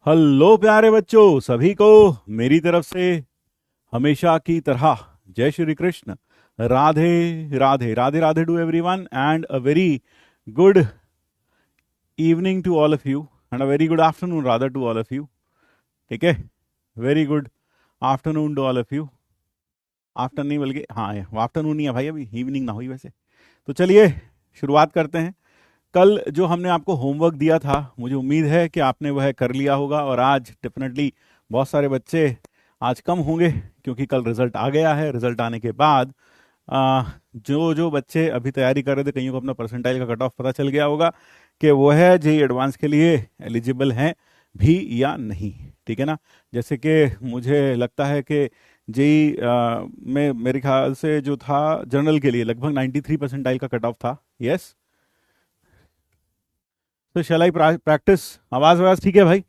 Hello प्यारे बच्चों, सभी को मेरी तरफ से हमेशा की तरह जय Shri Krishna. Radhe Radhe Radhe Radhe to everyone and a very good evening to all of you and a very good afternoon rather to all of you. ठीक है, very good afternoon to all of you. After नहीं बल्कि हाँ, आफ्टरनून ही है भाई, अभी इवनिंग ना हुई वैसे। तो चलिए शुरुआत करते हैं। कल जो हमने आपको होमवर्क दिया था, मुझे उम्मीद है कि आपने वह कर लिया होगा। और आज डेफिनेटली बहुत सारे बच्चे आज कम होंगे, क्योंकि कल रिजल्ट आ गया है। रिजल्ट आने के बाद जो जो बच्चे अभी तैयारी कर रहे थे, कईयों को अपना परसेंटाइल का कट ऑफ पता चल गया होगा कि वो है जेई एडवांस के लिए एलिजिबल हैं भी या नहीं। ठीक है ना। जैसे कि मुझे लगता है कि जेई में मेरे ख्याल से जो था जनरल के लिए लगभग 93 परसेंटाइल का कट ऑफ था। यस, तो शैल आई प्रैक्टिस? आवाज आवाज ठीक है भाई?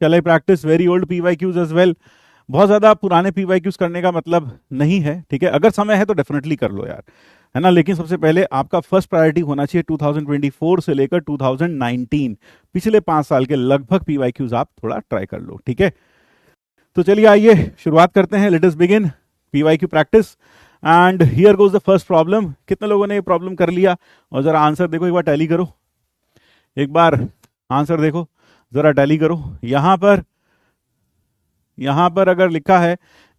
Shall I practice very old PYQs as well? बहुत ज्यादा पुराने पीवाईक्यूज करने का मतलब नहीं है। ठीक है, अगर समय है तो डेफिनेटली कर लो यार, है ना। लेकिन सबसे पहले आपका फर्स्ट प्रायोरिटी होना चाहिए 2024 से लेकर 2019, पिछले 5 साल के लगभग पीवाईक्यूज आप थोड़ा ट्राई कर लो। ठीक है, तो चलिए आइए शुरुआत करते हैं। Let us begin PYQ practice and here goes the first problem. कितने लोगों ने ये प्रॉब्लम कर लिया? और जरा आंसर देखो, एक बार टैली करो, एक बार आंसर देखो, जरा टैली करो। यहां पर अगर लिखा है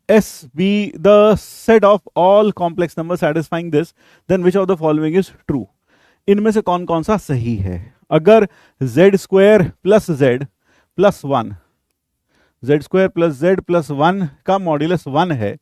S B the set of all complex number satisfying this, then which of the following is true? इनमें से कौन कौन सा सही है? अगर Z square plus Z plus one, Z square plus Z plus one का मॉड्यूलस 1 है,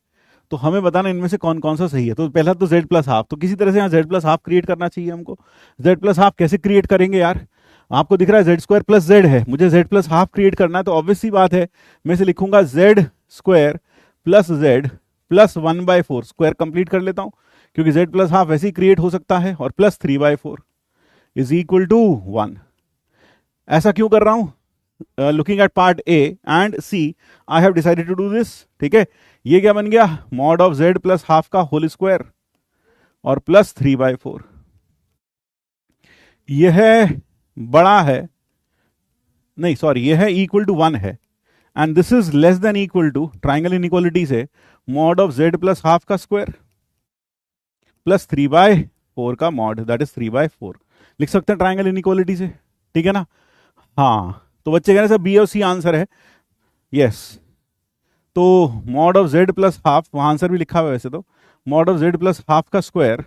तो हमें बताना इनमें से कौन कौन सा सही है। तो पहला तो जेड प्लस हाफ, तो किसी तरह से यहाँ जेड प्लस हाफ क्रिएट करना चाहिए हमको। जेड प्लस हाफ कैसे क्रिएट करेंगे यार? आपको दिख रहा है जेड स्क्वायर प्लस जेड है, मुझे जेड प्लस हाफ क्रिएट करना है, तो ऑब्वियस सी बात है मैं इसे लिखूंगा Z square plus Z plus 1/4। Square complete कर लेता हूं, क्योंकि जेड प्लस हाफ वैसे ही क्रिएट हो सकता है, और प्लस 3/4 इज इक्वल टू 1। ऐसा क्यों कर रहा हूं? Looking at part A and C I have decided to do this. ठीक है, ये क्या बन गया? Mod of Z plus half का होल स्क्वायर और प्लस 3/4। यह बड़ा है, नहीं सॉरी, यह है इक्वल टू 1 है, and this is less than equal to triangle inequality से mod of Z plus half का स्क्वायर प्लस 3/4 का मॉड, दैट इज 3/4। लिख सकते हैं ट्राइंगल इनइक्वालिटी से। ठीक है ना। हाँ, तो बच्चे कह रहे हैं बी और सी आंसर है। यस, तो mod of Z plus half, वहां आंसर भी लिखा हुआ है वैसे तो, mod of Z plus half का square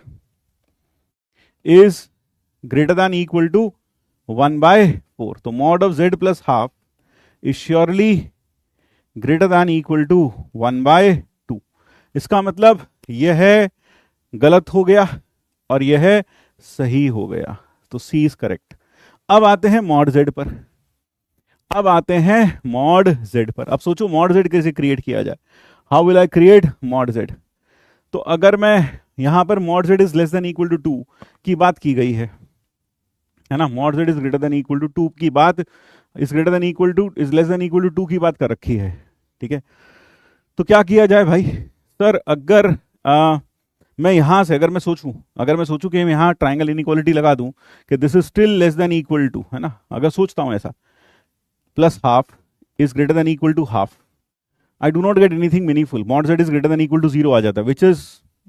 is greater than equal to 1/4। तो mod of Z plus half is surely greater than equal to 1/2। इसका मतलब यह गलत हो गया और यह सही हो गया, तो सी इज करेक्ट। अब आते हैं मॉड जेड पर। अब सोचो मॉड जेड कैसे क्रिएट किया जाए। How will I create mod z? तो अगर मैं यहां पर mod z is less than equal to 2 की बात की गई है ना, mod z is greater than equal to 2 की बात, is greater than equal to, is less than equal to 2 की बात कर रखी है। ठीक है, तो क्या किया जाए भाई? सर अगर मैं यहां से अगर मैं सोचूं कि मैं यहां ट्राइंगल इनइक्वालिटी लगा दूं कि this is still less than equal to, है ना, अगर सोचता हूं ऐसा, plus half is greater than equal to half, I do not get anything meaningful. Mod z is greater than equal to 0 आ जाता है, विच इज,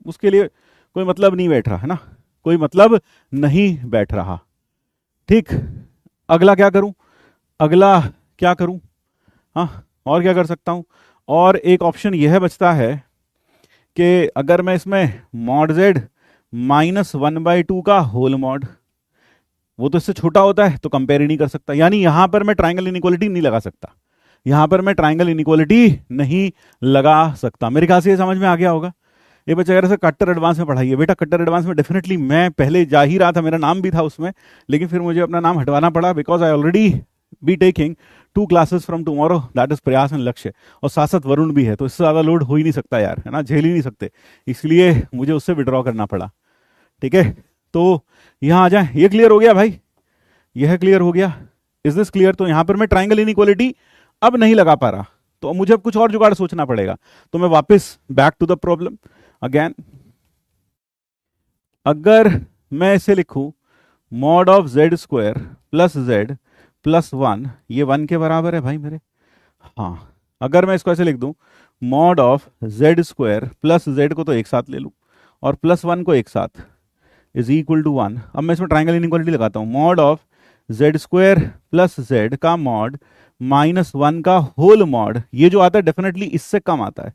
उसके लिए कोई मतलब नहीं बैठ रहा, है ना, कोई मतलब नहीं बैठ रहा। ठीक, अगला क्या करूं? हाँ, और क्या कर सकता हूं? और एक ऑप्शन यह बचता है कि अगर मैं इसमें मॉड जेड -1/2 का होल मॉड, वो तो इससे छोटा होता है तो कंपेयर ही नहीं कर सकता, यानी यहां पर मैं ट्राइंगल इनइक्वालिटी नहीं लगा सकता। मेरे ख्याल से ये समझ में आ गया होगा। ये बच्चा कह रहे कट्टर एडवांस में पढ़ाइए। बेटा कट्टर एडवांस में डेफिनेटली मैं पहले जा ही रहा था, मेरा नाम भी था उसमें, लेकिन फिर मुझे अपना नाम हटवाना पड़ा, because I already be taking 2 classes from tomorrow, that is प्रयास एंड लक्ष्य, और साथ साथ वरुण भी है, तो इससे ज्यादा लोड हो ही नहीं सकता यार, है ना, झेल ही नहीं सकते, इसलिए मुझे उससे विड्रॉ करना पड़ा। ठीक है, तो यहां आ जाए। ये क्लियर हो गया भाई? यह क्लियर हो गया? Is this clear? तो यहां पर मैं ट्राइंगल इनइक्वालिटी अब नहीं लगा पा रहा, तो मुझे अब कुछ और जुगाड़ सोचना पड़ेगा। तो मैं वापस back to the problem again. अगर मैं इसे लिखूं mod of z square plus Z plus one, ये वन के बराबर है भाई मेरे। हाँ, अगर मैं इसको ऐसे लिख दूं, mod of z square plus Z को तो एक साथ ले लूं और प्लस वन को एक साथ, इज इक्वल टू वन। अब मैं इसमें ट्राइंगल इनइक्वालिटी लगाता हूं, mod of z square plus z का मॉड माइनस वन का होल मॉड, ये जो आता है डेफिनेटली इससे कम आता है,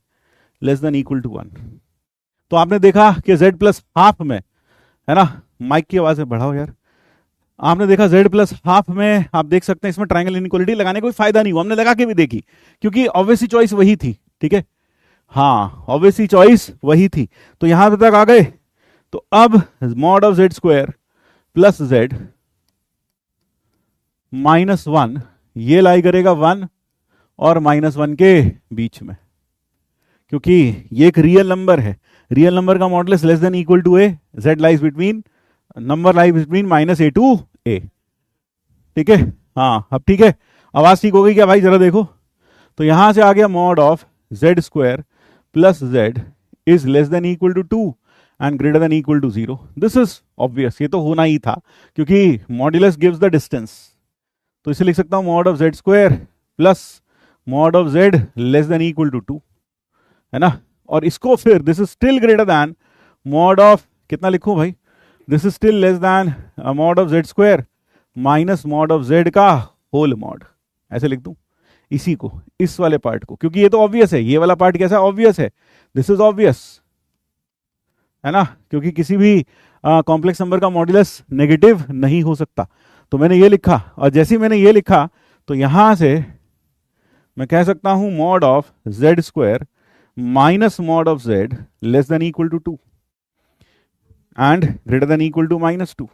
less than equal to one. तो आपने देखा कि जेड प्लस हाफ में, है ना, माइक की आवाज में बढ़ाओ यार, आपने देखा जेड प्लस हाफ में, आप देख सकते हैं इसमें ट्राइंगल इनइक्वालिटी लगाने का कोई फायदा नहीं हुआ, हमने लगा के भी देखी क्योंकि ऑब्वियसली चॉइस वही थी। ठीक है, हाँ ऑब्वियसली चॉइस वही थी, तो यहां तक आ गए। तो अब mod of z square plus Z minus one, ये लाई करेगा वन और माइनस वन के बीच में, क्योंकि ये एक रियल नंबर है, रियल नंबर का modulus less than equal to A, Z lies between, number lies between minus A to A. ठीक है, हाँ अब ठीक है, आवाज ठीक हो गई क्या भाई, जरा देखो। तो यहां से आ गया mod of z square plus z is less than equal to two and greater than equal to zero. This is obvious, ये तो होना ही था क्योंकि मॉड्यूलस गिव्स द डिस्टेंस। तो इसे लिख सकता हूं mod of z square plus mod of z less than equal to two, है ना। और इसको फिर this is still greater than mod of, कितना लिखूं भाई, this is still less than mod of z square minus mod of z का whole mod, ऐसे लिख दूं इसी को, इस वाले पार्ट को, क्योंकि ये तो ऑब्वियस है, ये वाला पार्ट कैसा ऑब्वियस है, दिस इज ऑब्वियस, है ना, क्योंकि किसी भी कॉम्प्लेक्स नंबर का मॉड्यूलस नेगेटिव नहीं हो सकता। तो मैंने ये लिखा, और जैसे ही मैंने ये लिखा तो यहां से मैं कह सकता हूं mod of z square minus mod of z less than equal to two and greater than equal to minus two.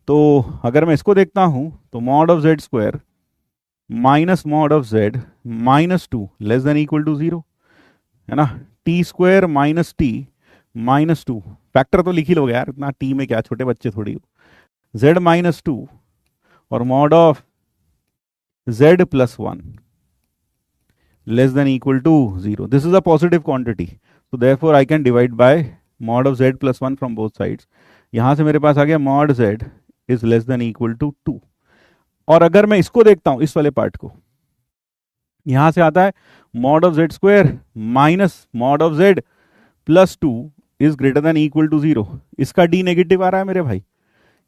तो अगर मैं इसको देखता हूं तो mod of z square minus mod of z minus two less than equal to zero, है ना, t square minus t minus two, factor तो लिख ही लोगे यार, इतना टी में क्या, छोटे बच्चे थोड़ी हो, z माइनस टू और mod of z plus one less than equal to zero. This is a positive quantity, तो therefore I can divide by mod of z plus one from both sides. यहां से मेरे पास आ गया mod z is less than equal to two. और अगर मैं इसको देखता हूं, इस वाले पार्ट को, यहां से आता है mod of z square minus mod of z plus two is greater than equal to zero. इसका d नेगेटिव आ रहा है मेरे भाई,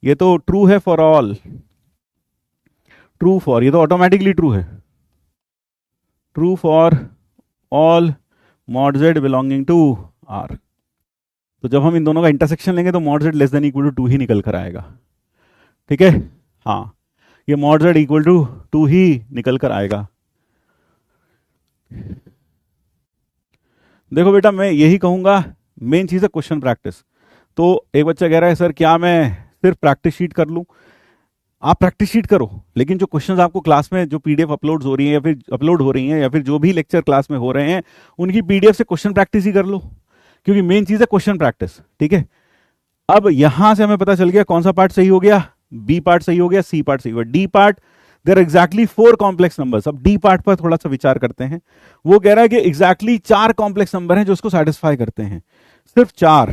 ये तो ट्रू है फॉर ऑल, ट्रू फॉर, ये तो ऑटोमेटिकली ट्रू है, true for all mod Z belonging to R. तो जब हम इन दोनों का इंटरसेक्शन लेंगे तो mod Z less than equal to two ही निकल कर आएगा। ठीक है, हाँ ये mod Z equal to two ही निकल कर आएगा। देखो बेटा, मैं यही कहूंगा, मेन चीज है क्वेश्चन प्रैक्टिस। तो एक बच्चा कह रहा है सर क्या मैं सिर्फ प्रैक्टिस शीट कर लूं? आप प्रैक्टिस शीट करो, लेकिन जो क्वेश्चंस आपको क्लास में जो पीडीएफ अपलोड हो रही है या फिर जो भी लेक्चर क्लास में हो रहे हैं उनकी पीडीएफ से क्वेश्चन प्रैक्टिस ही कर लो, क्योंकि मेन चीज है क्वेश्चन प्रैक्टिस। ठीक है, अब यहां से हमें पता चल गया कौन सा पार्ट सही हो गया, बी पार्ट सही हो गया, सी पार्ट सही हो गया, D part there are exactly 4 complex numbers. अब डी पार्ट पर थोड़ा सा विचार करते हैं। वो कह रहा है कि एग्जैक्टली 4 कॉम्प्लेक्स नंबर हैं जो उसको सेटिस्फाई करते हैं, सिर्फ 4।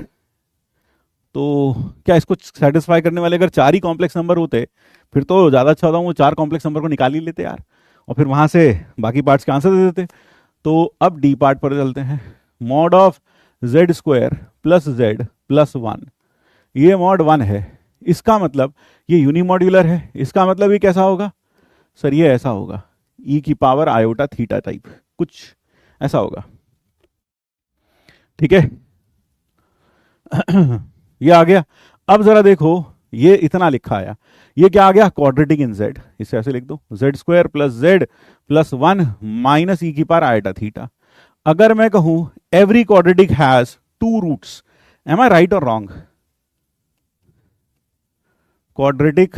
तो क्या इसको सेटिस्फाई करने वाले अगर 4 ही कॉम्प्लेक्स नंबर होते फिर तो ज्यादा अच्छा होता, वो 4 कॉम्प्लेक्स नंबर को निकाल ही लेते यार, और फिर वहां से बाकी पार्ट्स के आंसर दे देते। तो अब डी पार्ट पर चलते हैं। Mod of z square plus Z plus one, ये मॉड 1 है, इसका मतलब ये यूनिमॉड्यूलर है। इसका मतलब ये कैसा होगा सर? ये ऐसा होगा, ई की पावर आयोटा थीटा टाइप, कुछ ऐसा होगा। ठीक है, ये आ गया। अब जरा देखो, ये इतना लिखा आया, ये क्या आ गया? Quadratic in Z. इसे ऐसे लिख दो, Z square plus Z plus one minus E की पावर आयोटा थीटा। अगर मैं कहूं every quadratic has 2 roots, am I right और wrong? Quadratic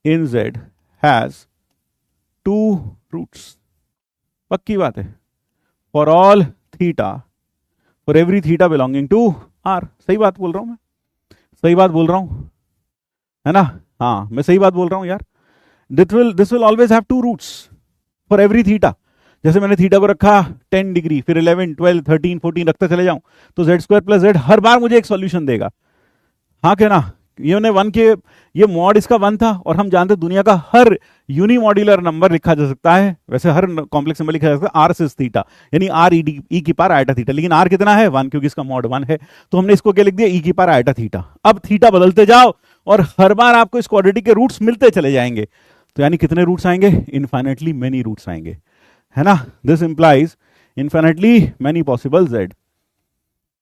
in Z has 2 roots, पक्की बात है, for all theta, for every theta belonging to R. सही बात बोल रहा हूं मैं, सही बात बोल रहा हूं, है ना? हाँ मैं सही बात बोल रहा हूं यार। This will always have 2 roots for every theta. जैसे मैंने थीटा को रखा 10 डिग्री, फिर 11, 12, 13, 14 रखते चले जाऊं, तो जेड स्क्वायर प्लस जेड हर बार मुझे एक सॉल्यूशन देगा। हाँ क्या ना? ने 1 के, ये मॉड इसका 1 था, और हम जानते हैं दुनिया का हर यूनिमॉड्यूलर नंबर लिखा जा सकता है, वैसे हर कॉम्प्लेक्स नंबर लिखा जा सकता है आर सिस थीटा, यानी आर ई की पावर आयटा थीटा, लेकिन आर कितना है 1, क्योंकि इसका मॉड 1 है, तो हमने इसको क्या लिख दिया ई की पावर आयटा थीटा। अब थीटा बदलते जाओ और हर बार आपको इस क्वाड्रेटिक के रूट्स मिलते चले जाएंगे, तो यानी कितने रूट्स आएंगे, इन्फाइनेटली मेनी रूट्स आएंगे, है ना। This implies infinitely many possible Z,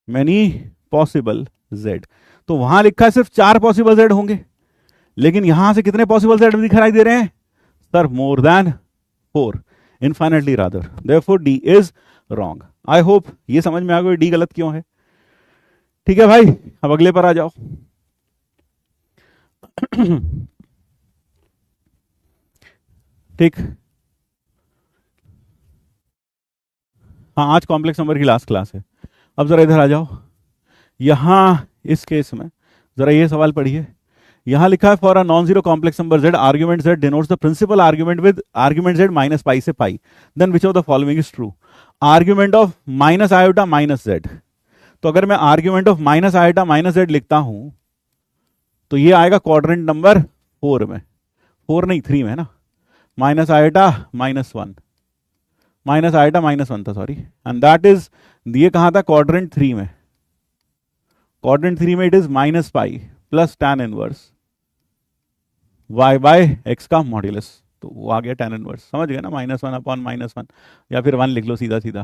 many possible Z. तो वहां लिखा है सिर्फ 4 पॉसिबल जेड होंगे, लेकिन यहां से कितने पॉसिबल जेड दिखाई दे रहे हैं sir, more than 4, infinitely rather, therefore D is wrong. I hope ये समझ में आ गया डी गलत क्यों है। ठीक है भाई, अब अगले पर आ जाओ। ठीक, हाँ आज कॉम्प्लेक्स नंबर की लास्ट क्लास है। अब जरा इधर आ जाओ, यहां इस केस में जरा ये सवाल पढ़िए। यहां लिखा है for a non zero complex number z, argument z denotes the principal argument with argument z minus pi से pi, then which of the following is true. Argument of minus iota minus z, तो अगर मैं argument of minus iota minus z लिखता हूं तो ये आएगा quadrant number 4 में, 4 नहीं 3 में है ना, minus iota minus 1, minus iota minus 1 था सॉरी, एंड दैट इज, ये कहां था क्वाड्रेंट 3 में, क्वाड्रेंट 3 में it is minus pi plus tan inverse y by x का मॉड्यूलस, तो वो आ गया tan इनवर्स, समझ गए ना, -1 अपॉन -1, या फिर 1 लिख लो सीधा सीधा,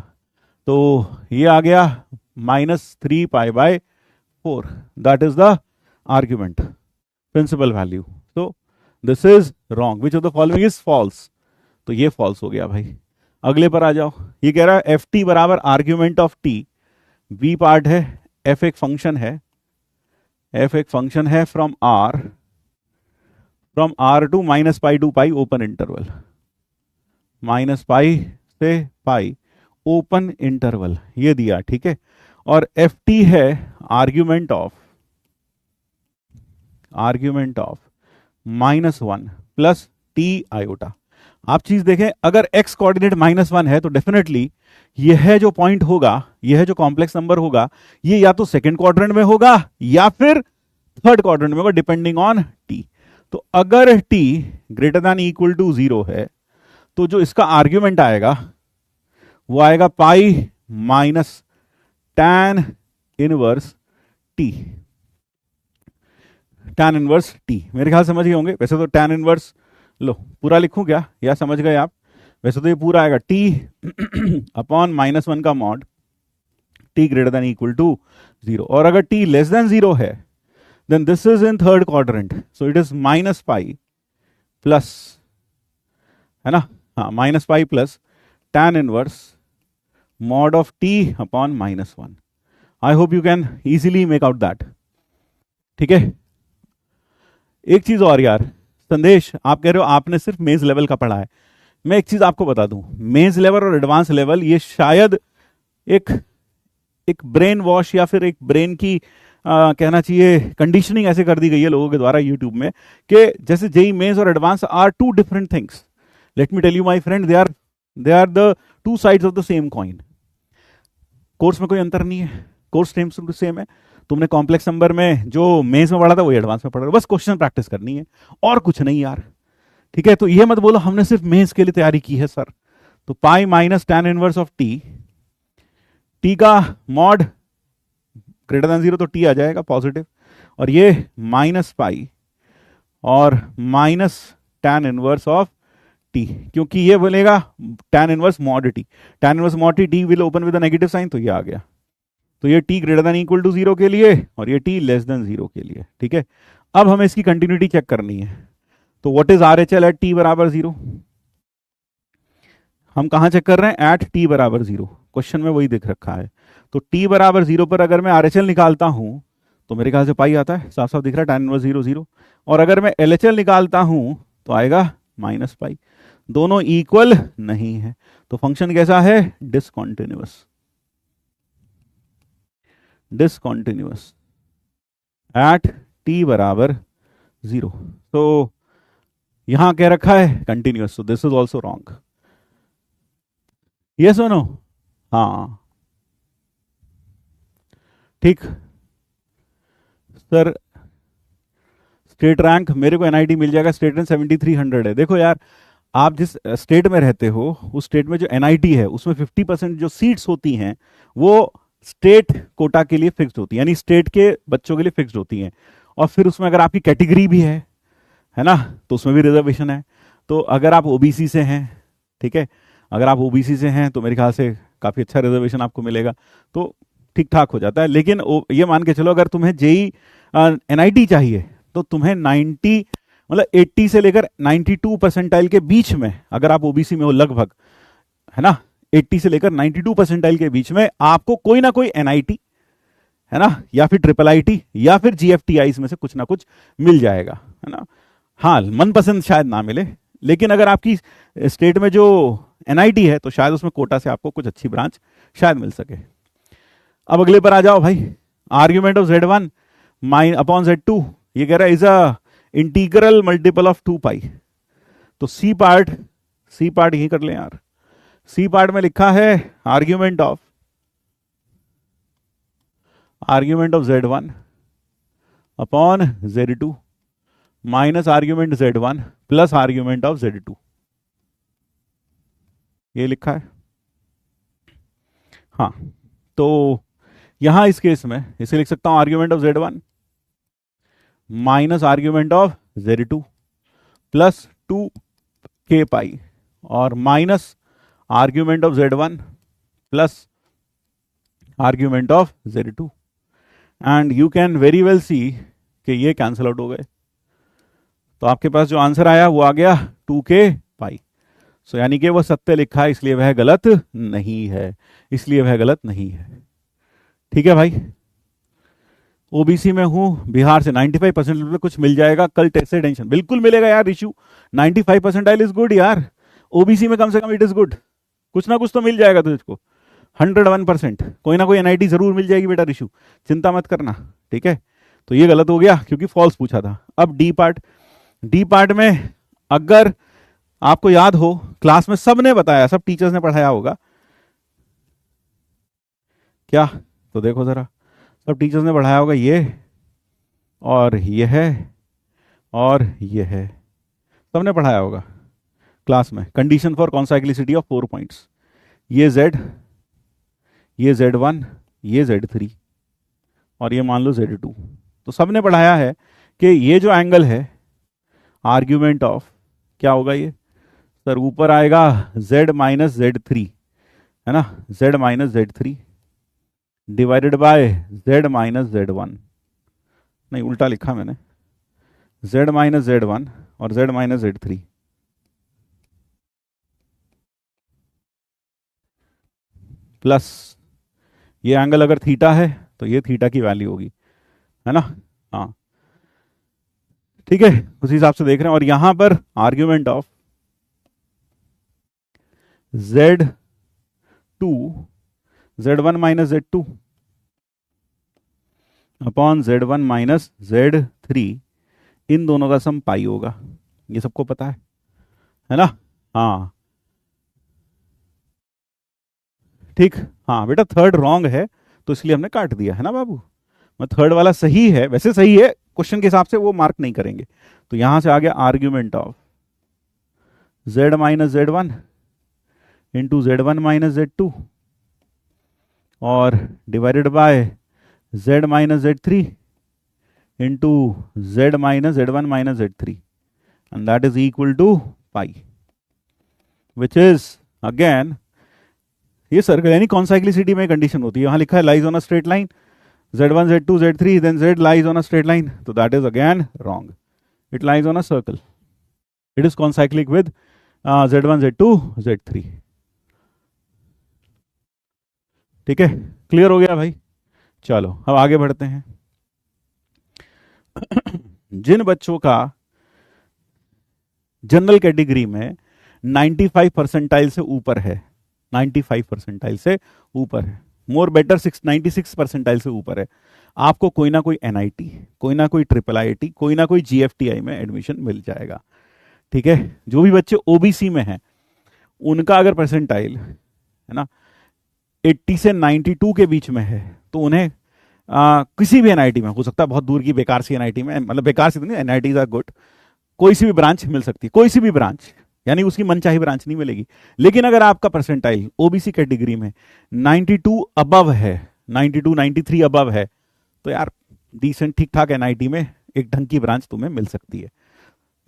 तो ये आ गया -3 pi by 4, that is the argument principal value, तो this is wrong, which of the following is false, तो ये फॉल्स हो गया भाई। अगले पर आ जाओ, ये कह रहा है एफ टी बराबर argument of t, B part है, एफ एक फंक्शन है, एफ एक फंक्शन है from R to minus pi to pi open interval, minus pi से पाई ओपन इंटरवल, ये दिया ठीक है, और एफ टी है argument of -1 plus t iota. आप चीज देखें, अगर x कोऑर्डिनेट -1 है तो डेफिनेटली यह जो पॉइंट होगा, यह जो कॉम्प्लेक्स नंबर होगा, ये या तो सेकंड क्वाड्रेंट में होगा या फिर थर्ड क्वाड्रेंट में होगा, डिपेंडिंग ऑन t। तो अगर t greater than equal to 0 है तो जो इसका आर्ग्यूमेंट आएगा वो आएगा pi minus tan inverse t, tan inverse t। मेरे ख्याल समझ गए होंगे, वैसे तो tan इनवर्स, लो पूरा लिखूं क्या, या समझ गए आप, वैसे तो ये पूरा आएगा t अपॉन -1 का mod t greater than equal to 0, और अगर t लेस देन 0 है then this is in third quadrant, so it is minus pi plus, है ना, हाँ minus pi plus tan inverse mod of t upon -1। I hope you can easily make out that. ठीक है, एक चीज और यार, संदेश आप कह रहे हो आपने सिर्फ मेंस लेवल का पढ़ा है, मैं एक चीज आपको बता दूं, मेंस लेवल और एडवांस लेवल ये शायद एक ब्रेन वॉश या फिर एक ब्रेन की कहना चाहिए कंडीशनिंग ऐसे कर दी गई है लोगों के द्वारा यूट्यूब में, कि जैसे जेई मेंस और advanced are two different things. Let me tell you my friend, they are the two sides of the same coin. Course में कोई अंतर नहीं है, कोर्स सेम है, तुमने कॉम्प्लेक्स नंबर में जो मेंस में पढ़ा था वही एडवांस में पढ़ रहे हो, बस क्वेश्चन प्रैक्टिस करनी है और कुछ नहीं यार। ठीक है, तो ये मत बोलो हमने सिर्फ मेंस के लिए तैयारी की है सर। तो पाई minus tan inverse of T का मॉड ग्रेटर देन 0 तो t आ जाएगा पॉजिटिव, और ये माइनस पाई और minus tan inverse of t, क्योंकि ये बोलेगा tan inverse mod t, tan inverse mod t will open with a negative sign, तो ये आ गया। तो ये t greater than equal to 0 के लिए और ये t लेस देन 0 के लिए। ठीक है, अब हमें इसकी कंटिन्यूटी चेक करनी है, तो what is RHL at t बराबर 0, हम कहां चेक कर रहे हैं, एट t बराबर 0, क्वेश्चन में वही दिख रखा है। तो t बराबर 0 पर अगर मैं RHL निकालता हूं तो मेरे ख्याल से पाई आता है, साफ साफ दिख रहा है tan इनवर्स 0 0, और अगर मैं LHL निकालता हूं तो आएगा माइनस पाई, दोनों इक्वल नहीं है, तो फंक्शन कैसा है, डिसकंटिन्यूअस, डिसकंटिन्यूअस एट t बराबर 0। तो यहां कह रखा है continuous, so this is also wrong. ये सुनो, हाँ ठीक सर, स्टेट रैंक मेरे को एनआईटी मिल जाएगा, स्टेट रैंक 7300 है। देखो यार, आप जिस स्टेट में रहते हो उस स्टेट में जो एनआईटी है उसमें 50% जो सीट्स होती हैं वो स्टेट कोटा के लिए फिक्स्ड होती है, यानी स्टेट के बच्चों के लिए फिक्स्ड होती हैं। और फिर उसमें अगर आपकी कैटेगरी भी है ना, तो उसमें भी रिजर्वेशन है। तो अगर आप ओबीसी से हैं, ठीक है, अगर आप ओबीसी से हैं तो मेरे ख्याल से काफ़ी अच्छा रिजर्वेशन आपको मिलेगा, तो ठीक ठाक हो जाता है। लेकिन ये मान के चलो अगर तुम्हें जेई एनआईटी चाहिए तो तुम्हें 90 मतलब 80 से लेकर 92 परसेंटाइल के बीच में, अगर आप ओबीसी में हो लगभग, है ना, 80 से लेकर 92 परसेंटाइल के बीच में आपको कोई ना कोई एनआईटी, है ना, या फिर ट्रिपल आईटी या फिर जीएफटीआई में से कुछ ना कुछ मिल जाएगा, है ना। हाँ, मनपसंद शायद ना मिले, लेकिन अगर आपकी स्टेट में जो एनआईटी है तो शायद उसमें कोटा से आपको कुछ अच्छी ब्रांच शायद मिल सके। अब अगले पर आ जाओ भाई। Argument of Z1 upon Z2, ये कह रहा है is a integral multiple of 2 पाई। तो सी पार्ट यही कर लें यार। सी पार्ट में लिखा है argument of Z1 upon Z2 minus argument Z1 plus argument of Z2, ये लिखा है। हाँ, तो यहां इस केस में इसे लिख सकता हूं argument of Z1 minus argument of Z2 plus 2k pi और minus argument of Z1 plus argument of Z2, and you can very well see कि ये कैंसिल आउट हो गए। तो आपके पास जो आंसर आया वो आ गया 2k पाई। सो यानी कि वो सत्य लिखा है, इसलिए वह गलत नहीं है, इसलिए वह गलत नहीं है। ठीक है भाई। ओबीसी में हूं, बिहार से 95 परसेंट कुछ मिल जाएगा कल, टेस्ट से टेंशन बिल्कुल मिलेगा यार। इशू 95 परसेंटाइल इज गुड यार, ओबीसी में कम से कम इट इज गुड, कुछ ना कुछ तो मिल जाएगा तुझको। 101% कोई ना कोई एनआईटी जरूर मिल जाएगी बेटा ऋषु, चिंता मत करना, ठीक है। तो ये गलत हो गया क्योंकि फॉल्स पूछा था। अब डी पार्ट में अगर आपको याद हो क्लास में सबने बताया, सब टीचर्स ने पढ़ाया होगा क्या, तो देखो जरा, सब टीचर्स ने पढ़ाया होगा ये और ये है और ये है, सबने पढ़ाया होगा क्लास में। कंडीशन फॉर कॉन्साइक्लिसिटी ऑफ 4 पॉइंट्स, ये Z, ये Z1, ये Z3 और ये मान लो Z2। तो सबने पढ़ाया है कि ये जो एंगल है आर्ग्यूमेंट ऑफ क्या होगा, ये सर ऊपर आएगा Z माइनस Z3, है ना, Z minus Z3 divided by Z minus Z1, नहीं उल्टा लिखा मैंने, Z माइनस Z1 और Z माइनस Z3 प्लस ये एंगल अगर थीटा है तो ये थीटा की वैल्यू होगी, है ना। हाँ ठीक है, उसी हिसाब से देख रहे हैं। और यहां पर argument of Z1 minus Z2 upon Z1 minus Z3, इन दोनों का सम पाई होगा, ये सबको पता है ना। हाँ ठीक, हाँ बेटा थर्ड रॉन्ग है तो इसलिए हमने काट दिया, है ना बाबू। मैं थर्ड वाला सही है, वैसे सही है, क्वेश्चन के हिसाब से वो मार्क नहीं करेंगे। तो यहां से आ गया argument of Z minus Z1 into Z1 minus Z2 और divided by Z minus Z3 into Z minus Z1 minus Z3 and that is equal to pi, which is again ये सर्कल यानी कॉन्साइक्लिसिटी में condition होती है। वहां लिखा है lies on a straight line, Z1 Z2 Z3 then Z lies on a straight line, तो that is again wrong, it lies on a circle, it is concyclic with Z1 Z2 Z3। ठीक है, clear हो गया भाई। चलो अब आगे बढ़ते हैं। जिन बच्चों का जनरल कैटेगरी में 95 परसेंटाइल से ऊपर है, 95 परसेंटाइल से ऊपर है, मोर बेटर 96 परसेंटाइल से ऊपर है, आपको कोई ना कोई एनआईटी, कोई ना कोई ट्रिपल आईटी, कोई ना कोई जीएफटीआई में एडमिशन मिल जाएगा। ठीक है, जो भी बच्चे ओबीसी में हैं उनका अगर परसेंटाइल है ना 80 से 92 के बीच में है तो उन्हें किसी भी एनआईटी में हो सकता है, बहुत दूर की बेकार सी एनआईटी में, मतलब बेकार सी तो नहीं, एनआईटीज आर गुड, कोई सी भी ब्रांच मिल सकती है, कोई सी भी ब्रांच, यानी उसकी मनचाही ब्रांच नहीं मिलेगी। लेकिन अगर आपका परसेंटाइल ओबीसी कैटेगरी में 92 अबव है, 92 93 अबव है, तो यार डिसेंट ठीक ठाक एनआईटी में एक ढंग की ब्रांच तुम्हें मिल सकती है।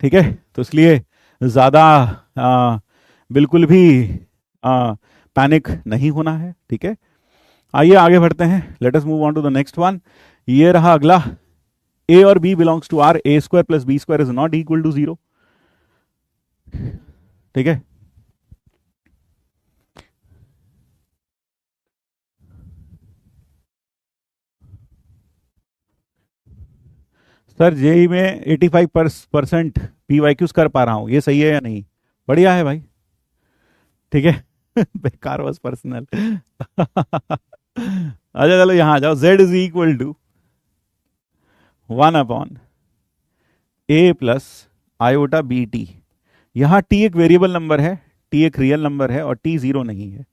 ठीक है, तो इसलिए ज़्यादा बिल्कुल भी पैनिक नहीं होना है। ठीक है, आइए आगे बढ़ते हैं, let us move on to the next one. ये रहा अगला, ए और b belongs to R, a square plus b square is not equal to 0। ठीक है, सर जेई में 85% पीवाईक्यूज कर पा रहा हूं, ये सही है या नहीं? बढ़िया है भाई। ठीक है बेकार बस पर्सनल अच्छा चलो यहां आ जाओ, z is equal to 1 upon a plus iota b t. यहां t एक वेरिएबल नंबर है, t एक रियल नंबर है और t 0 नहीं है,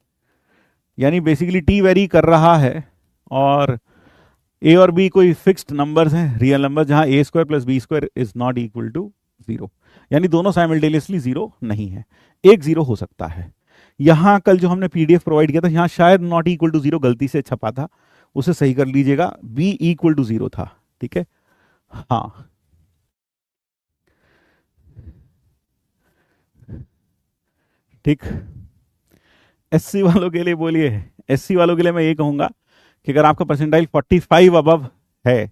यानी बेसिकली t वेरी कर रहा है, और a और b कोई फिक्स्ड नंबर्स हैं, रियल नंबर, जहां a square plus b square is not equal to 0, यानी दोनों साइमल्टेनियसली 0 नहीं है, एक 0 हो सकता है। यहां कल जो हमने पीडीएफ प्रोवाइड किया था, यहां शायद नॉट इक्वल टू 0 गलती से छपा था, उसे सही कर लीजिएगा, b इक्वल टू 0 था। ठीक है, हाँ ठीक। एससी वालों के लिए बोलिए, एससी वालों के लिए मैं ये कहूंगा कि अगर आपका परसेंटाइल 45 अबव है,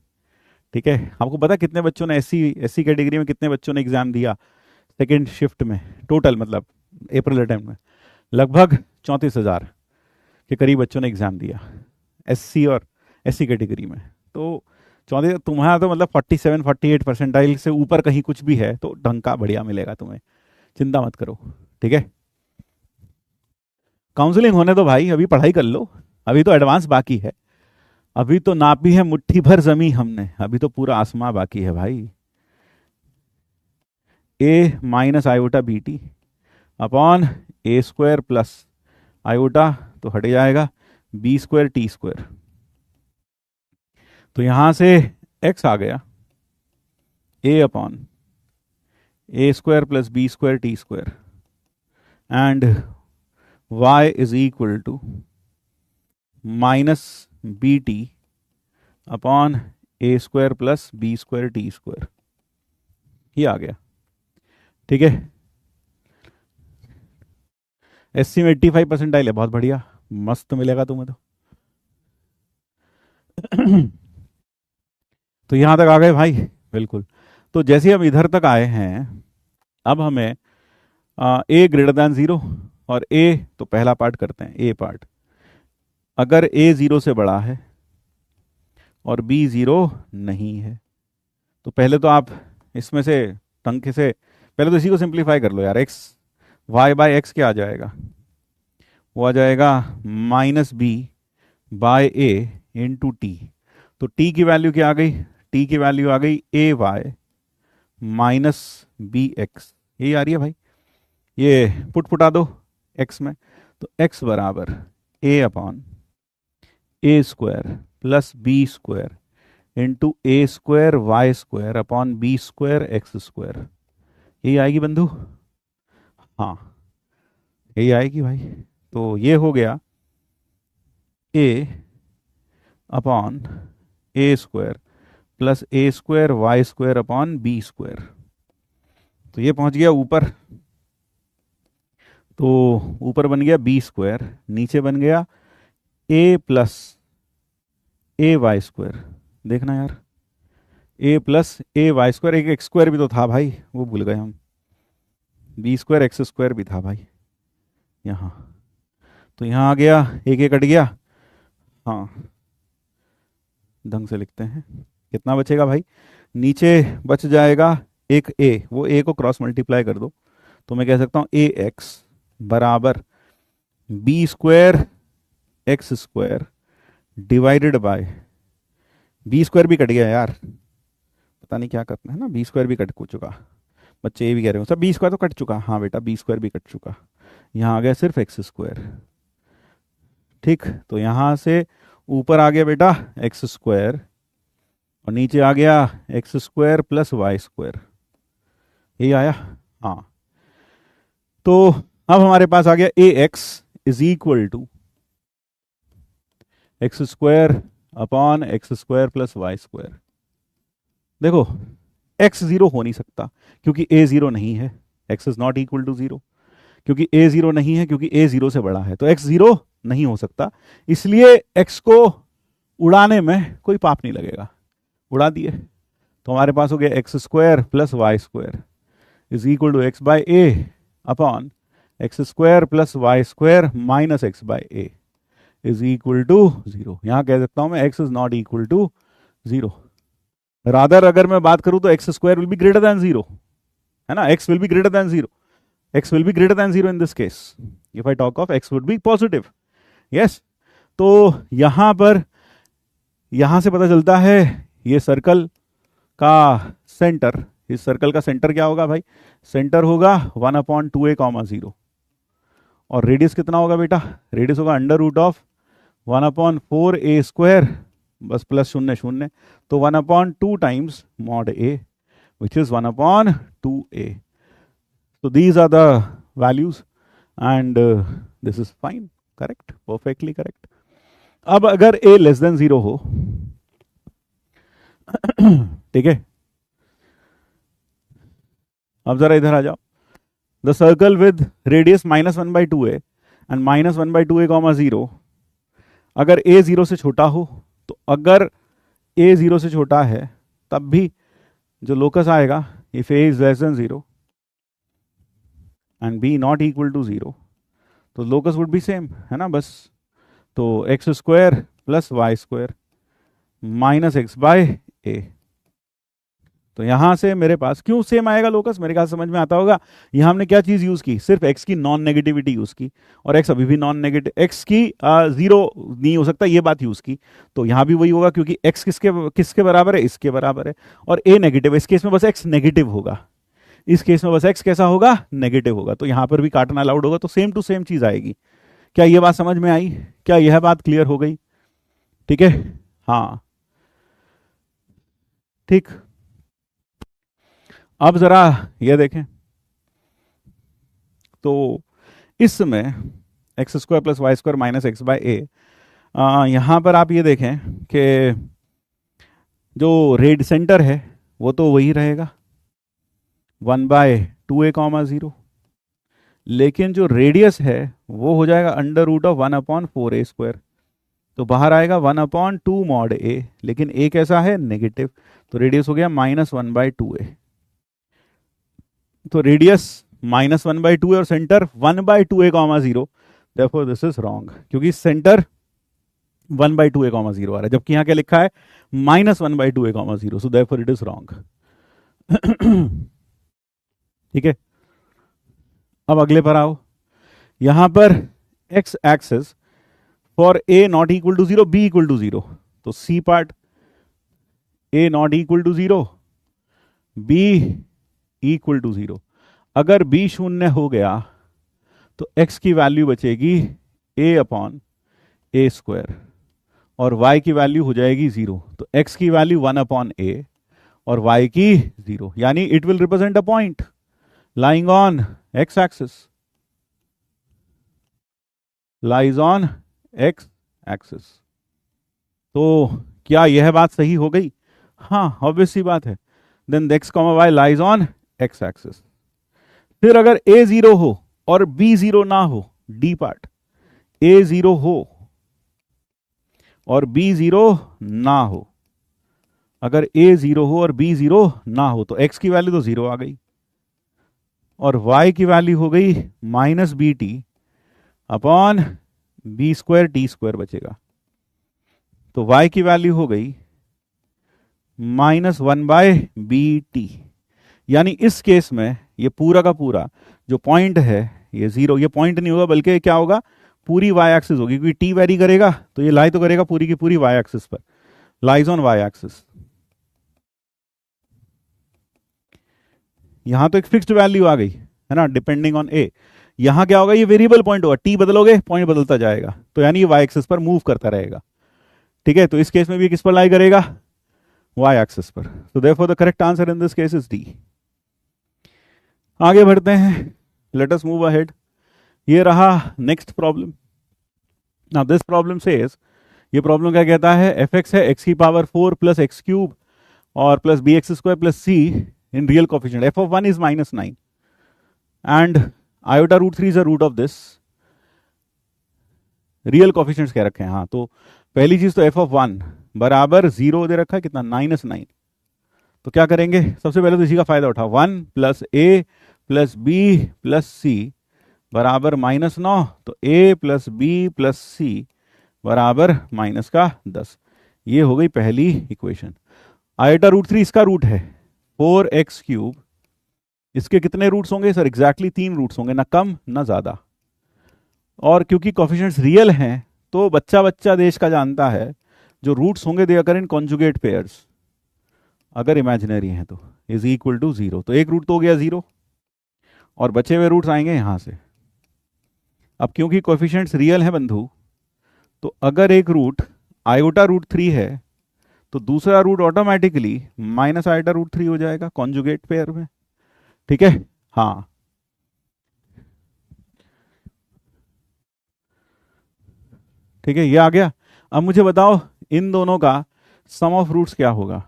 ठीक है, आपको पता है कितने बच्चों ने एससी एससी कैटेगरी में कितने बच्चों ने एग्जाम दिया सेकेंड शिफ्ट में, टोटल मतलब अप्रैल अटेम्प्ट में लगभग 34,000 के करीब बच्चों ने एग्जाम दिया एससी और एससी कैटेगरी में। तो 34, तुम्हारा तो मतलब 47 48 परसेंटाइल से ऊपर कहीं कुछ भी है तो ढंग का बढ़िया मिलेगा तुम्हें, चिंता मत करो। ठीक है, काउंसलिंग होने दो भाई, अभी पढ़ाई कर लो, अभी तो एडवांस बाकी है, अभी तो नापी है मुट्ठी भर जमी हमने, अभी तो पूरा आसमां बाकी है भाई। A minus iota b t upon a square plus iota तो हट जाएगा बी स्क्वायर टी स्क्वायर, तो यहां से x आ गया a upon a square plus b square t square and y is equal to minus b t upon a square plus b square t square, ये आ गया। ठीक है, एससी में 85 परसेंटाइल है, बहुत बढ़िया, मस्त मिलेगा तुम्हें तो तो यहां तक आ गए भाई, बिल्कुल। तो जैसे हम इधर तक आए हैं, अब हमें ए ग्रेटर दैन 0 और ए, तो पहला पार्ट करते हैं, ए पार्ट, अगर ए 0 से बड़ा है और बी 0 नहीं है, तो पहले तो आप इसमें से टंके से पहले तो इसी को सिंप्लीफाई कर लो यार, एक्स वाई बाय एक्स क्या आ जाएगा, वो आ जाएगा माइनस बी बाय ए इंटू टी, तो टी की वैल्यू क्या आ गई, टी की वैल्यू आ गई ए वाई माइनस बी एक्स, यही आ रही है भाई, ये पुटा दो एक्स में, तो एक्स बराबर a upon a square plus b square into a square y square upon b square x square, यही आएगी बंधु? हाँ यही आएगी भाई। तो ये हो गया a upon a square plus a square y square upon b square, तो ये पहुंच गया ऊपर, तो ऊपर बन गया बी स्क्वायर, नीचे बन गया ए प्लस ए वाई स्क्वायर, देखना यार ए प्लस ए वाई स्क्वायर, एक एक्स स्क्वायर भी तो था भाई, वो भूल गए हम, बी स्क्वायर एक्स स्क्वायर भी था भाई यहाँ, तो यहाँ आ गया, एक कट गया, हाँ ढंग से लिखते हैं, कितना बचेगा भाई, नीचे बच जाएगा एक ए, वो ए को क्रॉस मल्टीप्लाई कर दो, तो मैं कह सकता हूँ ए एक्स बराबर b square x square divided by, b square भी कट गया यार, पता नहीं क्या करना है ना, बी स्क्वायर भी कट चुका, बच्चे ये भी कह रहे हो सर बी स्क्वायर तो कट चुका, हाँ बेटा बी स्क्वायर भी कट चुका, यहाँ आ गया सिर्फ एक्स स्क्वायर। ठीक, तो यहाँ से ऊपर आ गया बेटा एक्स स्क्वायर और नीचे आ गया x square plus y square, यही आया। हाँ, तो अब हमारे पास आ गया a x is equal to x square upon x square plus y square. देखो एक्स जीरो हो नहीं सकता क्योंकि ए जीरो नहीं है, x is not equal to zero, क्योंकि ए जीरो नहीं है, क्योंकि ए जीरो से बड़ा है, तो एक्स जीरो नहीं हो सकता, इसलिए एक्स को उड़ाने में कोई पाप नहीं लगेगा, उड़ा दिए। तो हमारे पास हो गया x square plus y square is equal to x by a upon x square plus y square minus x by a is equal to zero. यहां कह सकता हूं मैं x is not equal to zero. Rather अगर मैं बात करूं तो x square will be greater than zero, है ना, x will be greater than zero, x will be greater than 0 in this case. If I talk of x would be positive. Yes. तो यहां पर, यहां से पता चलता है ये सर्कल का सेंटर, इस सर्कल का सेंटर क्या होगा भाई, सेंटर होगा 1/2a, 0 और रेडियस कितना होगा बेटा, रेडियस होगा under root of 1/4a square बस प्लस शून्य शून्य, तो 1/2 times mod a which is 1/2a. So these are the values and this is fine, correct, perfectly correct. अब अगर a लेस देन 0 हो, ठीक है, अब जरा इधर आ जाओ, the circle with radius -1/2a and -1/2a, 0, अगर a 0 से छोटा हो, तो अगर a 0 से छोटा है तब भी जो लोकस आएगा, if a is less than 0 and b not equal to 0, तो लोकस वुड बी सेम, है ना, बस। तो x square plus y square minus x by a, तो यहां से मेरे पास क्यों सेम आएगा लोकस, मेरे ख्याल समझ में आता होगा। यहां हमने क्या चीज यूज की, सिर्फ एक्स की नॉन नेगेटिविटी यूज की, और एक्स अभी भी नॉन नेगेटिव, एक्स की जीरो नहीं हो सकता ये बात यूज की, तो यहां भी वही होगा क्योंकि एक्स किसके बराबर है, इसके बराबर है, और ए नेगेटिव है, इस केस में बस एक्स नेगेटिव होगा, इस केस में बस एक्स कैसा होगा, नेगेटिव होगा, तो यहां पर भी काटना अलाउड होगा, तो सेम टू सेम चीज आएगी। क्या ये बात समझ में आई, क्या यह बात क्लियर हो गई, ठीक है, हाँ ठीक। अब जरा ये देखें, तो इसमें x square plus y square minus x by a, यहां पर आप ये देखें कि जो रेड सेंटर है वो तो वही रहेगा 1/2a, 0, लेकिन जो रेडियस है वो हो जाएगा under root of 1/4a square, तो बाहर आएगा 1/2 मॉड a, लेकिन a कैसा है, नेगेटिव, तो रेडियस हो गया -1/2a, तो रेडियस -1/2a और centre 1/2a, 0, therefore this is wrong, क्योंकि सेंटर 1/2a, 0 आ रहा है, जबकि यहां क्या लिखा है -1/2a, 0, so therefore it is wrong. ठीक है, अब अगले पर आओ, यहां पर x axis for a not equal to 0, b equal to 0, तो c part a not equal to 0, b equal to 0, अगर b शून्य हो गया तो x की वैल्यू बचेगी a/a स्क्वायर और y की वैल्यू हो जाएगी 0, तो x की वैल्यू 1/a और y की 0, यानी it will represent a point lying on x axis, lies on x axis। तो क्या यह बात सही हो गई, हाँ ऑब्वियस सी बात है, then x, y lies on x axis। फिर अगर a 0 हो और b 0 ना हो, d पार्ट, a 0 हो और b 0 ना हो, अगर a 0 हो और b 0 ना हो तो x की वैल्यू तो 0 आ गई और y की वैल्यू हो गई -bt upon b square t square बचेगा, तो y की वैल्यू हो गई -1/bt, यानी इस केस में ये पूरा का पूरा जो पॉइंट है ये 0, ये पॉइंट नहीं होगा बल्कि क्या होगा, पूरी y एक्सिस होगी, क्योंकि t वेरी करेगा तो ये लाई तो करेगा पूरी की पूरी y एक्सिस पर, लाइज ऑन y एक्सिस। यहां तो एक फिक्स्ड वैल्यू आ गई है ना, डिपेंडिंग ऑन a, यहां क्या होगा, ये वेरिएबल पॉइंट होगा, t बदलोगे पॉइंट बदलता जाएगा, तो यानी ये y एक्सिस पर मूव करता रहेगा, ठीक है, तो इस केस में भी किस पर लाई करेगा, y एक्सिस पर। तो therefore the correct answer in this case is D. आगे बढ़ते हैं, लेट अस मूव अहेड। ये रहा next problem. Now this problem says, ये प्रॉब्लम क्या कहता है, एफ एक्स है एक्स की पावर 4 प्लस एक्स क्यूब और plus b x square plus c in real coefficient, f of 1 is -9 and iota root 3 is a root of this. Real coefficients क्या रखे हैं, हाँ, तो पहली चीज तो एफ ऑफ 1 बराबर 0 दे रखा है, कितना, -9। तो क्या करेंगे, सबसे पहले तो इसी का फायदा उठा, 1 प्लस ए प्लस बी प्लस सी बराबर -9, तो a प्लस बी प्लस सी बराबर -10। ये हो गई पहली इक्वेशन। आयोटा रूट 3 इसका रूट है 4x क्यूब, इसके कितने रूट्स होंगे सर, एग्जैक्टली 3 रूट्स होंगे, ना कम ना ज्यादा। और क्योंकि कोफिशिएंट्स रियल हैं तो बच्चा बच्चा देश का जानता है जो रूट्स होंगे दे अकर इन कॉन्जुगेट पेयर्स, अगर इमेजिनरी हैं तो इज इक्वल टू 0। तो एक रूट तो हो गया 0 और बचे हुए रूट्स आएंगे यहां से। अब क्योंकि कोएफिशिएंट्स रियल हैं बंधु, तो अगर एक रूट आयोटा रूट 3 है तो दूसरा root automatically minus iota root 3 हो जाएगा कॉन्जुगेट पेयर में। ठीक है, हाँ, ठीक है, ये आ गया। अब मुझे बताओ इन दोनों का सम ऑफ रूट्स क्या होगा।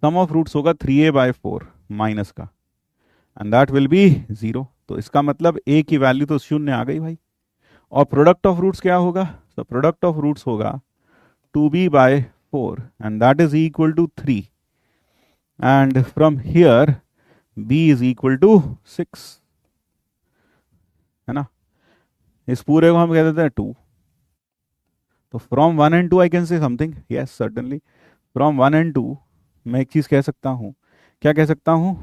सम ऑफ रूट्स होगा 3a/4 माइनस का, एंड दैट विल बी 0। तो इसका मतलब a की वैल्यू तो 0 आ गई भाई। और प्रोडक्ट ऑफ रूट्स क्या होगा, तो प्रोडक्ट ऑफ रूट्स होगा 2b/4 and that is equal to 3 and from here b is equal to 6, है ना। इस पूरे को हम कह देते हैं 2। तो from 1 and 2 I can say something, yes certainly, from 1 and 2 मैं एक चीज कह सकता हूं, क्या कह सकता हूं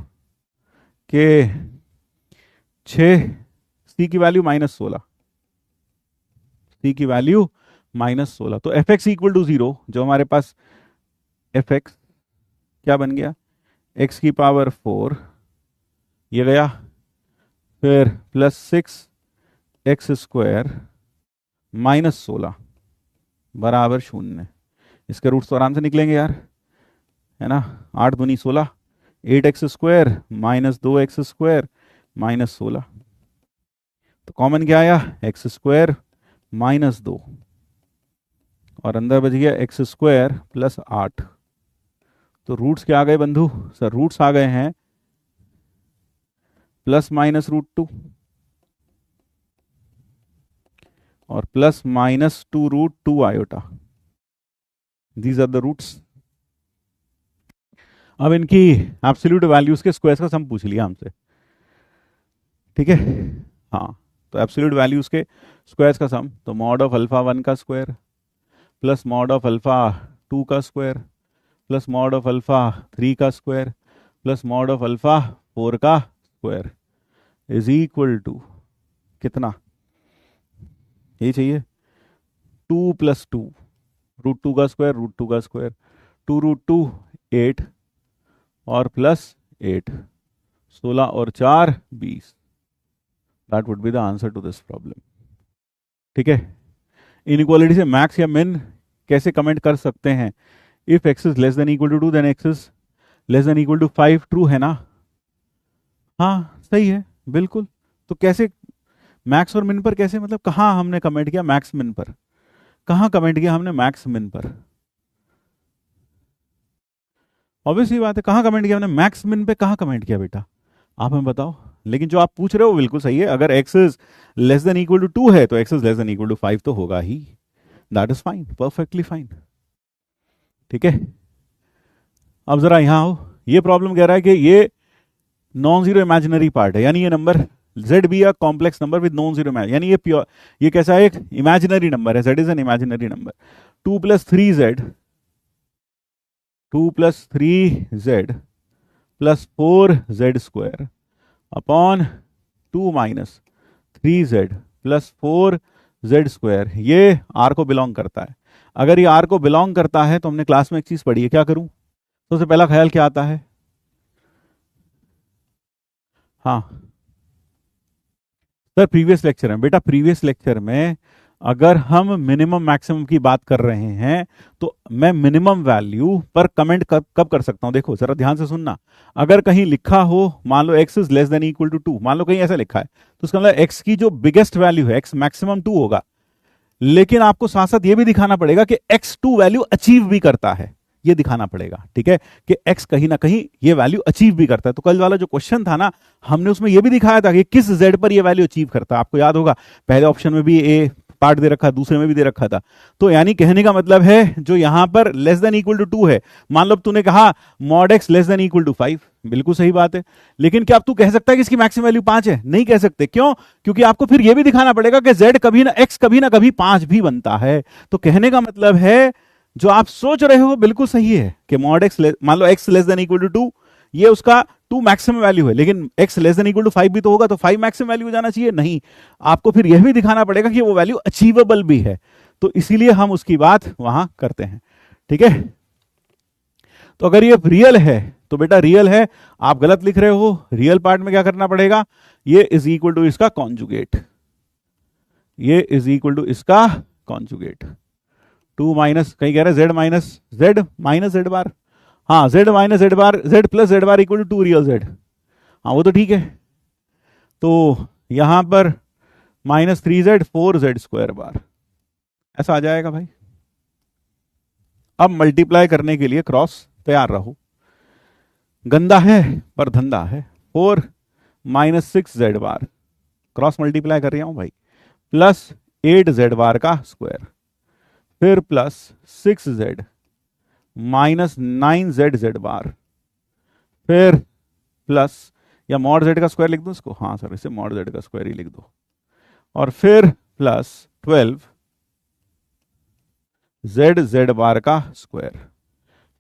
कि 6 सी की वैल्यू -16, सी की वैल्यू -16। तो एफ एक्स इक्वल टू 0, जो हमारे पास एफ एक्स क्या बन गया, एक्स की पावर 4 ये गया, फिर प्लस 6 एक्स स्क्वायर -16 बराबर 0। इसके रूट्स तो आराम से निकलेंगे यार, है ना। 8 दूनी 16, 8x स्क्वायर -2x स्क्वायर -16, तो कॉमन क्या आया, एक्स स्क्वायर -2 और अंदर बच गया एक्स स्क्वायर प्लस 8। तो रूट्स क्या आ गए बंधु, सर रूट्स आ गए हैं +-√2 और +-2√2 iota, these are the roots. अब इनकी एब्सोल्यूट वैल्यूज के स्क्वायर्स का सम पूछ लिया हमसे, ठीक है, हाँ। तो एब्सोल्यूट वैल्यूज के स्क्वायर्स का सम, तो मॉड ऑफ अल्फा 1 का square plus mod of alpha 2 का square plus mod of alpha 3 का square plus mod of alpha 4 का स्क्वायर इज इक्वल टू कितना, यही चाहिए, 2 + 2 √2 का स्क्वायर √2 का स्क्वायर, 2√2 8 और +8 16 और 4 20। That would be the answer to this problem. ठीक है, इनइक्वालिटी से मैक्स या मिन कैसे कमेंट कर सकते हैं, if x is less than equal to 2 then x is less than equal to 5, true है ना, हाँ सही है बिल्कुल। तो कैसे मैक्स और मिन पर कैसे, मतलब कहाँ हमने कमेंट किया मैक्स मिन पर, कहाँ कमेंट किया हमने मैक्स मिन पर, ऑब्वियसली बात है, कहाँ कमेंट किया हमने मैक्स मिन पे, कहाँ कमेंट किया बेटा, आप हमें बताओ। लेकिन जो आप पूछ रहे हो बिल्कुल सही है, अगर x is less than equal to 2 है तो x is less than equal to 5 तो होगा ही, that is fine, perfectly fine. ठीक है, अब जरा यहां आओ, ये प्रॉब्लम कह रहा है कि ये नॉन जीरो इमेजिनरी पार्ट है, यानी ये number z be a complex number with non zero imagine, यानी ये प्योर, ये कैसा है, एक इमेजिनरी नंबर है, z is an imaginary number. 2 + 3z 2 + 3z + 4z square upon 2 - 3z + 4z square, ये R को बिलोंग करता है। अगर ये R को बिलोंग करता है तो हमने क्लास में एक चीज पढ़ी है, क्या करूं, सबसे पहला ख्याल क्या आता है, हाँ सर प्रीवियस लेक्चर में, बेटा प्रीवियस लेक्चर में अगर हम मिनिमम मैक्सिमम की बात कर रहे हैं तो मैं मिनिमम वैल्यू पर कमेंट कब कब कर सकता हूं? देखो जरा ध्यान से सुनना। अगर कहीं लिखा हो मान लो x is less than equal to 2, मान लो कहीं ऐसा लिखा है, तो उसका मतलब x की जो बिगेस्ट वैल्यू है x मैक्सिमम 2 होगा। लेकिन आपको साथ साथ ये भी दिखाना पड़ेगा कि x2 वैल्यू अचीव भी करता है, ये दिखाना पड़ेगा, ठीक है, कि x कहीं ना कहीं ये वैल्यू अचीव भी करता है। तो कल वाला जो क्वेश्चन था ना, हमने उसमें ये भी दिखाया था कि किस z पर ये वैल्यू अचीव करता है। आपको याद होगा पहले ऑप्शन में भी ए पार्ट दे रखा, दूसरे में भी दे रखा था। तो यानी कहने का मतलब है जो यहां पर लेस देन इक्वल टू 2 है, मान लो तूने कहा mod x less than equal to 5, बिल्कुल सही बात है। लेकिन क्या अब तू कह सकता है कि इसकी मैक्सिमम वैल्यू 5 है? नहीं कह सकते। क्यों? क्योंकि आपको फिर यह भी दिखाना पड़ेगा कि z कभी ना x कभी ना कभी 5 भी बनता है। तो कहने का मतलब है जो आप सोच रहे हो बिल्कुल सही है कि मॉड x मान लो x less than equal to 2, ये उसका 2 मैक्सिमम वैल्यू है, लेकिन x less than equal to 5 भी तो होगा, तो 5 मैक्सिमम वैल्यू हो जाना चाहिए। नहीं, आपको फिर यह भी दिखाना पड़ेगा कि वो वैल्यू अचीवेबल भी है। तो इसीलिए हम उसकी बात वहां करते हैं, ठीक है। तो अगर ये रियल है तो बेटा रियल है, आप गलत लिख रहे हो। रियल पार्ट में क्या करना पड़ेगा? ये इज इक्वल टू इसका कॉन्जुगेट, ये इज इक्वल टू इसका कॉन्जुगेट। 2 माइनस, कहीं कह रहे जेड माइनस जेड बार, हाँ z minus z bar, z plus z bar equal to 2 real z, हाँ वो तो ठीक है। तो यहां पर -3z 4z स्क्वायर बार ऐसा आ जाएगा भाई। अब मल्टीप्लाई करने के लिए क्रॉस तैयार रहो, गंदा है पर धंधा है। 4 -6z बार क्रॉस मल्टीप्लाई कर रहा हूं भाई, प्लस 8z बार का स्क्वायर, फिर प्लस 6z माइनस 9z बार, फिर प्लस या मॉड z का स्क्वायर लिख दो इसको, हाँ सर इसे मॉड z का स्क्वायर ही लिख दो, और फिर प्लस 12 z बार का स्क्वायर,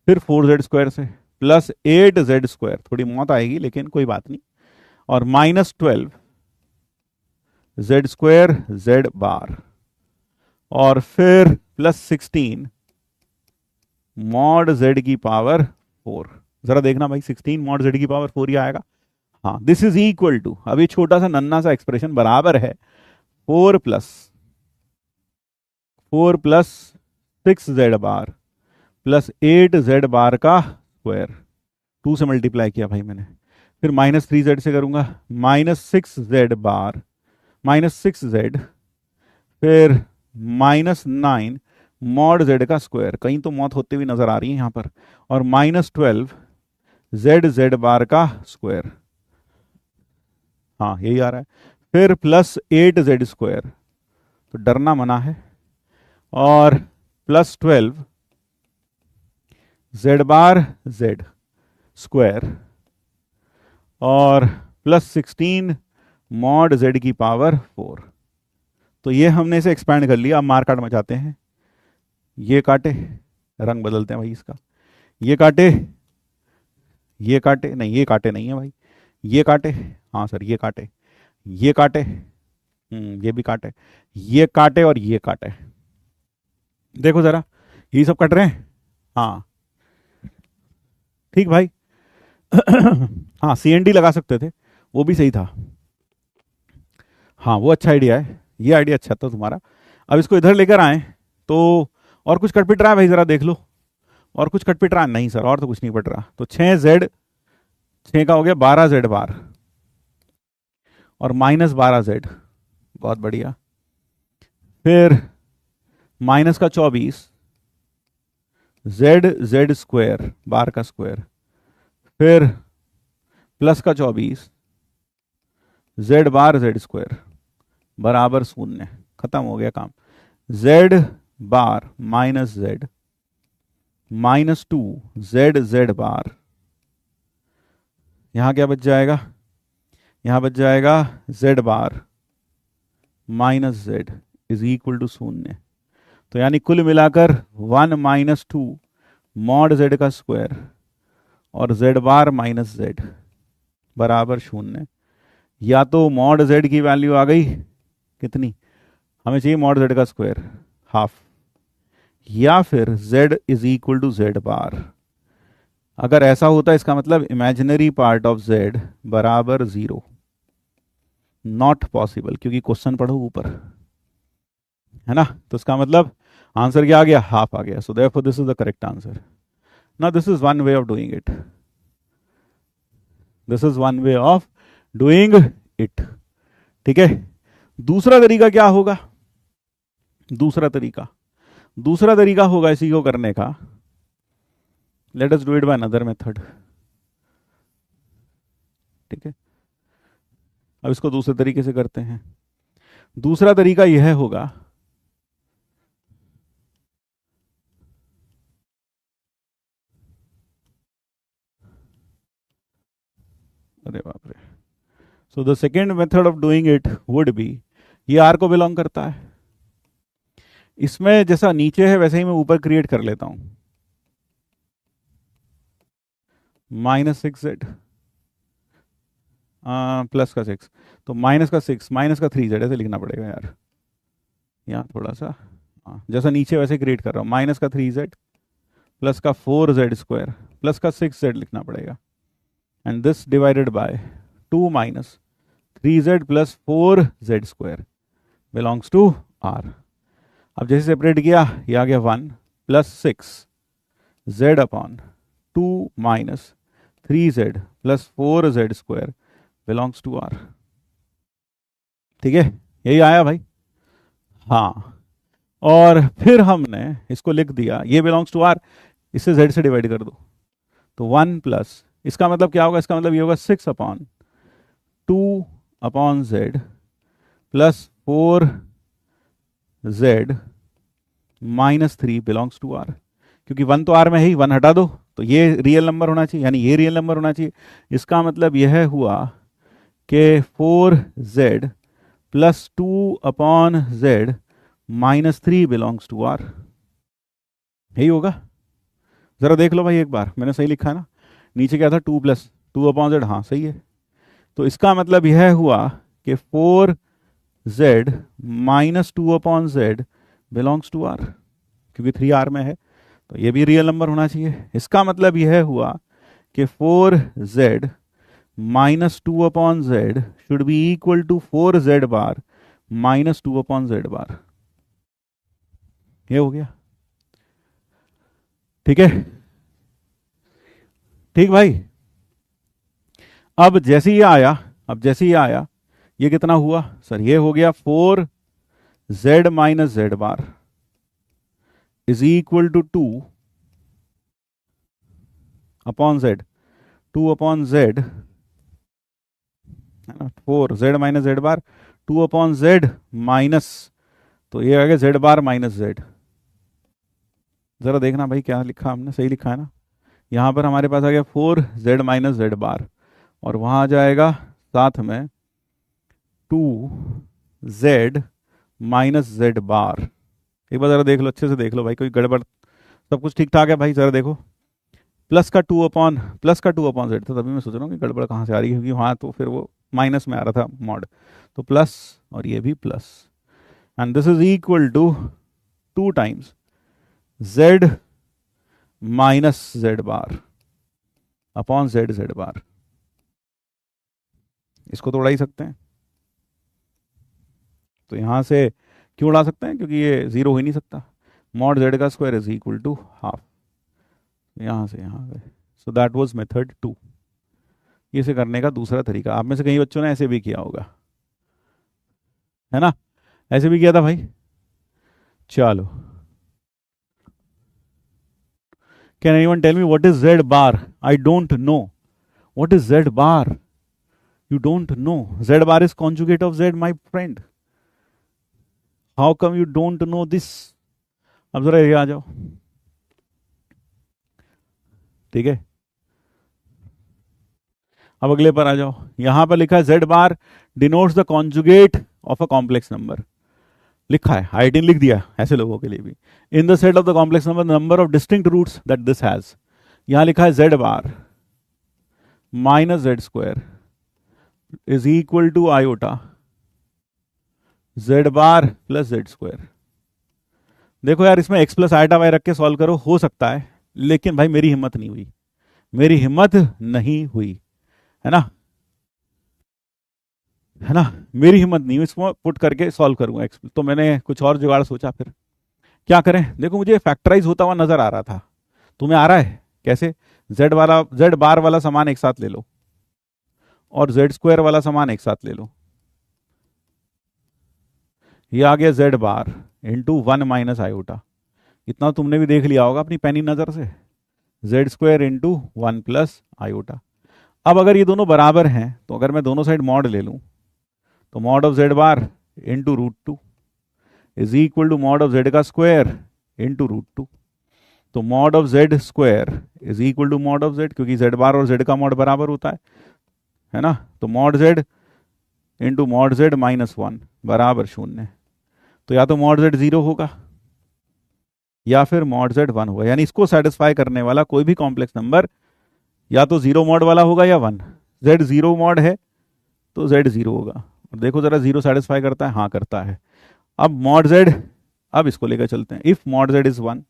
फिर 4z स्क्वायर से प्लस 8z स्क्वायर, थोड़ी मौत आएगी लेकिन कोई बात नहीं, और -12 z स्क्वायर z बार, और फिर प्लस 16 मॉड z की पावर 4। जरा देखना भाई 16 मॉड z की पावर 4 ही आएगा। हाँ, दिस इज इक्वल टू, अब ये छोटा सा नन्ना सा एक्सप्रेशन बराबर है 4 प्लस 6z बार प्लस 8z बार का स्क्वायर, 2 से मल्टीप्लाई किया भाई मैंने, फिर -3z से करूंगा, -6z बार -6z, फिर -9 मॉड z का स्क्वायर, कहीं तो मौत होते हुए नजर आ रही है यहां पर, और -12 z बार का स्क्वायर, हाँ यही आ रहा है, फिर प्लस 8z स्क्वायर, तो डरना मना है, और plus 12 z bar z square, और प्लस 16 मॉड z की पावर 4। तो ये हमने इसे एक्सपैंड कर लिया। अब मार काट मचाते हैं, ये काटे, रंग बदलते हैं भाई इसका, ये काटे, ये काटे नहीं, ये काटे नहीं है भाई, ये काटे, हाँ सर ये काटे, ये काटे, ये भी काटे, ये काटे, और ये काटे। देखो जरा ये सब कट रहे हैं, हाँ ठीक भाई। हाँ CND लगा सकते थे, वो भी सही था, हाँ वो अच्छा आइडिया है, ये आइडिया अच्छा था तुम्हारा। अब इसको इधर लेकर आए तो और कुछ कटपिट रहा है भाई, जरा देख लो, और कुछ कटपिट रहा है? नहीं सर और तो कुछ नहीं पट रहा। तो 6z, 6 का हो गया 12z बार, और -12z, बहुत बढ़िया, फिर माइनस का 24 z स्क्वायर बार का स्क्वायर, फिर प्लस का 24 z बार z स्क्वायर बराबर 0, खत्म हो गया काम। z बार -z -2 z बार, यहां क्या बच जाएगा? यहां बच जाएगा z bar -z is equal to 0। तो यानी कुल मिलाकर 1 - 2 मॉड z का स्क्वायर और z बार -z बराबर 0। या तो मॉड z की वैल्यू आ गई कितनी, हमें चाहिए मॉड z का स्क्वायर हाफ, या फिर z is equal to z bar. अगर ऐसा होता इसका मतलब इमेजिनरी पार्ट ऑफ z बराबर 0, नॉट पॉसिबल, क्योंकि क्वेश्चन पढ़ो ऊपर, है ना, तो इसका मतलब आंसर क्या आ गया, हाफ आ गया. So therefore this is the correct answer. Now this is one way of doing it. This is one way of doing it. ठीक है. दूसरा तरीका क्या होगा, दूसरा तरीका होगा इसी को करने का. Let us do it by another method. ठीक है. अब इसको दूसरे तरीके से करते हैं. दूसरा तरीका यह होगा, अरे बाप रे. So the second method of doing it would be, ये आर को बिलोंग करता है. इसमें जैसा नीचे है वैसे ही मैं ऊपर क्रिएट कर लेता हूं. -6z प्लस का 6, तो माइनस का 6 माइनस का 3z ऐसे लिखना पड़ेगा यार. यहाँ थोड़ा सा जैसा नीचे वैसे क्रिएट कर रहा हूँ. माइनस का 3z प्लस का 4z² प्लस का 6z लिखना पड़ेगा. And this divided by 2 minus 3z plus 4z² belongs to r. अब जैसे सेपरेट किया, ये आ गया 1 plus 6z upon 2 minus 3z plus 4z² belongs to r. ठीक है, यही आया भाई. हाँ, और फिर हमने इसको लिख दिया, ये बिलोंग्स टू r, इससे z से डिवाइड कर दो तो 1 प्लस, इसका मतलब क्या होगा, इसका मतलब ये होगा 6 upon 2 upon z plus 4z minus 3 belongs to r. क्योंकि 1 तो r में है ही, 1 हटा दो तो ये रियल नंबर होना चाहिए, यानी ये रियल नंबर होना चाहिए. इसका मतलब यह हुआ कि 4z plus 2 upon z minus 3 belongs to r. यही होगा. जरा देख लो भाई एक बार, मैंने सही लिखा है ना. नीचे क्या था, 2 प्लस 2 अपॉन z, हाँ सही है. तो इसका मतलब यह हुआ कि 4z minus 2 upon z belongs to r, क्योंकि 3 r में है तो ये भी रियल नंबर होना चाहिए. इसका मतलब यह हुआ कि 4z minus 2 upon z should be equal to 4z bar minus 2 upon z bar. ये हो गया. ठीक है, ठीक भाई. अब जैसे ही आया, ये कितना हुआ सर, ये हो गया 4z minus z bar is equal to 2 upon z, 2 upon z, 4z minus z bar 2 upon z minus, तो ये आ गया z बार माइनस z. जरा देखना भाई क्या लिखा हमने, सही लिखा है ना. यहां पर हमारे पास आ गया 4z माइनस z बार, और वहां आ जाएगा साथ में 2z माइनस z बार. एक बार जरा देख लो, अच्छे से देख लो भाई, कोई गड़बड़, सब कुछ ठीक ठाक है भाई. जरा देखो, प्लस का 2 अपॉन z था, तभी मैं सोच रहा हूँ कि गड़बड़ कहाँ से आ रही है, क्योंकि वहाँ तो फिर वो माइनस में आ रहा था मॉड. तो प्लस और ये भी plus, and this is equal to 2 times z minus z bar upon z bar. इसको तो उड़ा ही सकते हैं. तो यहां से क्यों उड़ा सकते हैं, क्योंकि ये 0 हो ही नहीं सकता. मॉड z का square is equal to half. यहां से यहां गए. So that was method 2. इसे करने का दूसरा तरीका, आप में से कई बच्चों ने ऐसे भी किया होगा, है ना, ऐसे भी किया था भाई. चलो, can anyone tell me what is z bar? I don't know. What is z bar? You don't know. Z bar is conjugate of Z, my friend. How come you don't know this? अब जरा ये आ जाओ. ठीक है, अब अगले पर आ जाओ. यहां पर लिखा है Z bar denotes the conjugate of a complex number. लिखा है, आई लिख दिया ऐसे लोगों के लिए भी. In the set of the complex number, number of distinct roots that this has. यहां लिखा है Z bar minus Z² is equal to iota z bar plus z². देखो यार, इसमें x प्लस आइटा वाई रख के सॉल्व करो, हो सकता है, लेकिन भाई मेरी हिम्मत नहीं हुई, है ना. है ना। मेरी हिम्मत नहीं हुई इसको पुट करके सॉल्व करूंगा, तो मैंने कुछ और जुगाड़ सोचा। फिर क्या करें, देखो मुझे फैक्टराइज होता हुआ नजर आ रहा था, तुम्हें आ रहा है कैसे? जेड वाला, जेड बार वाला सामान एक साथ ले लो और जेड स्क्वायर वाला सामान एक साथ ले लो। ये आ गया Z bar into 1 minus iota. इतना तुमने भी देख लिया होगा अपनी पैनी नजर से, Z square into 1 plus iota. अब अगर ये दोनों बराबर हैं तो अगर मैं दोनों साइड मॉड ले लूं तो mod of z bar into √2 is equal to mod of z का स्क्वायर इंटू √2। तो mod of z square is equal to mod of z, क्योंकि जेड बार और जेड का मॉड बराबर होता है ना। तो mod z into mod z -1 बराबर 0। तो या तो मॉड जेड 0 होगा या फिर मॉड जेड 1 होगा, यानी इसको सेटिस्फाई करने वाला कोई भी कॉम्प्लेक्स नंबर या तो 0 मॉड वाला होगा या 1। जेड 0 मॉड है तो जेड 0 होगा। और देखो जरा 0 सेटिस्फाई करता है, हाँ करता है। अब मॉड जेड, अब इसको लेकर चलते हैं, इफ मॉड जेड इज 1,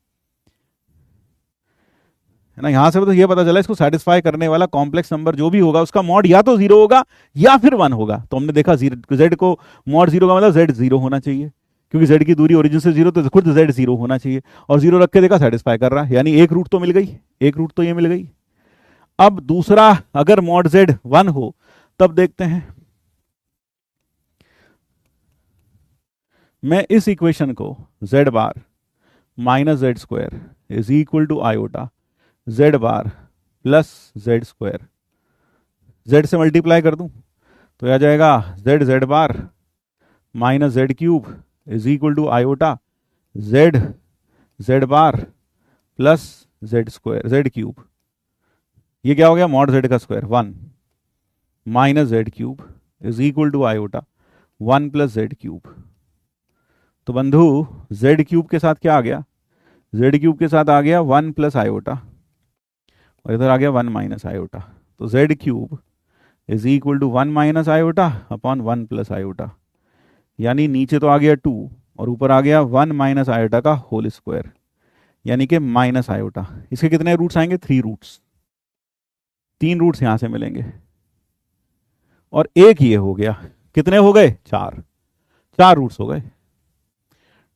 है ना। यहां से तो ये पता चला इसको सेटिस्फाई करने वाला कॉम्प्लेक्स नंबर जो भी होगा उसका मॉड या तो 0 होगा या फिर 1 होगा। तो हमने देखा जेड को मॉड 0 का मतलब जेड 0 होना चाहिए, क्योंकि जेड की दूरी ओरिजिन से 0, तो खुद जेड 0 होना चाहिए। और 0 रख के देखा सेटिस्फाई कर रहा है, यानी एक रूट तो मिल गई, एक रूट तो ये मिल गई। अब दूसरा, अगर मॉड जेड 1 हो तब देखते हैं। मैं इस इक्वेशन को Z bar minus z square is equal to iota Z bar plus Z square, Z से मल्टीप्लाई कर दूं तो आ जाएगा Z Z bar minus Z cube is equal to iota Z Z bar plus Z square Z cube. ये क्या हो गया, mod Z का square 1 minus Z cube is equal to iota 1 plus Z cube. तो बंधु Z cube के साथ क्या आ गया, जेड क्यूब के साथ आ गया 1 प्लस आयोटा और इधर आ गया 1 माइनस आयोटा। तो z cube is equal to 1 minus iota upon 1 plus iota, यानी नीचे तो आ गया 2 और ऊपर आ गया 1 माइनस आयोटा का होल स्क्वायर, यानी कि माइनस आयोटा। इसके कितने रूट्स आएंगे, 3 रूट्स, 3 रूट्स यहां से मिलेंगे और एक ये हो गया। कितने हो गए, 4 रूट्स हो गए।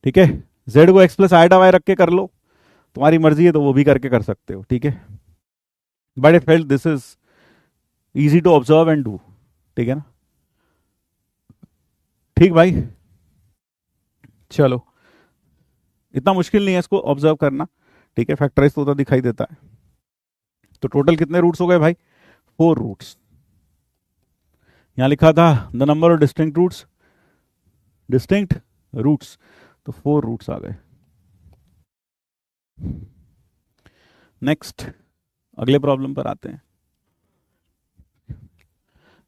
ठीक है, जेड को एक्स प्लस आयोटा वाई रख के कर लो, तुम्हारी मर्जी है तो वो भी करके कर सकते हो। ठीक है, but I felt this is easy to observe and do. ठीक है ना, ठीक भाई, चलो इतना मुश्किल नहीं है इसको ऑब्जर्व करना। ठीक है, फैक्टराइज तो दिखाई देता है। तो टोटल कितने रूट्स हो गए भाई, 4 रूट्स। यहां लिखा था the number of distinct roots, तो 4 रूट्स आ गए। नेक्स्ट, अगले प्रॉब्लम पर आते हैं।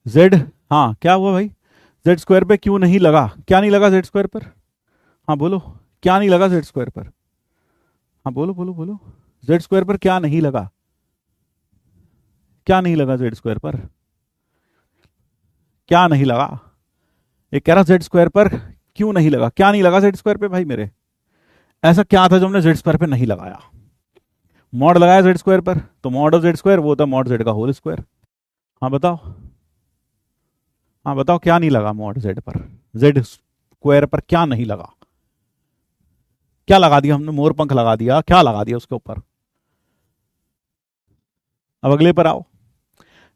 जेड, हाँ क्या हुआ भाई, जेड स्क्वायर पे क्यों नहीं लगा, क्या नहीं लगा जेड स्क्वायर पर, हाँ बोलो, क्या नहीं लगा जेड स्क्वायर पर, हाँ बोलो बोलो बोलो, जेड स्क्वायर पर क्या नहीं लगा, क्या नहीं लगा जेड स्क्वायर पर, क्या नहीं लगा। एक कह रहा जेड स्क्वायर पर क्यों नहीं लगा, क्या नहीं लगा जेड स्क्वायर पे भाई मेरे, ऐसा क्या था जो हमने जेड स्क्वायर पे नहीं लगाया। मॉड लगाया जेड स्क्वायर पर, तो मॉड ऑफ जेड स्क्वायर वो था मॉड जेड का होल स्क्वायर। हाँ बताओ, हाँ बताओ क्या नहीं लगा मॉड जेड पर, जेड स्क्वायर पर क्या नहीं लगा, क्या लगा दिया हमने, मोर पंख लगा दिया, क्या लगा दिया उसके ऊपर। अब अगले पर आओ।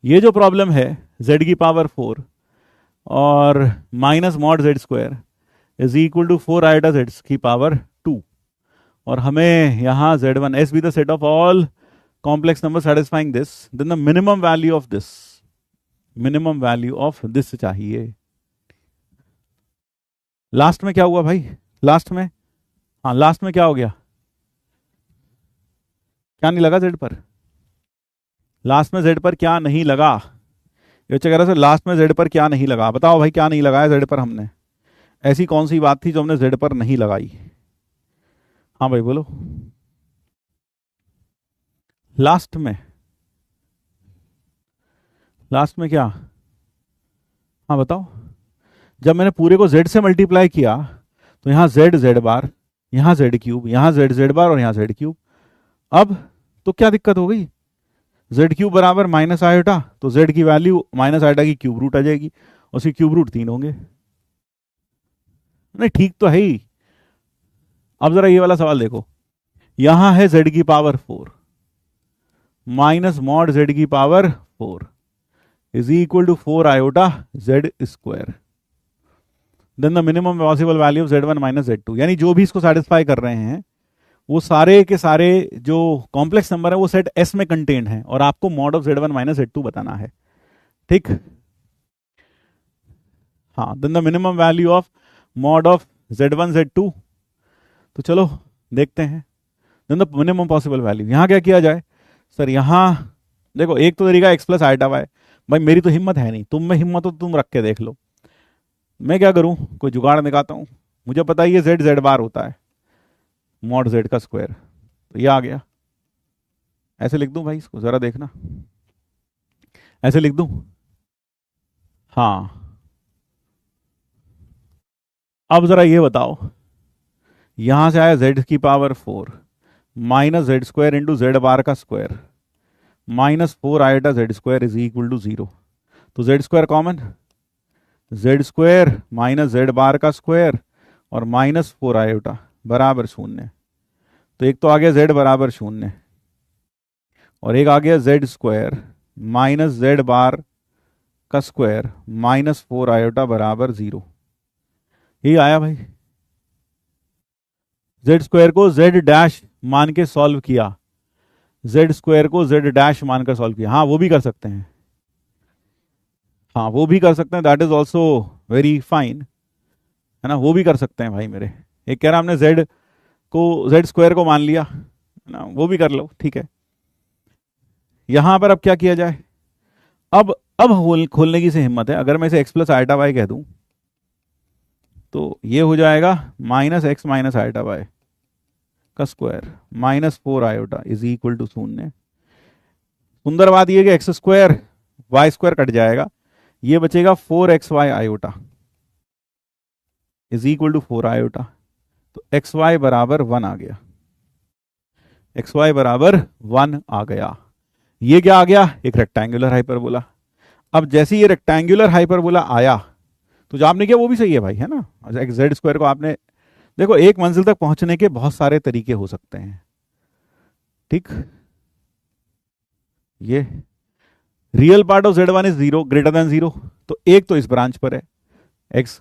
ये जो प्रॉब्लम है z की पावर 4 और minus mod z square is equal to 4 iota z की पावर 2, और हमें यहां z1 s be the set of all complex number satisfying this, then the minimum value of this, minimum value of this चाहिए। Last में क्या हुआ भाई, last में, हाँ लास्ट में क्या हो गया, क्या नहीं लगा जेड पर, लास्ट में जेड पर क्या नहीं लगा। ये कह रहा है लास्ट में जेड पर क्या नहीं लगा, बताओ भाई क्या नहीं लगाया जेड पर हमने, ऐसी कौन सी बात थी जो हमने जेड पर नहीं लगाई। हाँ भाई बोलो, लास्ट में, लास्ट में क्या, हाँ बताओ। जब मैंने पूरे को z से मल्टीप्लाई किया तो यहां z जेड बार, यहां z क्यूब, यहां z जेड बार और यहां z क्यूब। अब तो क्या दिक्कत हो गई, z क्यूब बराबर माइनस आयोटा, तो z की वैल्यू माइनस आयोटा की क्यूब रूट आ जाएगी, उसकी क्यूब रूट 3 होंगे। नहीं ठीक तो है ही। अब जरा ये वाला सवाल देखो, यहां है z की पावर 4 माइनस मॉड z की power 4 is equal to 4 iota z square, then the minimum possible value of z1 minus z2। यानी जो भी इसको सेटिस्फाई कर रहे हैं वो सारे के सारे जो कॉम्प्लेक्स नंबर है वो सेट S में कंटेन्ड है, और आपको mod of z1 minus z2 बताना है। ठीक, हाँ, then the minimum value of mod of z1 z2। तो चलो देखते हैं, then the minimum possible value. यहां क्या किया जाए सर, यहां देखो एक तो तरीका x प्लस आइटा वाई। भाई मेरी तो हिम्मत है नहीं, तुम में हिम्मत हो तो तुम रख के देख लो। मैं क्या करूं, कोई जुगाड़ निकालता हूं। मुझे पता है ये z बार होता है मॉड z का स्क्वायर, तो ये आ गया। ऐसे लिख दूं भाई इसको, जरा देखना, ऐसे लिख दूं। हाँ, अब जरा ये बताओ, यहां से आया z की power 4 minus z square into z bar का square minus 4 iota z square is equal to 0। तो z square common, z square minus z bar का स्क्वायर और माइनस 4 आयोटा बराबर 0। तो एक तो आ गया z बराबर 0 और एक आ गया Z square minus z bar का स्क्वायर माइनस 4 आयोटा बराबर 0। ये आया भाई। जेड स्क्वायर को जेड डैश मान के सॉल्व किया, जेड स्क्वायर को जेड डैश मानकर सॉल्व किया। हाँ वो भी कर सकते हैं, हाँ वो भी कर सकते हैं, that is also very fine, है ना, वो भी कर सकते हैं भाई मेरे। एक कह रहा हमने जेड को जेड स्क्वायर को मान लिया, है ना, वो भी कर लो, ठीक है। यहां पर अब क्या किया जाए, अब खोलने की से हिम्मत है। अगर मैं इसे x प्लस आइटा वाई कह दूं तो ये हो जाएगा minus x minus iota y का square minus 4 iota is equal to 0। सुंदर बात यह कि x square y square cut जाएगा, ये बचेगा 4xy iota is equal to 4 iota. तो xy बराबर 1 आ गया, xy बराबर 1 आ गया। ये क्या आ गया, एक रेक्टेंगुलर हाइपरबोला। अब जैसे ये रेक्टेंगुलर हाइपरबोला आया तो जो आपने किया वो भी सही है भाई, है ना। जेड स्क्वायर को आपने देखो, एक मंजिल तक पहुंचने के बहुत सारे तरीके हो सकते हैं, ठीक। ये real part of z1 is 0 greater than 0, तो एक तो इस ब्रांच पर है x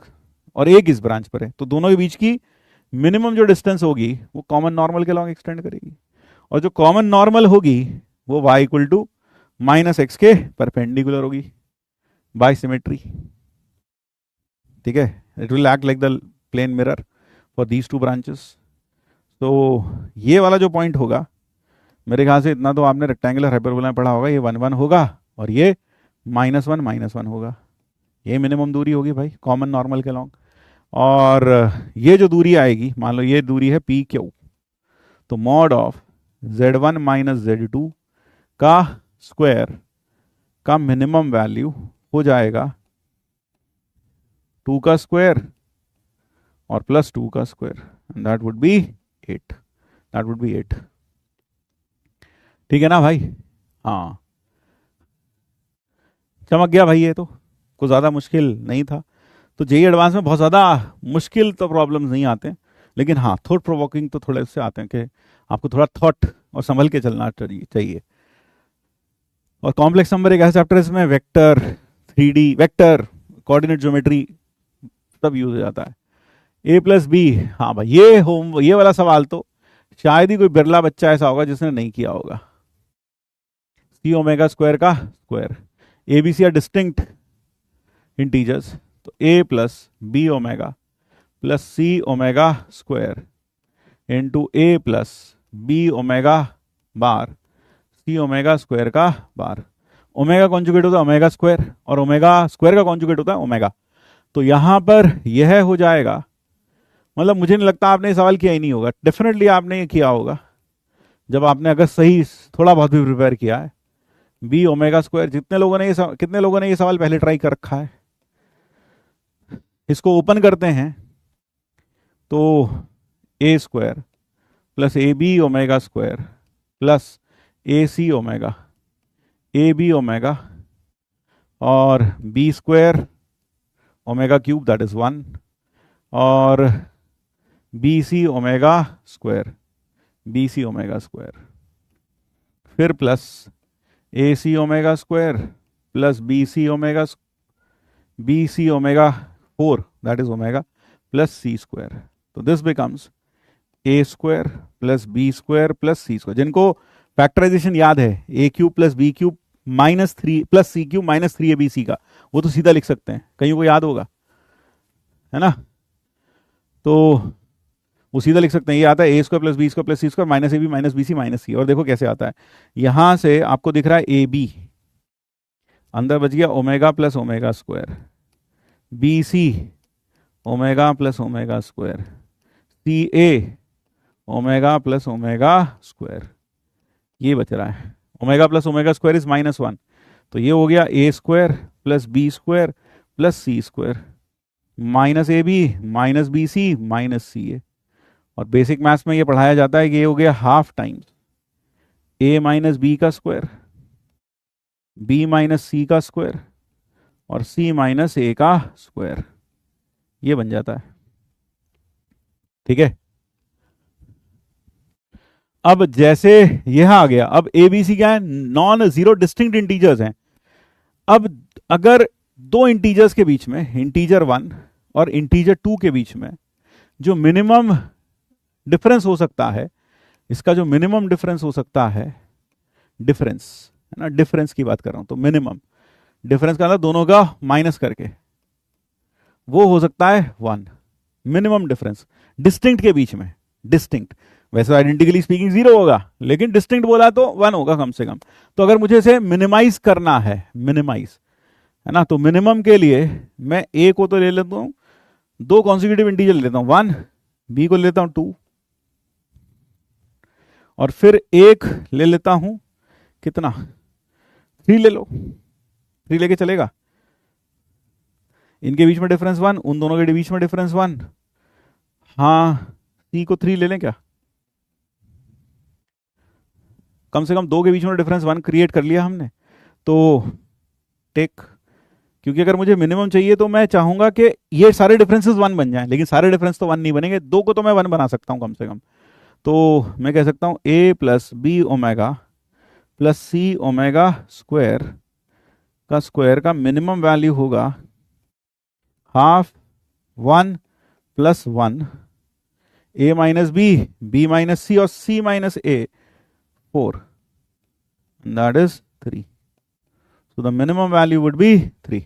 और एक इस ब्रांच पर है, तो दोनों के बीच की मिनिमम जो डिस्टेंस होगी वो कॉमन नॉर्मल के लॉन्ग एक्सटेंड करेगी, और जो कॉमन नॉर्मल होगी वो y equal to minus x के परपेंडिकुलर होगी बाय सिमेट्री, ठीक है। It will act like the plane mirror for these two branches. तो ये वाला जो पॉइंट होगा, मेरे ख्याल से इतना तो आपने रेक्टेंगुलर हाइपरबोला में पढ़ा होगा, ये 1 1 होगा और ये -1 होगा। ये मिनिमम दूरी होगी भाई कॉमन नॉर्मल के लॉन्ग। और ये जो दूरी आएगी, मान लो ये दूरी है पी क्यू, तो mod of z1 minus z2 का स्क्वायर का मिनिमम वैल्यू हो जाएगा 2 का स्क्वायर और प्लस 2 का square, and that would B 8, that would B 8। ठीक है ना भाई, हाँ चमक गया भाई। ये तो कुछ ज़्यादा मुश्किल नहीं था। तो जेईई एडवांस में बहुत ज़्यादा मुश्किल तो प्रॉब्लम्स नहीं आते हैं, लेकिन हाँ थॉट प्रोवोकिंग तो थोड़े से आते हैं कि आपको थोड़ा थॉट और संभल के चलना चाहिए। और कॉम्प्लेक्स नंबर एक ऐसा चैप्टर है इसमें vector 3D vector coordinate geometry सब यूज हो जाता है। ए प्लस बी, हाँ भाई ये वाला सवाल तो शायद ही कोई बिरला बच्चा ऐसा होगा जिसने नहीं किया होगा। सी ओमेगा स्क्वायर का square, a b c are distinct integers, तो a plus b omega plus c omega square into a plus b omega bar c omega square का बार। ओमेगा कॉन्जुगेट होता है ओमेगा स्क्वायर और omega square का conjugate होता है omega. तो यहां पर यह हो जाएगा, मतलब मुझे नहीं लगता आपने ये सवाल किया ही नहीं होगा, डेफिनेटली आपने ये किया होगा जब आपने अगर सही थोड़ा बहुत भी प्रिपेयर किया है। बी ओमेगा स्क्वायर, कितने लोगों ने ये सवाल पहले ट्राई कर रखा है। इसको ओपन करते हैं तो a square plus a b omega square plus a c omega a b omega और b square omega cube that is 1, और b c omega square, b c omega square, फिर plus a c omega square plus b c omega 4 that is omega plus c square. तो this becomes a square plus b square plus c square. जिनको factorization याद है, a cube plus B cube minus 3 plus c cube minus 3 a b c का, वो तो सीधा लिख सकते हैं, कहीं को याद होगा, है ना. तो वो सीधा लिख सकते हैं, ये आता है a square plus b square plus c square minus a b minus b c minus c. और देखो कैसे आता है, यहां से आपको दिख रहा है ए बी, अंदर बच गया omega plus omega square, b c omega plus omega square, c a omega plus omega square, ये बच रहा है. Omega plus omega square is -1, तो ये हो गया a square plus b square plus c square minus a b minus b c minus c a. और basic maths में ये पढ़ाया जाता है कि ये हो गया हाफ टाइम्स ए माइनस बी का स्क्वायर, बी माइनस सी का स्क्वायर और सी माइनस ए का स्क्वायर, ये बन जाता है. ठीक है. अब जैसे यह आ गया, अब ए बी सी क्या है, नॉन जीरो डिस्टिंक्ट इंटीजर्स हैं. अब अगर दो इंटीजर्स के बीच में, इंटीजर 1 और इंटीजर 2 के बीच में जो मिनिमम डिफरेंस हो सकता है, इसका जो मिनिमम डिफरेंस हो सकता है, डिफरेंस है ना, डिफरेंस की बात कर रहा हूं, तो मिनिमम डिफरेंस का मतलब दोनों का माइनस करके, वो हो सकता है 1. मिनिमम डिफरेंस डिस्टिंक्ट के बीच में, डिस्टिंक्ट वैसे आइडेंटिकली स्पीकिंग 0 होगा, लेकिन डिस्टिंक्ट बोला तो 1 होगा कम से कम. तो अगर मुझे इसे मिनिमाइज करना है, मिनिमाइज है ना, तो मिनिमम के लिए मैं ए को तो ले लेता हूं, दो कॉन्सिक्यूटिव इंटीजर ले लेता हूं 1, बी को ले लेता हूं 2, और फिर एक ले लेता हूं कितना, 3 ले लो, 3 लेके चलेगा. इनके बीच में डिफरेंस 1, उन दोनों के बीच में डिफरेंस 1. हाँ, सी को 3 ले लें क्या, कम से कम दो के बीच में डिफरेंस 1 क्रिएट कर लिया हमने. तो टेक, क्योंकि अगर मुझे मिनिमम चाहिए तो मैं चाहूंगा कि ये सारे डिफरेंसेस 1 बन जाएं, लेकिन सारे डिफरेंस तो 1 नहीं बनेंगे, दो को तो मैं 1 बना सकता हूं कम से कम. तो मैं कह सकता हूं ए plus b omega plus c omega square का मिनिमम वैल्यू होगा हाफ 1 प्लस 1, ए माइनस बी माइनस सी और सी minus A 4, and that is 3. So the minimum value would be 3.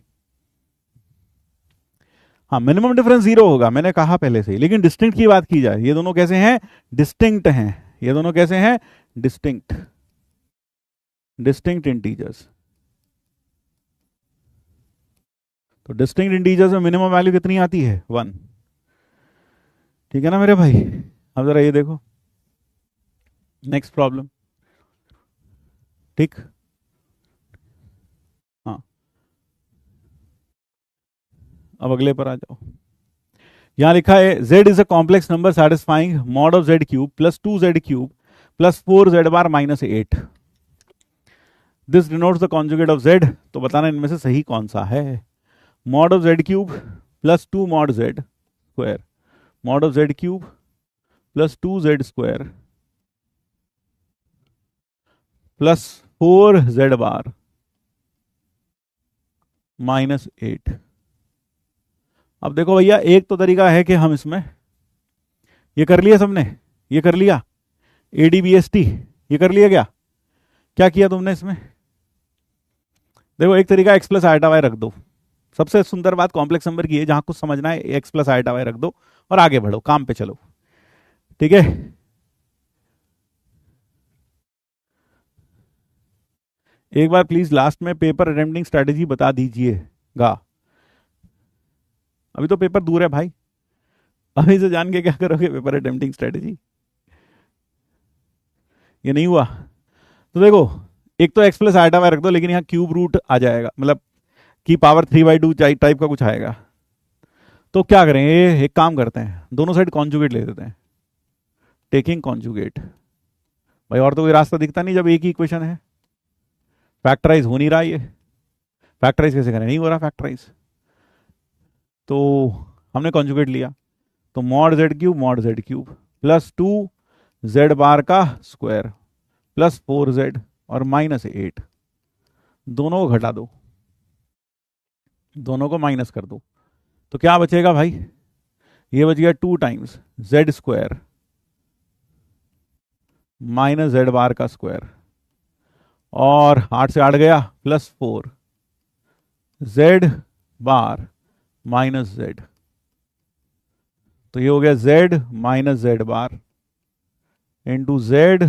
हाँ, मिनिमम डिफरेंस 0 होगा, मैंने कहा पहले से ही. लेकिन डिस्टिंक्ट की बात की जाए, ये दोनों कैसे हैं, डिस्टिंक्ट हैं. ये दोनों कैसे हैं, डिस्टिंक्ट, डिस्टिंक्ट इंटीजर्स. तो डिस्टिंक्ट इंटीजर्स में मिनिमम वैल्यू कितनी आती है, 1. ठीक है ना मेरे भाई. अब जरा ये देखो नेक्स्ट प्रॉब्लम. ठीक, हाँ, अब अगले पर आ जाओ. यहां लिखा है z is a complex number satisfying mod of z cube plus 2z cube plus 4z bar minus 8. This denotes the conjugate of z. तो बताना इनमें से सही कौन सा है. Mod of z cube plus 2 mod z square, mod of z cube plus 2z square plus 4z bar minus 8. अब देखो भैया, एक तो तरीका है कि हम इसमें, ये कर लिया सबने, ये कर लिया ADBST, ये कर लिया, क्या किया तुमने इसमें. देखो एक तरीका x प्लस आइटा वाई रख दो. सबसे सुंदर बात कॉम्प्लेक्स नंबर की है, जहां कुछ समझना है x प्लस आइटा वाई रख दो और आगे बढ़ो, काम पे चलो. ठीक है. एक बार प्लीज लास्ट में पेपर अटेम्प्टिंग स्ट्रेटेजी बता दीजिएगा. अभी तो पेपर दूर है भाई, अभी से जान के क्या करोगे पेपर अटेम्प्टिंग स्ट्रेटेजी. ये नहीं हुआ तो देखो, एक तो x प्लस आइटा वाई रख दो, लेकिन यहाँ क्यूब रूट आ जाएगा, मतलब की पावर 3/2 टाइप का कुछ आएगा. तो क्या करें, एक काम करते हैं, दोनों साइड कॉन्जुगेट ले देते हैं, टेकिंग कॉन्जुगेट. भाई और तो कोई रास्ता दिखता नहीं जब एक ही इक्वेशन है. फैक्टराइज हो नहीं रहा, ये फैक्टराइज कैसे करें, नहीं हो रहा फैक्टराइज. तो हमने कॉन्जुगेट लिया, तो mod z cube plus 2 z bar का स्क्वायर प्लस 4z और माइनस 8, दोनों को घटा दो, दोनों को माइनस कर दो, तो क्या बचेगा भाई, ये बच गया 2 times z square minus z bar का स्क्वायर, और 8 से 8 गया plus 4 z bar minus z, तो ये हो गया z minus z bar into z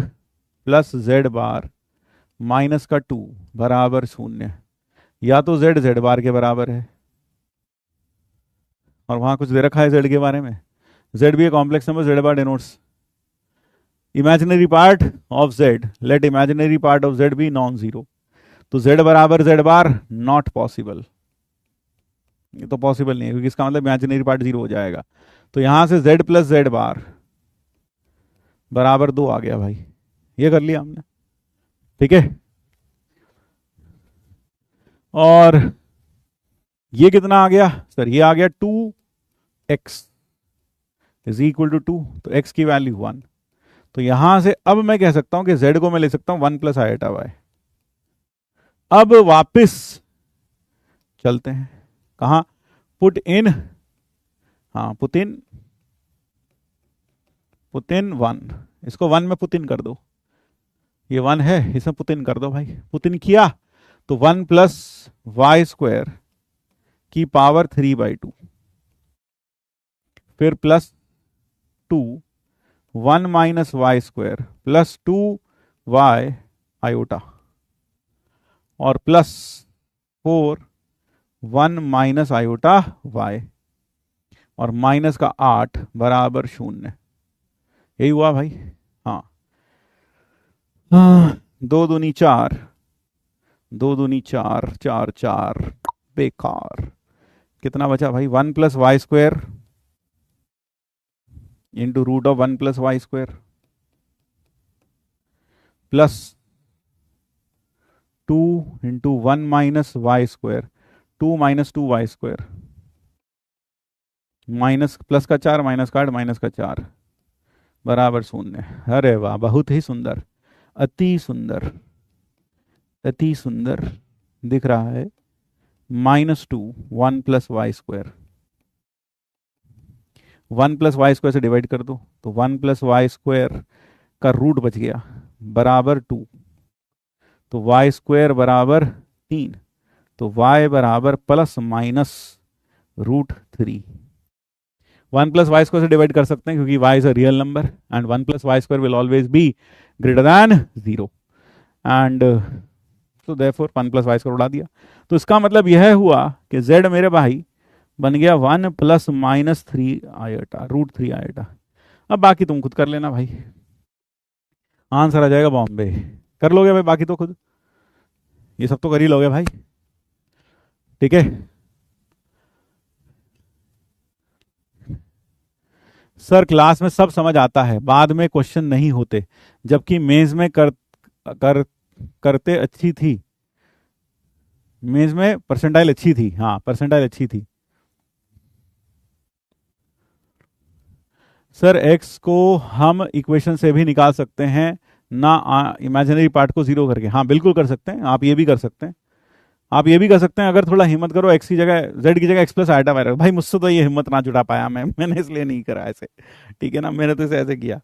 plus z bar minus का 2 बराबर 0। या तो जेड जेड बार के बराबर है, और वहां कुछ दे रखा है जेड के बारे में, जेड भी a complex number, z bar denotes imaginary part of z, let imaginary part of z be non zero, तो जेड बराबर जेड बार नॉट पॉसिबल, ये तो पॉसिबल नहीं है क्योंकि इसका मतलब इमेजिनरी पार्ट 0 हो जाएगा, तो यहां से जेड प्लस जेड बार बराबर 2 आ गया भाई, ये कर लिया हमने, ठीक है। और ये कितना आ गया सर, ये आ गया 2x इज इक्वल टू 2, तो x की वैल्यू 1, तो यहां से अब मैं कह सकता हूं कि z को मैं ले सकता हूं 1 प्लस आइटा वाई। अब वापिस चलते हैं, कहा, पुट इन, हाँ पुट इन 1, इसको 1 में पुट इन कर दो, ये 1 है, इसमें पुट इन कर दो भाई, पुट इन किया तो 1 प्लस वाई स्क्वायर की पावर 3/2, फिर plus 2 1 minus y square plus 2 y iota, और प्लस 4 1 माइनस आयोटा वाई, और माइनस का 8 बराबर 0, यही हुआ भाई। हाँ, 2 दूनी 4, 2 दूनी 4, 4 4 बेकार, कितना बचा भाई, 1 plus y square into root of 1 plus y square plus 2 into 1 minus y square, 2 minus 2 y square, minus plus का 4 माइनस का 8 माइनस का 4 बराबर 0। अरे वाह, बहुत ही सुंदर, अति सुंदर, अति सुंदर दिख रहा है। -2 1 plus y square, 1 plus y square से डिवाइड कर दो, तो 1 प्लस वाई स्क्वायर का रूट बच गया बराबर 2, तो वाई स्क्वायर बराबर 3, तो y बराबर plus minus √3। 1 plus y square से डिवाइड कर सकते हैं क्योंकि y is a real number and 1 plus y square will always be greater than 0, and तो देयरफॉर 1 प्लस वाई स्क्वायर उड़ा दिया, तो इसका मतलब यह हुआ कि z मेरे भाई बन गया 1 प्लस माइनस 3 आयोटा, √3 आयोटा। अब बाकी तुम खुद कर लेना भाई, आंसर आ जाएगा बॉम्बे, कर लोगे भाई बाकी तो खुद, ये सब तो कर ही लोगे भाई, ठीक है। सर क्लास में सब समझ आता है, बाद में क्वेश्चन नहीं होते, जबकि मेज में करते अच्छी थी, मेज में परसेंटाइल अच्छी थी, हाँ परसेंटाइल अच्छी थी। सर x को हम इक्वेशन से भी निकाल सकते हैं ना, इमेजिनरी पार्ट को 0 करके, हाँ बिल्कुल कर सकते हैं, आप ये भी कर सकते हैं, आप ये भी कर सकते हैं, अगर थोड़ा हिम्मत करो, x की जगह z की जगह x प्लस आइटा वाई रखो। भाई मुझसे तो ये हिम्मत ना जुटा पाया मैंने इसलिए नहीं करा ऐसे, ठीक है ना, मैंने तो इसे ऐसे किया,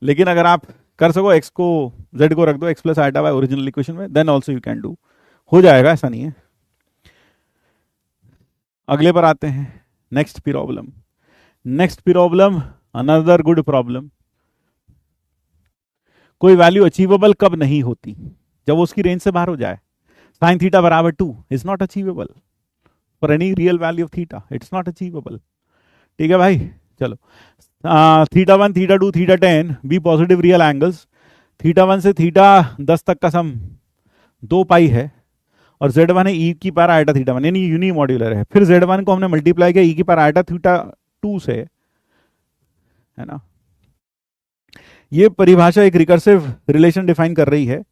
लेकिन अगर आप कर सको x को z को रख दो x plus iota y original equation में, then also you can do, हो जाएगा, ऐसा नहीं है। अगले पर आते हैं, next problem, another good problem. कोई वैल्यू अचीवेबल कब नहीं होती, जब वो उसकी रेंज से बाहर हो जाए। sin थीटा बराबर 2 is not achievable for any real value of theta, it's not achievable, ठीक है भाई। चलो, theta 1 theta 2 theta 10 be positive real angles, theta 1 से थीटा 10 तक का सम 2 पाई है, और z1 है e की पावर आइटा थीटा 1, यानी यूनी मॉड्यूलर है, फिर z1 को हमने मल्टीप्लाई किया e की पावर आइटा थीटा 2 से, है ना। ये परिभाषा एक रिकर्सिव रिलेशन डिफाइन कर रही है,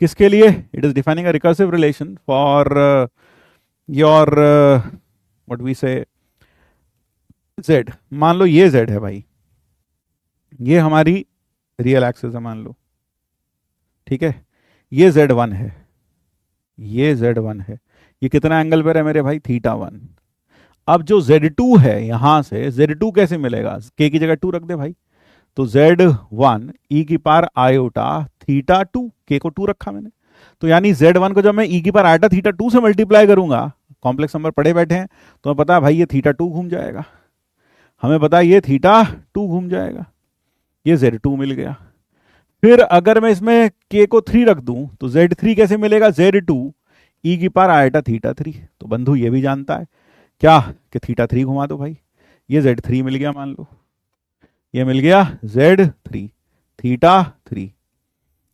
किसके लिए, it is defining a recursive relation for your what we say z, मान लो ये जेड है भाई, ये हमारी रियल एक्सिस है मान लो, ठीक है, ये Z1 है, ये Z1 है, ये कितना एंगल पर है मेरे भाई, θ1। अब जो Z2 है यहां से Z2 कैसे मिलेगा, K की जगह 2 रख दे भाई, तो Z1 e की पावर आयोटा θ2, K को 2 रखा मैंने, तो यानी Z1 को जब मैं e की पावर आयोटा θ2 से मल्टीप्लाई करूंगा, कॉम्प्लेक्स नंबर पड़े बैठे हैं तो हमें पता है भाई ये θ2 घूम जाएगा, हमें पता है ये θ2 घूम जाएगा, ये Z2 मिल गया। फिर अगर मैं इसमें K को 3 रख दूं तो Z3 कैसे मिलेगा, Z2 e की पावर आयोटा θ3, तो बंधु ये भी जानता है क्या कि θ3 घुमा दो भाई, ये Z3 मिल गया मान लो, ये मिल गया Z3 θ3।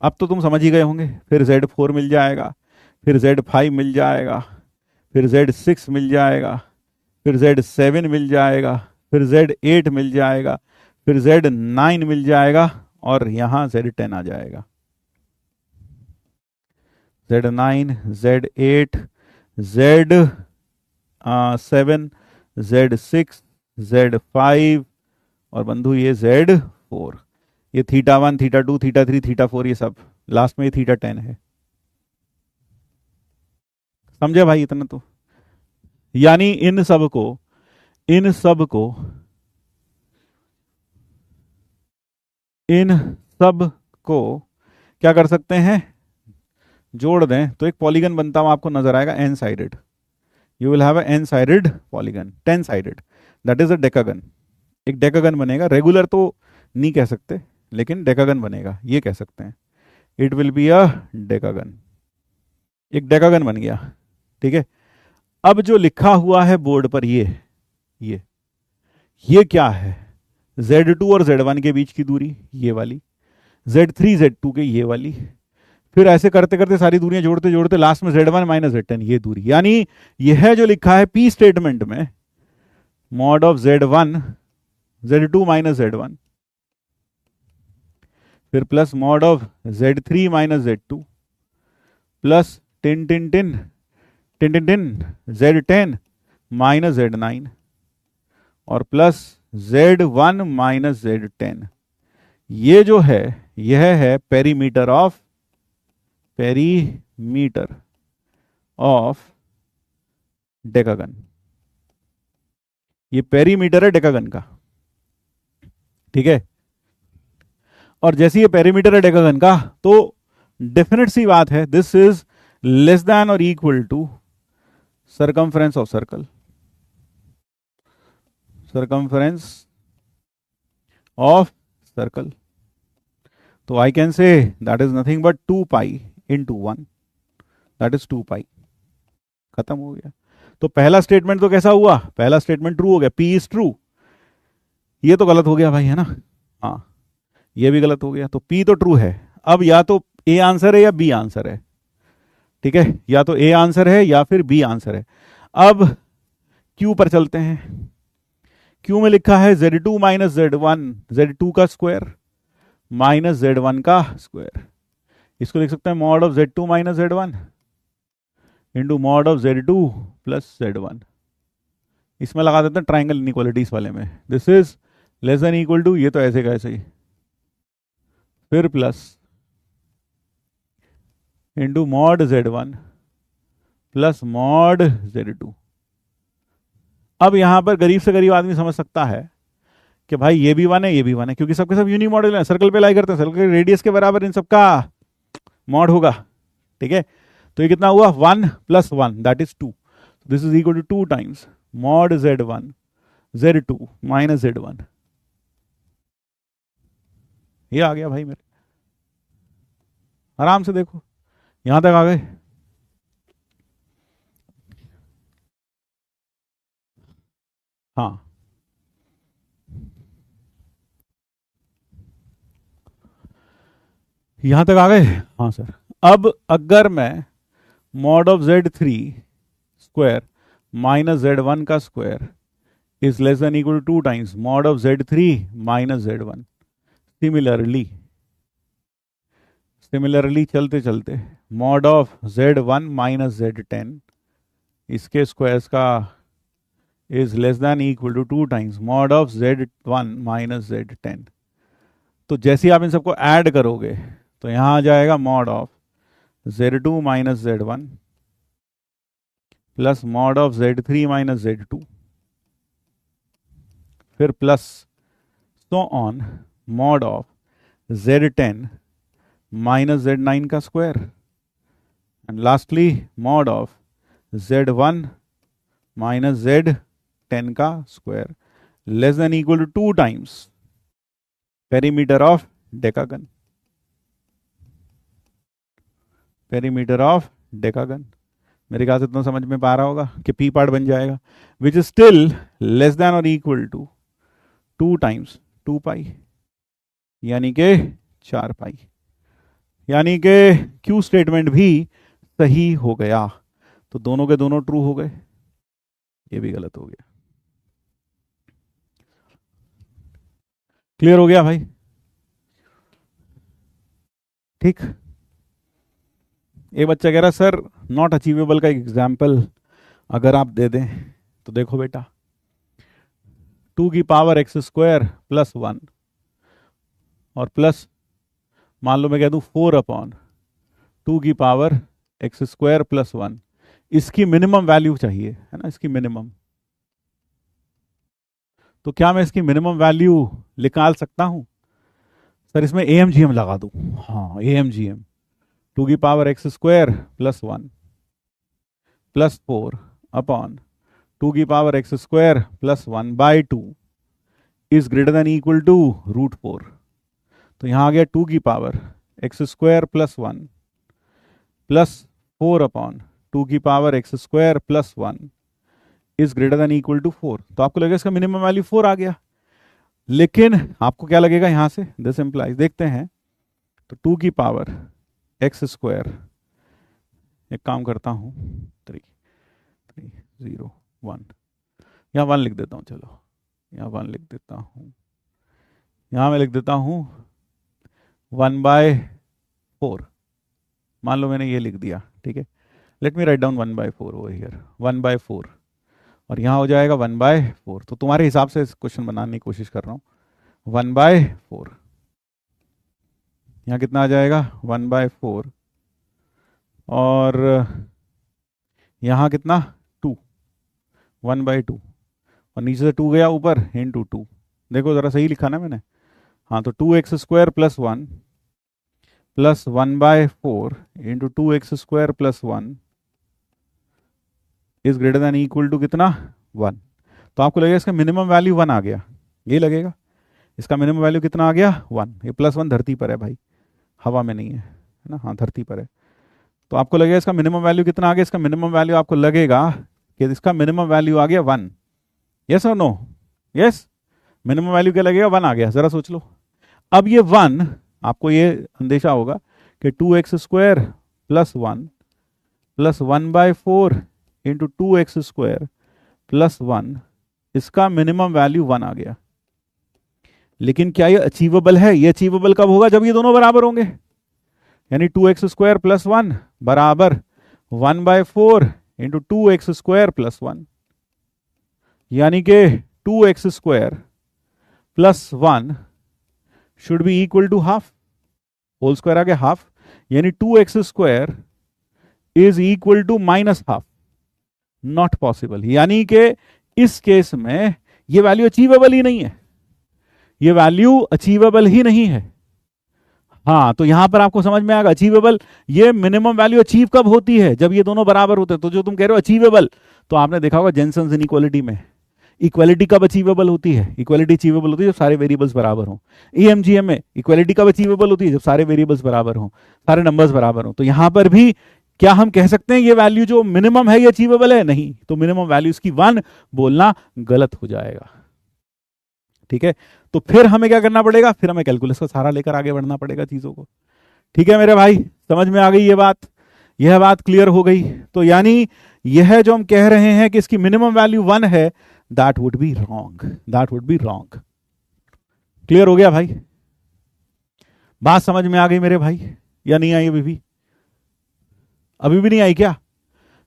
अब तो तुम समझ ही गए होंगे, फिर Z4 मिल जाएगा, फिर Z5 मिल जाएगा, फिर Z6 मिल जाएगा, फिर Z7 मिल जाएगा, फिर Z8 मिल जाएगा, फिर Z9 मिल जाएगा, और यहां Z10 आ जाएगा, Z9, Z8, Z7, Z6, Z5, और बंधु ये Z4, ये θ1, θ2, θ3, θ4, ये सब लास्ट में ये θ10 है। समझे भाई इतना तो, यानी इन सब को इन सब को क्या कर सकते हैं, जोड़ दें तो एक पॉलीगन बनता हुआ आपको नजर आएगा, n sided, you will have n sided polygon, 10 sided, that is a decagon, एक डेकागन बनेगा, रेगुलर तो नहीं कह सकते लेकिन डेकागन बनेगा, ये कह सकते हैं, it will be a decagon, एक डेकागन बन गया, ठीक है। अब जो लिखा हुआ है बोर्ड पर ये क्या है, Z2 और Z1 के बीच की दूरी ये वाली, Z3 Z2 के ये वाली, फिर ऐसे करते करते सारी दूरियां जोड़ते जोड़ते लास्ट में Z1 माइनस Z10 ये दूरी, यानी यह जो लिखा है P स्टेटमेंट में, mod of Z1 Z2 minus Z1, फिर plus mod of Z3 minus Z2, plus tin tin tin tin tin tin Z10 minus Z9, और प्लस Z1 माइनस Z10, ये जो है यह है पेरीमीटर ऑफ डेकागन, ये perimeter है डेकागन का, ठीक है। और जैसे ये पेरीमीटर है डेकागन का तो डेफिनेट सी बात है, दिस इज लेस देन और equal to circumference of circle, circumference of circle, तो I can say that is nothing but 2 pi into 1, that is 2 pi, खत्म हो गया। तो पहला स्टेटमेंट तो कैसा हुआ, पहला स्टेटमेंट ट्रू हो गया, P इज ट्रू, ये तो गलत हो गया भाई है ना, हाँ ये भी गलत हो गया, तो P तो ट्रू है, अब या तो A आंसर है या B आंसर है, ठीक है, या तो A आंसर है या फिर B आंसर है। अब Q पर चलते हैं, Q में लिखा है Z2 माइनस Z1, Z2 का स्क्वायर माइनस Z1 का स्क्वायर, इसको लिख सकते हैं mod of Z2 minus Z1 into mod of Z2 plus Z1, इसमें लगा देते हैं ट्राइंगल इनइक्वालिटीज वाले में, this is less than equal to, ये तो ऐसे का ऐसे ही, फिर plus into mod Z1 plus mod Z2। अब यहां पर गरीब से गरीब आदमी समझ सकता है कि भाई ये भी 1 है ये भी 1 है, क्योंकि सबके सब यूनि मॉडल है, सर्कल पे लाई करते हैं, सर्कल के रेडियस के बराबर इन सबका मॉड होगा, ठीक है। तो ये कितना हुआ, 1 plus 1 that is 2, this is equal to 2 times mod Z1 Z2 minus Z1, ये आ गया भाई मेरे, आराम से देखो यहां तक आ गए। हाँ यहां तक आ गए, हाँ सर। अब अगर मैं mod of Z3 square minus Z1 का square is less than equal to 2 times mod of Z3 minus Z1, similarly चलते चलते mod of Z1 minus Z10, इसके स्क्वायर्स का is less than equal to 2 times mod of z1 minus z10। तो जैसे ही आप इन सबको add करोगे तो यहां आ जाएगा mod of z2 minus z1 plus mod of z3 minus z2, फिर plus so on mod of z10 minus z9 का square, and lastly mod of z1 minus z10 का square less than equal to 2 times perimeter of decagon. Perimeter of decagon मेरे ख्याल से इतना समझ में पा रहा होगा कि पी पार्ट बन जाएगा, which is still less than और इक्वल टू 2 टाइम्स 2 पाई, यानी कि 4 पाई, यानी कि क्यू स्टेटमेंट भी सही हो गया। तो दोनों के दोनों ट्रू हो गए, ये भी गलत हो गया। क्लियर हो गया भाई? ठीक। एक बच्चा कह रहा सर नॉट अचीवेबल का एग्जाम्पल अगर आप दे दें तो देखो बेटा, 2 की पावर एक्स स्क्वायर प्लस 1 और प्लस मान लो मैं कह दूं 4 अपॉन 2 की पावर एक्स स्क्वायर प्लस 1, इसकी मिनिमम वैल्यू चाहिए है ना, इसकी मिनिमम। तो क्या मैं इसकी मिनिमम वैल्यू निकाल सकता हूं? सर इसमें AMGM लगा दूं। हाँ AMGM, 2 की power x square plus 1 plus 4 upon 2 की power x square plus 1 by 2 is greater than equal to √4। तो यहां आ गया 2 की power x square plus 1 plus 4 upon 2 की power x square plus 1 is greater than equal to 4। तो आपको लगेगा इसका मिनिमम वैल्यू 4 आ गया, लेकिन आपको क्या लगेगा यहां से? दिस इंप्लाइज, देखते हैं तो 2 की पावर एक्स स्क्वायर, एक काम करता हूं 3 3 0 1, यहां 1 लिख देता हूं, चलो यहां 1 लिख देता हूं, यहां मैं लिख देता हूं 1/4। मान लो मैंने ये लिख दिया, ठीक है। Let me write down 1/4 over here, 1/4, और यहाँ हो जाएगा 1/4। तो तुम्हारे हिसाब से क्वेश्चन बनाने की कोशिश कर रहा हूँ। 1/4 यहाँ कितना आ जाएगा? 1/4, और यहाँ कितना? 2, 1/2, और नीचे से 2 गया ऊपर इंटू 2। देखो ज़रा सही लिखा ना मैंने? हाँ, तो 2x square plus 1 plus 1/4 into 2x square plus 1 is greater than equal to कितना? 1। तो आपको लगेगा इसका मिनिमम वैल्यू 1 आ गया, ये लगेगा इसका मिनिमम वैल्यू कितना आ गया? 1। ये प्लस 1 धरती पर है भाई, हवा में नहीं है, है ना? हाँ धरती पर है। तो आपको लगेगा इसका मिनिमम वैल्यू कितना आ गया? इसका मिनिमम वैल्यू आपको लगेगा कि इसका मिनिमम वैल्यू आ गया 1। यस और नो? यस, मिनिमम वैल्यू क्या लगेगा? 1 आ गया। जरा सोच लो। अब ये 1, आपको ये अंदेशा होगा कि 2x square plus 1 plus 1/4 into 2x square plus 1, इसका मिनिमम वैल्यू 1 आ गया। लेकिन क्या ये अचीवेबल है? ये अचीवेबल कब होगा? जब ये दोनों बराबर होंगे, यानी 2x स्क्वायर प्लस 1 बराबर 1/4 इंटू 2x स्क्वायर प्लस 1, यानी कि 2x square plus 1 should be equal to half, whole square आ गया हाफ, यानी 2x square is equal to minus half. Not possible, यानी कि इस केस में ये वैल्यू अचीवेबल ही नहीं है, ये वैल्यू अचीवेबल ही नहीं है। हाँ, तो यहां पर आपको समझ में आएगा अचीवेबल, ये मिनिमम वैल्यू अचीव कब होती है? जब ये दोनों बराबर होते हैं। तो जो तुम कह रहे हो अचीवेबल, तो आपने देखा होगा जेनसन्स इनइक्वालिटी में, इक्वालिटी कब अचीवेबल होती है? इक्वालिटी अचीवेबल होती है जब सारे वेरिएबल्स बराबर हों। EMGM में इक्वालिटी कब अचीवेबल होती है? जब सारे वेरिएबल्स बराबर हों, सारे नंबर्स बराबर हों। तो यहां पर भी क्या हम कह सकते हैं ये वैल्यू जो मिनिमम है ये अचीवेबल है? नहीं। तो मिनिमम वैल्यू इसकी 1 बोलना गलत हो जाएगा, ठीक है। तो फिर हमें क्या करना पड़ेगा? फिर हमें कैलकुलस का सहारा लेकर आगे बढ़ना पड़ेगा चीजों को, ठीक है मेरे भाई? समझ में आ गई ये बात? यह बात क्लियर हो गई? तो यानी यह जो हम कह रहे हैं कि इसकी मिनिमम वैल्यू 1 है, that would be wrong, that would be wrong. Clear हो गया भाई? बात समझ में आ गई मेरे भाई या नहीं आई? अभी भी नहीं आई क्या?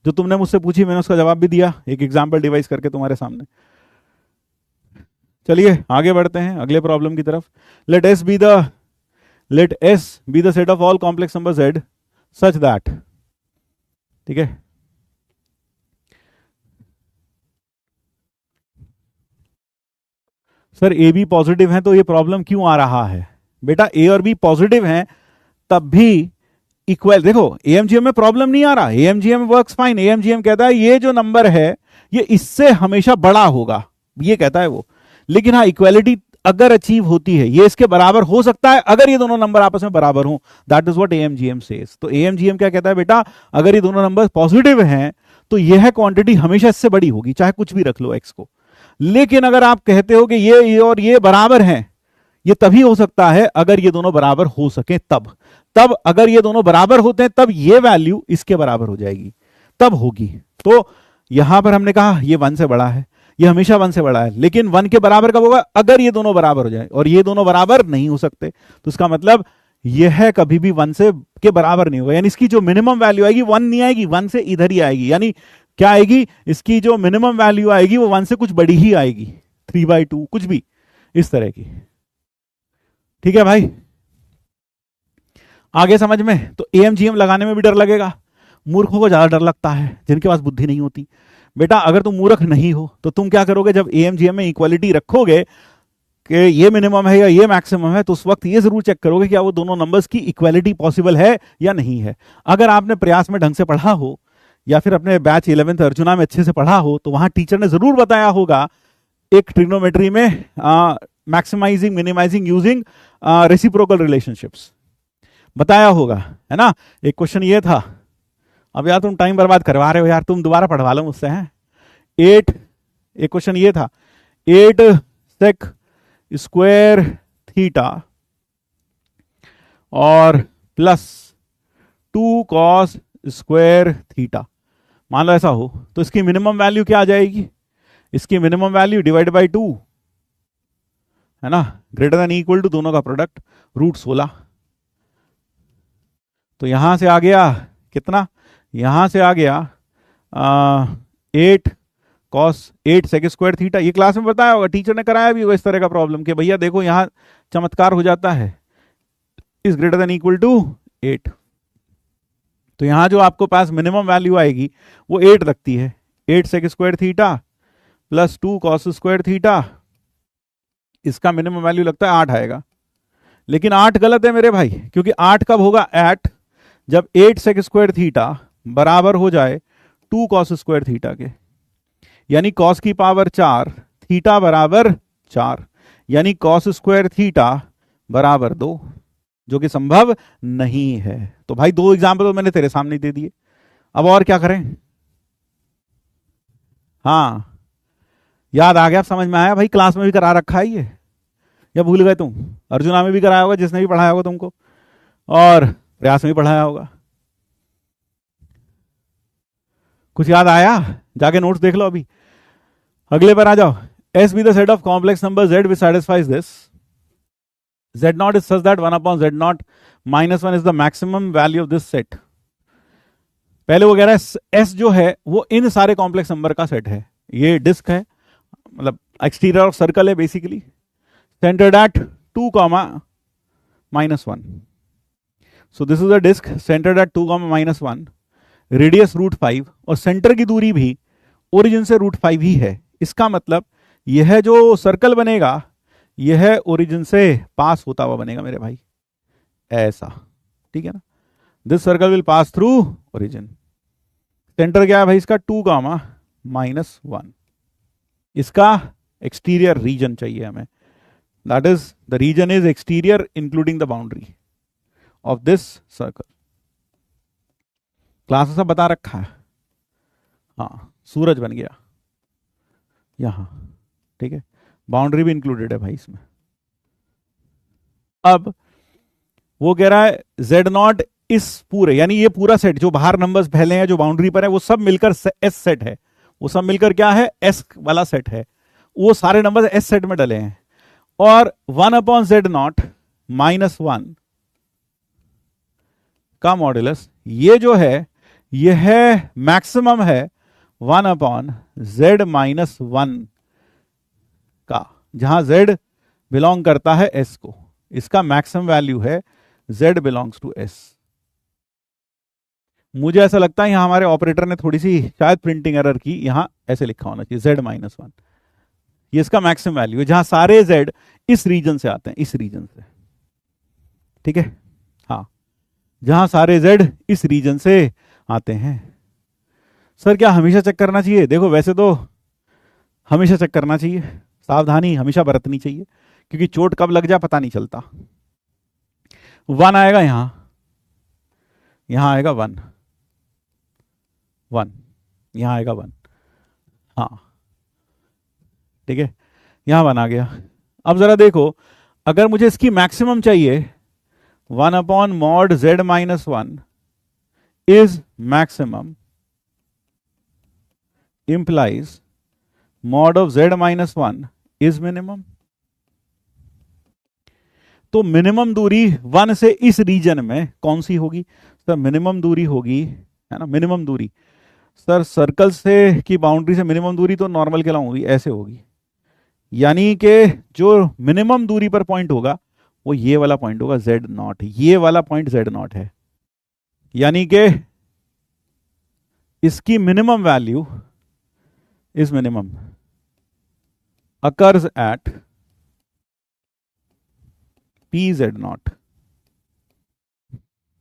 जो तुमने मुझसे पूछी मैंने उसका जवाब भी दिया एक एग्जाम्पल डिवाइस करके तुम्हारे सामने। चलिए आगे बढ़ते हैं अगले प्रॉब्लम की तरफ। Let s B the set of all complex number z such that, ठीक है, सर ए बी पॉजिटिव है तो ये प्रॉब्लम क्यों आ रहा है? बेटा ए और बी पॉजिटिव हैं तब भी इक्वल, देखो एएमजीएम में प्रॉब्लम नहीं आ रहा, एएमजीएम वर्क्स फाइन। एएमजीएम कहता है ये जो नंबर है ये इससे हमेशा बड़ा होगा, ये कहता है वो। लेकिन हाँ इक्वालिटी अगर अचीव होती है ये इसके बराबर हो सकता है अगर ये दोनों नंबर आपस में बराबर हों, दैट इज व्हाट एएमजीएम सेज। तो एएमजीएम क्या कहता है बेटा, अगर ये दोनों नंबर पॉजिटिव हैं तो यह क्वांटिटी हमेशा इससे बड़ी होगी, चाहे कुछ भी रख लो एक्स को। लेकिन अगर आप कहते हो कि ये और ये बराबर हैं, ये तभी हो सकता है अगर ये दोनों बराबर हो सके, तब अगर ये दोनों बराबर होते हैं तब ये वैल्यू इसके बराबर हो जाएगी, तब होगी। तो यहां पर हमने कहा ये 1 से बड़ा है, ये हमेशा 1 से बड़ा है, लेकिन 1 के बराबर कब होगा, अगर ये दोनों बराबर हो जाए, और ये दोनों बराबर नहीं हो सकते तो इसका मतलब यह कभी भी 1 से के बराबर नहीं होगा। यानी इसकी जो मिनिमम वैल्यू आएगी 1 नहीं आएगी, 1 से इधर ही आएगी। यानी क्या आएगी, इसकी जो मिनिमम वैल्यू आएगी वो 1 से कुछ बड़ी ही आएगी, 3/2 कुछ भी इस तरह की। ठीक है भाई, आगे समझ में? तो एएमजीएम लगाने में भी डर लगेगा, मूर्खों को ज्यादा डर लगता है जिनके पास बुद्धि नहीं होती। बेटा अगर तुम मूर्ख नहीं हो तो तुम क्या करोगे, जब एएमजीएम में इक्वालिटी रखोगे कि ये मिनिमम है या ये मैक्सिमम है, तो उस वक्त ये जरूर चेक करोगे कि क्या वो दोनों नंबर्स की इक्वालिटी पॉसिबल है या नहीं है। अगर आपने प्रयास में ढंग से पढ़ा हो या फिर अपने बैच 11th अर्जुना में अच्छे से पढ़ा हो तो वहां टीचर ने जरूर बताया होगा एक ट्रिग्नोमेट्री में maximising minimising using reciprocal relationships बताया होगा, है ना। एक क्वेश्चन ये था, अब यार तुम टाइम बर्बाद करवा रहे हो यार, तुम दोबारा पढ़वा लो मुझसे, हैं। एक क्वेश्चन ये था, 8 सेक स्क्वायर थीटा और प्लस 2 कॉस स्क्वायर थीटा, मान लो ऐसा हो, तो इसकी मिनिमम वैल्यू क्या आ जाएगी, इसकी मिनिमम वैल्यू डिवाइड बाई 2, है ना, ग्रेटर देन इक्वल टू दोनों का प्रोडक्ट √16। तो यहां से आ गया कितना, यहां से आ गया 8 कॉस 8 सेक स्क्वायर थीटा। ये क्लास में बताया होगा, टीचर ने कराया भी होगा इस तरह का प्रॉब्लम कि भैया देखो यहां चमत्कार हो जाता है, is greater than equal to 8। तो यहां जो आपको पास मिनिमम वैल्यू आएगी वो 8 लगती है, 8 sec square theta plus 2 cos square theta, इसका मिनिमम वैल्यू लगता है 8 आएगा। लेकिन 8 गलत है मेरे भाई, क्योंकि 8 कब होगा, एट जब 8 सेक स्क्वायर थीटा बराबर हो जाए 2 कॉस स्क्वायर थीटा के, यानी कॉस की पावर 4 थीटा बराबर 4, यानी कॉस स्क्वायर थीटा बराबर 2, जो कि संभव नहीं है। तो भाई 2 एग्जाम्पल तो मैंने तेरे सामने दे दिए, अब और क्या करें। हाँ याद आ गया, समझ में आया भाई, क्लास में भी करा रखा है ये, या भूल गए तुम? अर्जुना में भी कराया होगा, जिसने भी पढ़ाया होगा तुमको, और प्रयास में भी पढ़ाया होगा। कुछ याद आया? जाके नोट्स देख लो अभी। अगले पर आ जाओ। S B the set of complex number Z which satisfies this, z naught is such that 1 upon z naught minus 1 is the maximum value of this set। पहले वो कह रहा है s जो है वो इन सारे कॉम्प्लेक्स नंबर का सेट है, ये डिस्क है, मतलब एक्सटीरियर ऑफ सर्कल है basically, centred at 2, -1। So this is a disc centred at 2, -1, radius √5, और सेंटर की दूरी भी ओरिजिन से √5 ही है। इसका मतलब यह जो सर्कल बनेगा यह ओरिजिन से पास होता हुआ बनेगा मेरे भाई, ऐसा, ठीक है ना। This circle will pass through origin. Centre क्या है भाई इसका, 2, -1। इसका एक्सटीरियर रीजन चाहिए हमें, that is the region is exterior including the boundary of this circle. Class में सब बता रखा है। हाँ सूरज बन गया यहां, ठीक है, बाउंड्री भी इंक्लूडेड है भाई इसमें। अब वो कह रहा है z नॉट इस पूरे, यानी ये पूरा सेट जो बाहर नंबर्स फैले हैं जो बाउंड्री पर है वो सब मिलकर s सेट है, वो सब मिलकर क्या है, s वाला सेट है, वो सारे नंबर्स s सेट में डले हैं। और 1 अपॉन z नॉट -1 का मॉड्यूलस, ये जो है यह मैक्सिमम है 1/z-1 का, जहां z बिलोंग करता है s को। इसका मैक्सिमम वैल्यू है z बिलोंग्स टू s। मुझे ऐसा लगता है यहां हमारे ऑपरेटर ने थोड़ी सी शायद प्रिंटिंग एरर की, यहां ऐसे लिखा होना चाहिए z-1। ये इसका मैक्सिमम वैल्यू है जहां सारे z इस रीजन से आते हैं, इस रीजन से। ठीक है, हाँ, जहां सारे z इस रीजन से आते हैं। सर क्या हमेशा चेक करना चाहिए? देखो वैसे तो हमेशा चेक करना चाहिए, सावधानी हमेशा बरतनी चाहिए, क्योंकि चोट कब लग जाए पता नहीं चलता। 1 आएगा यहां, यहां आएगा 1, 1, यहां आएगा 1, हाँ ठीक है, यहां 1 आ गया। अब जरा देखो, अगर मुझे इसकी मैक्सिमम चाहिए, 1/mod z-1 is maximum implies mod of z-1 is minimum। तो मिनिमम दूरी 1 से इस रीजन में कौन सी होगी? सर मिनिमम दूरी होगी, है ना, मिनिमम दूरी सर सर्कल से की बाउंड्री से मिनिमम दूरी तो नॉर्मल के होगी, ऐसे होगी। यानी कि जो मिनिमम दूरी पर पॉइंट होगा वो ये वाला पॉइंट होगा z0, ये वाला पॉइंट z0 है। यानी कि इसकी minimum value is minimum occurs at pz0।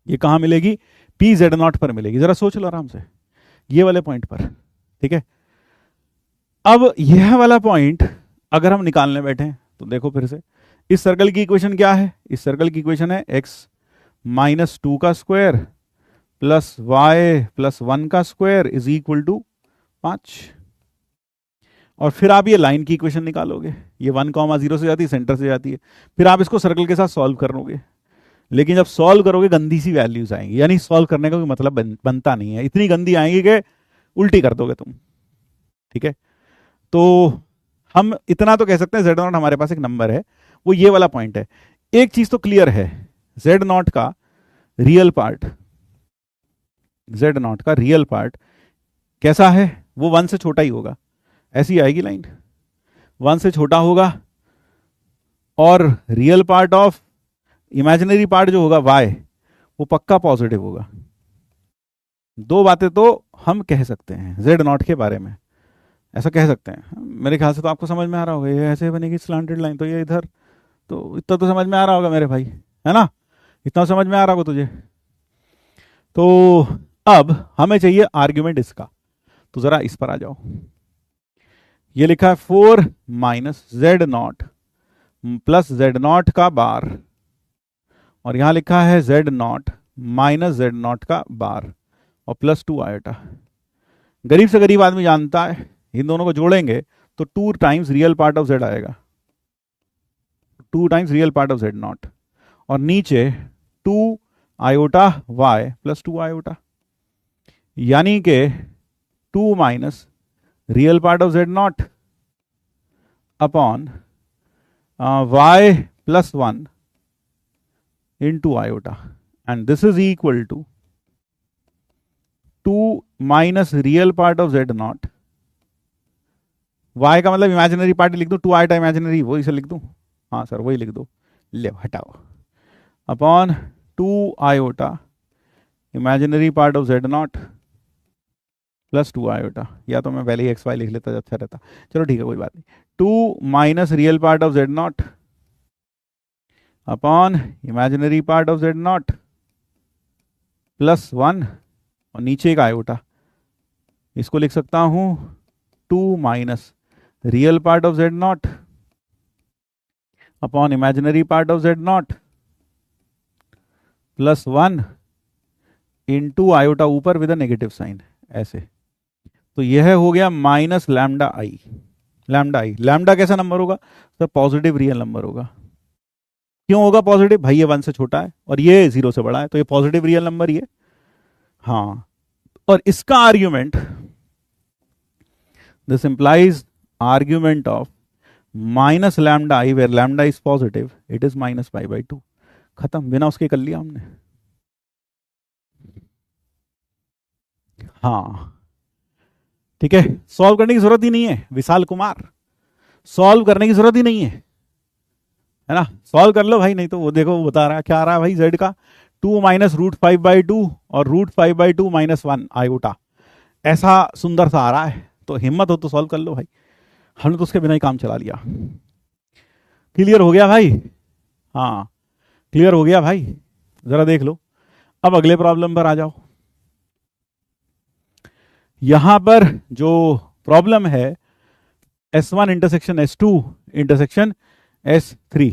ये कहां मिलेगी? pz0 पर मिलेगी। जरा सोच लो आराम से, ये वाले पॉइंट पर। ठीक है, अब यह वाला पॉइंट अगर हम निकालने बैठे तो देखो फिर से, इस सर्कल की इक्वेशन क्या है? इस सर्कल की इक्वेशन है x-2 का स्क्वायर प्लस y+1 का स्क्वायर इज इक्वल टू 5। और फिर आप ये लाइन की इक्वेशन निकालोगे, ये 1,0 से जाती है, सेंटर से जाती है, फिर आप इसको सर्कल के साथ सॉल्व करोगे। लेकिन जब सॉल्व करोगे गंदी सी वैल्यूज आएंगी, यानी सॉल्व करने का कोई मतलब बनता नहीं है, इतनी गंदी आएंगी कि उल्टी कर दोगे तुम। ठीक है, तो हम इतना तो कह सकते हैं z0 हमारे पास एक नंबर है, वो ये वाला पॉइंट है। एक चीज तो क्लियर है, z0 का रियल पार्ट, z0 का रियल पार्ट कैसा है? वो 1 से छोटा ही होगा, ऐसी आएगी लाइन, 1 से छोटा होगा। और real part of imaginary part जो होगा y, वो पक्का पॉजिटिव होगा। दो बातें तो हम कह सकते हैं z0 के बारे में, ऐसा कह सकते हैं। मेरे ख्याल से तो आपको समझ में आ रहा होगा, ये ऐसे बनेगी स्लांटेड लाइन, तो ये इधर, तो इतना तो समझ में आ रहा होगा मेरे भाई, है ना? इतना समझ में आ रहा होगा तुझे। तो अब हमें चाहिए आर्ग्यूमेंट इसका, तो जरा इस पर आ जाओ। ये लिखा है 4 - z0 प्लस z0 का बार, और यहां लिखा है z0 - z0 का बार और प्लस 2 आयोटा। गरीब से गरीब आदमी जानता है, इन दोनों को जोड़ेंगे तो 2 times real part of z आएगा, 2 times real part of z0, और नीचे 2 आयोटा y प्लस 2 आयोटा, यानी कि 2 minus real part of z0 upon y plus 1 into iota, and this is equal to 2 minus real part of z0, y का मतलब imaginary part लिख दो, 2 iota imaginary, वही से लिख दो, हाँ सर वही लिख दो, ले हटाओ, upon 2 iota imaginary part of z0 plus 2 iota, या तो मैं पहले ही एक्स वाई लिख लेता, अच्छा रहता। चलो ठीक है, कोई बात नहीं। 2 minus real part of z0 upon imaginary part of z0 plus 1, और नीचे एक आयोटा, इसको लिख सकता हूं 2 minus real part of z0 upon imaginary part of z0 plus 1 into iota ऊपर विद अ नेगेटिव साइन, ऐसे। तो यह हो गया माइनस लैम्डा आई। लैम्डा आई, लैम्डा कैसा नंबर होगा? सर पॉजिटिव रियल नंबर होगा। क्यों होगा पॉजिटिव? भाई ये 1 से छोटा है और ये 0 से बड़ा है, तो ये पॉजिटिव रियल नंबर ये, हाँ। और इसका argument, this implies argument of minus lambda i where lambda is positive, it is minus π/2। खत्म, बिना उसके कर लिया हमने। हाँ ठीक है, सॉल्व करने की जरूरत ही नहीं है विशाल कुमार, सॉल्व करने की जरूरत ही नहीं है ना, सॉल्व कर लो भाई, नहीं तो वो देखो वो बता रहा है क्या आ रहा है भाई, जेड का 2 माइनस √5/2 और √5/2 -1 आयोटा, ऐसा सुंदर सा आ रहा है, तो हिम्मत हो तो सॉल्व कर लो भाई, हमने तो उसके बिना ही काम चला लिया। क्लियर हो गया भाई? हाँ क्लियर हो गया भाई, जरा देख लो। अब अगले प्रॉब्लम पर आ जाओ। यहां पर जो प्रॉब्लम है S1 intersection S2 intersection S3,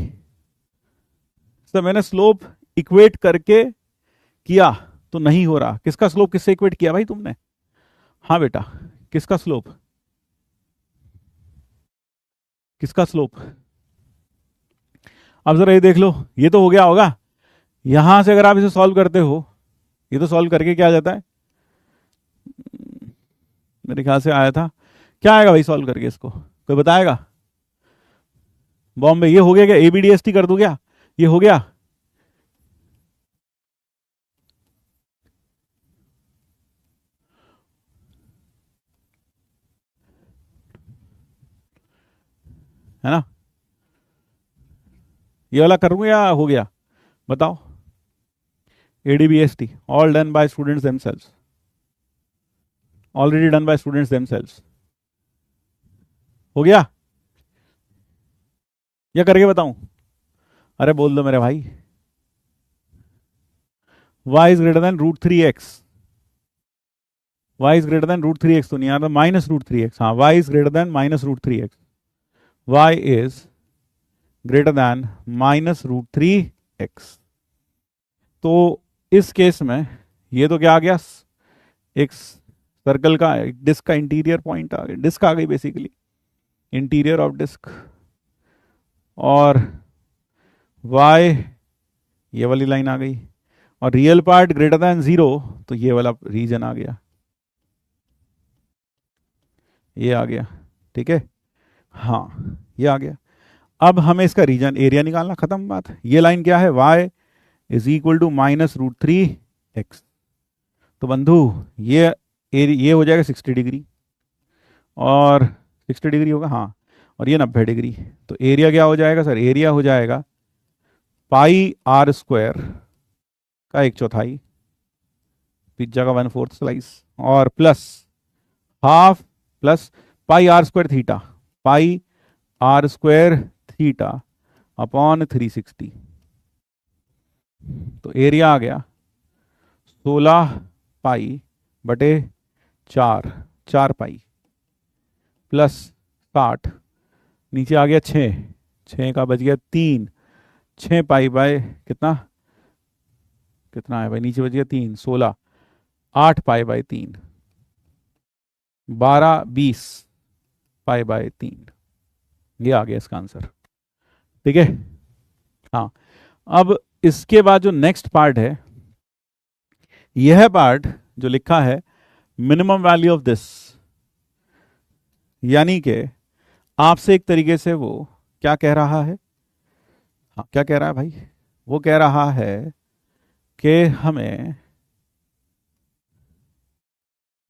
तो मैंने स्लोप इक्वेट करके किया तो नहीं हो रहा, किसका स्लोप किससे इक्वेट किया भाई तुमने? हाँ बेटा, किसका स्लोप, किसका स्लोप? अब जरा ये देख लो, ये तो हो गया होगा, यहां से अगर आप इसे सॉल्व करते हो, ये तो सॉल्व करके क्या आ जाता है, मेरे ख्याल से आया था, क्या आएगा भाई सॉल्व करके इसको, कोई बताएगा? बॉम्बे, ये हो गया क्या, ABDST कर दूं क्या, ये हो गया? है ना, ये वाला करूँ या हो गया, बताओ? ADBST all done by students themselves, already done by students themselves, हो गया या करके बताऊं? अरे बोल दो मेरे भाई, y is greater then √3x, y is greater then √3x, तो नहीं आ रहा, -√3x, हाँ y is greater then -√3x, y is greater then -√3x, तो इस केस में ये तो क्या आ गया, एक सर्कल का, एक डिस्क का इंटीरियर पॉइंट आ गया, डिस्क आ गई बेसिकली, इंटीरियर ऑफ डिस्क, और y ये वाली लाइन आ गई, और रियल पार्ट ग्रेटर देन 0, तो ये वाला रीजन आ गया, ये आ गया, ठीक है, हाँ ये आ गया। अब हमें इसका रीजन एरिया निकालना, खत्म बात। ये लाइन क्या है, y is equal to -√3x, तो बंधु ये हो जाएगा 60 डिग्री, और 60 डिग्री होगा, हाँ, और ये 90 डिग्री, तो एरिया क्या हो जाएगा सर, एरिया हो जाएगा πr² का 1/4, पिज्जा का 1/4 स्लाइस, और plus half, plus πr² theta, πr² theta upon 360, तो एरिया आ गया 16π/4, 4π प्लस 60, नीचे आ गया 6 का बच गया 3, 6π बाय कितना, कितना है भाई, नीचे बच गया 3, 16, 8π/3, 12-20π/3, ये आ गया इसका आंसर, ठीक है। हाँ, अब इसके बाद जो नेक्स्ट पार्ट है, यह पार्ट जो लिखा है मिनिमम वैल्यू ऑफ दिस, यानी कि आपसे एक तरीके से वो क्या कह रहा है, हाँ क्या कह रहा है भाई, वो कह रहा है कि हमें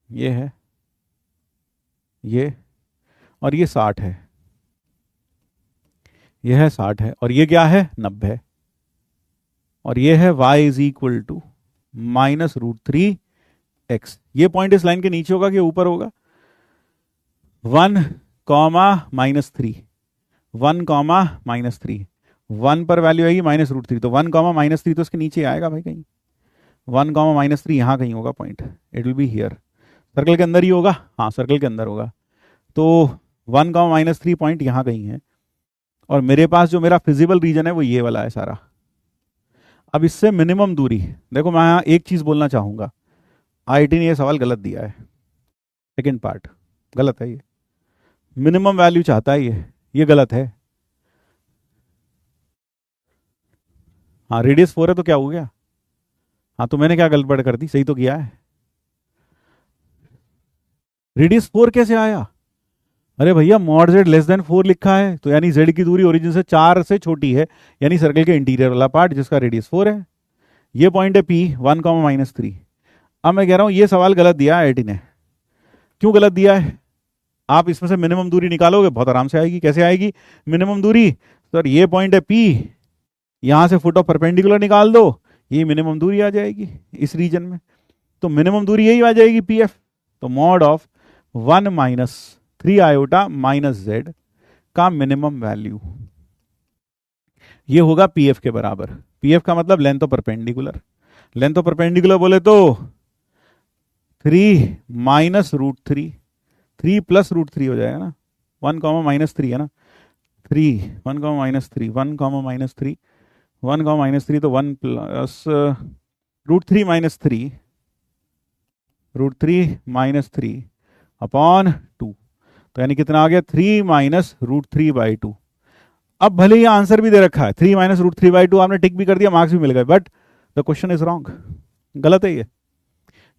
ये है, ये, और ये 60 है, यह है 60 है, और ये क्या है 90, और ये है y is equal to -√3x, ये पॉइंट इस लाइन के नीचे होगा कि ऊपर होगा, 1, -3, 1, -3, 1 पर वैल्यू आएगी -√3, तो 1, -3 तो इसके नीचे आएगा भाई कहीं, 1, -3 यहाँ कहीं होगा point, it will be here, circle के अंदर ही होगा, हाँ सर्कल के अंदर होगा, तो 1, -3 पॉइंट यहाँ कहीं है, और मेरे पास जो मेरा फिजिबल रीजन है वो ये वाला है सारा। अब इससे मिनिमम दूरी, देखो मैं यहाँ एक चीज बोलना चाहूंगा, IIT ने ये सवाल गलत दिया है, सेकंड पार्ट गलत है, ये मिनिमम वैल्यू चाहता है, ये गलत है। हाँ रेडियस 4 है तो क्या हो गया, हाँ तो मैंने क्या गड़बड़ कर दी, सही तो किया है, रेडियस 4 कैसे आया, अरे भैया मॉड z लेस देन 4 लिखा है, तो यानी z की दूरी ओरिजिन से 4 से छोटी है, यानी सर्कल के इंटीरियर वाला पार्ट जिसका रेडियस 4 है, ये पॉइंट है P, 1, -3, अब मैं कह रहा हूं ये सवाल गलत दिया आईआईटी ने। क्यों गलत दिया है? आप इसमें से मिनिमम दूरी निकालोगे, बहुत आराम से आएगी। कैसे आएगी मिनिमम दूरी? सर ये पॉइंट है पी, यहां से फुट ऑफ परपेंडिकुलर निकाल दो, ये मिनिमम दूरी आ जाएगी इस रीजन में। तो मिनिमम दूरी यही आ जाएगी पी एफ। तो mod of 1 minus 3 iota minus Z का मिनिमम वैल्यू ये होगा पी एफ के बराबर। पी एफ का मतलब length of perpendicular. Length of perpendicular बोले तो 3 माइनस रूट 3, 3 प्लस रूट 3 हो जाएगा ना, 1 कॉमा माइनस 3 है ना, 3 1 comma minus 3 1 comma minus 3 1 comma minus 3, तो 1 plus root 3 minus 3, root 3 minus 3 upon 2, तो यानी कितना आ गया 3 माइनस रूट 3 बाई 2। अब भले ही आंसर भी दे रखा है 3 माइनस रूट 3 बाई 2, आपने टिक भी कर दिया, मार्क्स भी मिल गए, but the question is wrong. गलत है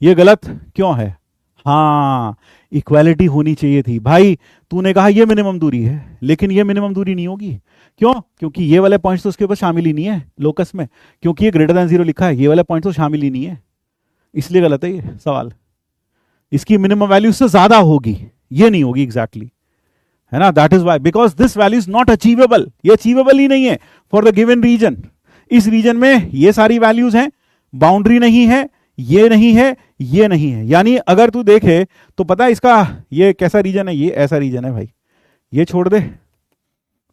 ये गलत क्यों है? हाँ, इक्वालिटी होनी चाहिए थी भाई। तूने कहा ये मिनिमम दूरी है, लेकिन ये मिनिमम दूरी नहीं होगी। क्यों? क्योंकि ये वाले पॉइंट्स तो उसके ऊपर शामिल ही नहीं है लोकस में, क्योंकि ये ग्रेटर देन 0 लिखा है, ये वाले पॉइंट्स तो शामिल ही नहीं है, इसलिए गलत है ये सवाल। इसकी मिनिमम वैल्यू से ज्यादा होगी, ये नहीं होगी एग्जैक्टली, है ना। That is why, because this value is not achievable, ये अचीवेबल ही नहीं है फॉर द गिवन रीजन। इस रीजन में ये सारी वैल्यूज हैं, बाउंड्री नहीं है, ये नहीं है, ये नहीं है। यानी अगर तू देखे तो पता है इसका ये कैसा रीजन है, ये ऐसा रीजन है भाई। ये छोड़ दे,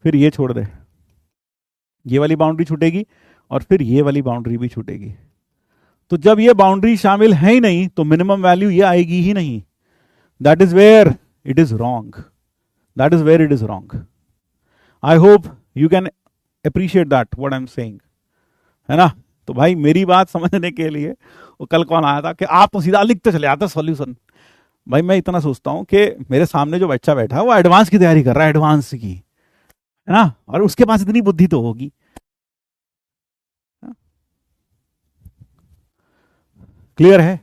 फिर ये छोड़ दे, ये वाली बाउंड्री छूटेगी और फिर ये वाली बाउंड्री भी छूटेगी। तो जब ये बाउंड्री शामिल है ही नहीं तो मिनिमम वैल्यू ये आएगी ही नहीं। That is where it is wrong, that is where it is wrong. I hope you can appreciate that what I am saying, है ना। तो भाई मेरी बात समझने के लिए वो कल कौन आया था कि आप तो सीधा लिखते चले आते सॉल्यूशन। भाई मैं इतना सोचता हूं कि मेरे सामने जो बच्चा बैठा है वो एडवांस की तैयारी कर रहा है, एडवांस की, है ना, और उसके पास इतनी बुद्धि तो होगी। क्लियर है?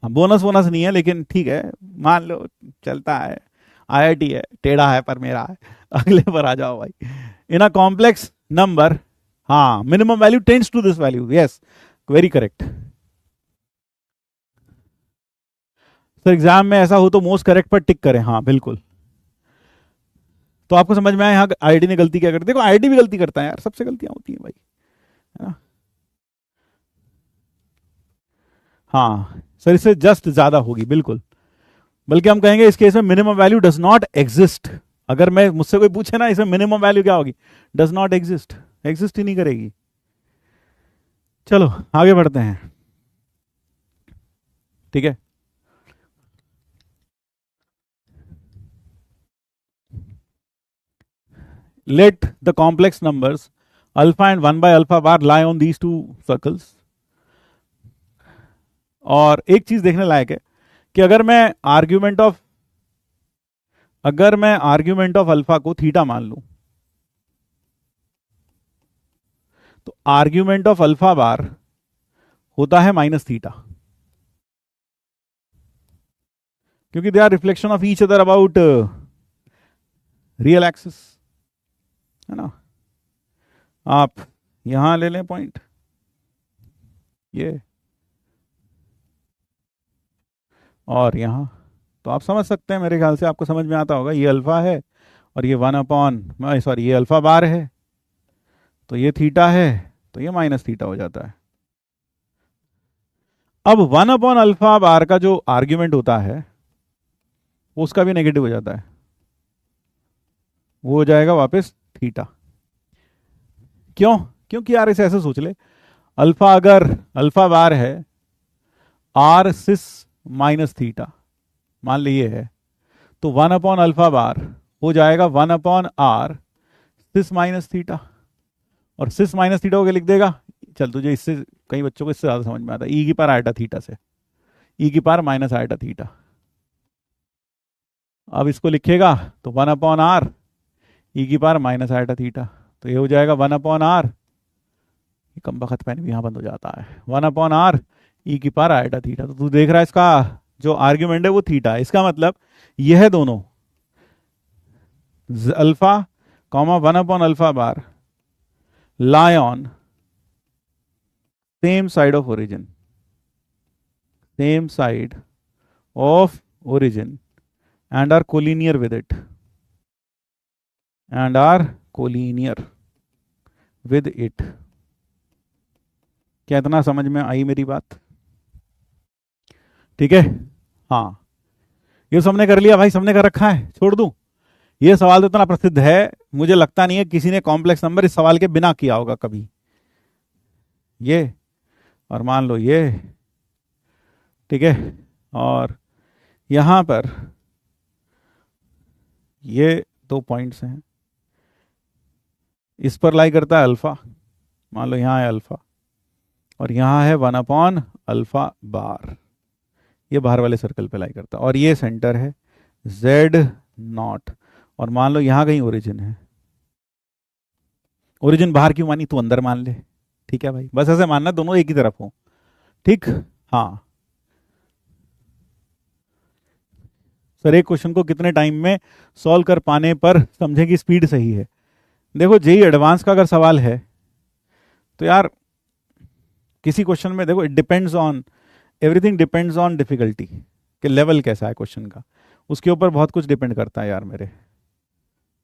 बोनस बोनस नहीं है, लेकिन ठीक है, मान लो चलता है, आईआईटी है, टेढ़ा है पर मेरा है। अगले पर आ जाओ भाई। इन अ कॉम्प्लेक्स नंबर, हाँ, minimum value tends to this value, yes, very correct. Sir exam में ऐसा हो तो मोस्ट करेक्ट पर टिक करें, हाँ बिल्कुल। तो आपको समझ में आया यहाँ आईआईटी ने गलती क्या करती है? देखो आईआईटी भी गलती करता है यार, सबसे गलतियां होती हैं भाई, है ना। हाँ सर, इससे जस्ट ज्यादा होगी बिल्कुल, बल्कि हम कहेंगे इस केस में minimum value does not exist. अगर मैं मुझसे कोई पूछे ना इसमें मिनिमम वैल्यू क्या होगी, डज नॉट एग्जिस्ट, एग्जिस्ट ही नहीं करेगी। चलो आगे बढ़ते हैं, ठीक है। Let the complex numbers alpha and 1 by alpha bar lie on these two circles. और एक चीज देखने लायक है कि अगर मैं आर्ग्यूमेंट ऑफ अल्फा को थीटा मान लूं, तो आर्ग्यूमेंट ऑफ अल्फा बार होता है माइनस थीटा, क्योंकि they are reflection of each other about real axis, है ना। आप यहां ले लें पॉइंट, ये और यहां, तो आप समझ सकते हैं, मेरे ख्याल से आपको समझ में आता होगा। ये अल्फा है और ये 1 अपॉन, सॉरी ये अल्फा बार है, तो ये थीटा है, तो ये माइनस थीटा हो जाता है। अब 1 अपॉन अल्फा बार का जो आर्ग्यूमेंट होता है उसका भी नेगेटिव हो जाता है, वो हो जाएगा वापस थीटा। क्यों? क्योंकि यार इसे ऐसे सोच ले, अल्फा अगर अल्फा बार है आर सिस माइनस थीटा, मान लीजिए है, तो 1 अपॉन अल्फा बार हो जाएगा 1 upon r cis minus theta. और सिस माइनस थीटा को क्या लिख देगा, चल तुझे इससे, कई बच्चों को इससे ज्यादा समझ में आता है, ई की पावर आयटा थीटा से, ई की पावर माइनस आयटा थीटा। अब इसको लिखेगा तो 1 अपॉन आर ई की पावर माइनस आयटा थीटा, तो ये हो जाएगा 1 अपॉन आर, कम बखत पेन भी यहां बंद हो जाता है, 1 अपॉन आर ई की पावर आयटा थीटा। तो तू देख रहा है इसका जो आर्ग्यूमेंट है वो थीटा है, इसका मतलब यह दोनों alpha comma 1 upon alpha bar lie on same side of origin, same side of origin and are collinear with it, and are collinear with it. क्या इतना समझ में आई मेरी बात? ठीक है, हाँ, ये सबने कर लिया भाई, सबने कर रखा है, छोड़ दूं? ये सवाल तो इतना प्रसिद्ध है, मुझे लगता नहीं है किसी ने कॉम्प्लेक्स नंबर इस सवाल के बिना किया होगा कभी। ये और मान लो ये, ठीक है, और यहां पर ये 2 पॉइंट्स हैं, इस पर लाई करता है अल्फा, मान लो यहां है अल्फा, और यहां है 1 अपॉन अल्फा बार, ये बाहर वाले सर्कल पे लाई करता है, और ये सेंटर है Z0, और मान लो यहां कहीं ओरिजिन है। ओरिजिन बाहर क्यों मानी, तू अंदर मान ले, ठीक है भाई, बस ऐसे मानना, दोनों एक ही तरफ हो, ठीक। हाँ सर, एक क्वेश्चन को कितने टाइम में सॉल्व कर पाने पर समझें कि स्पीड सही है? देखो, जेई एडवांस का अगर सवाल है तो यार किसी क्वेश्चन में देखो, it depends on, everything depends on difficulty, कि लेवल कैसा है क्वेश्चन का, उसके ऊपर बहुत कुछ डिपेंड करता है यार मेरे,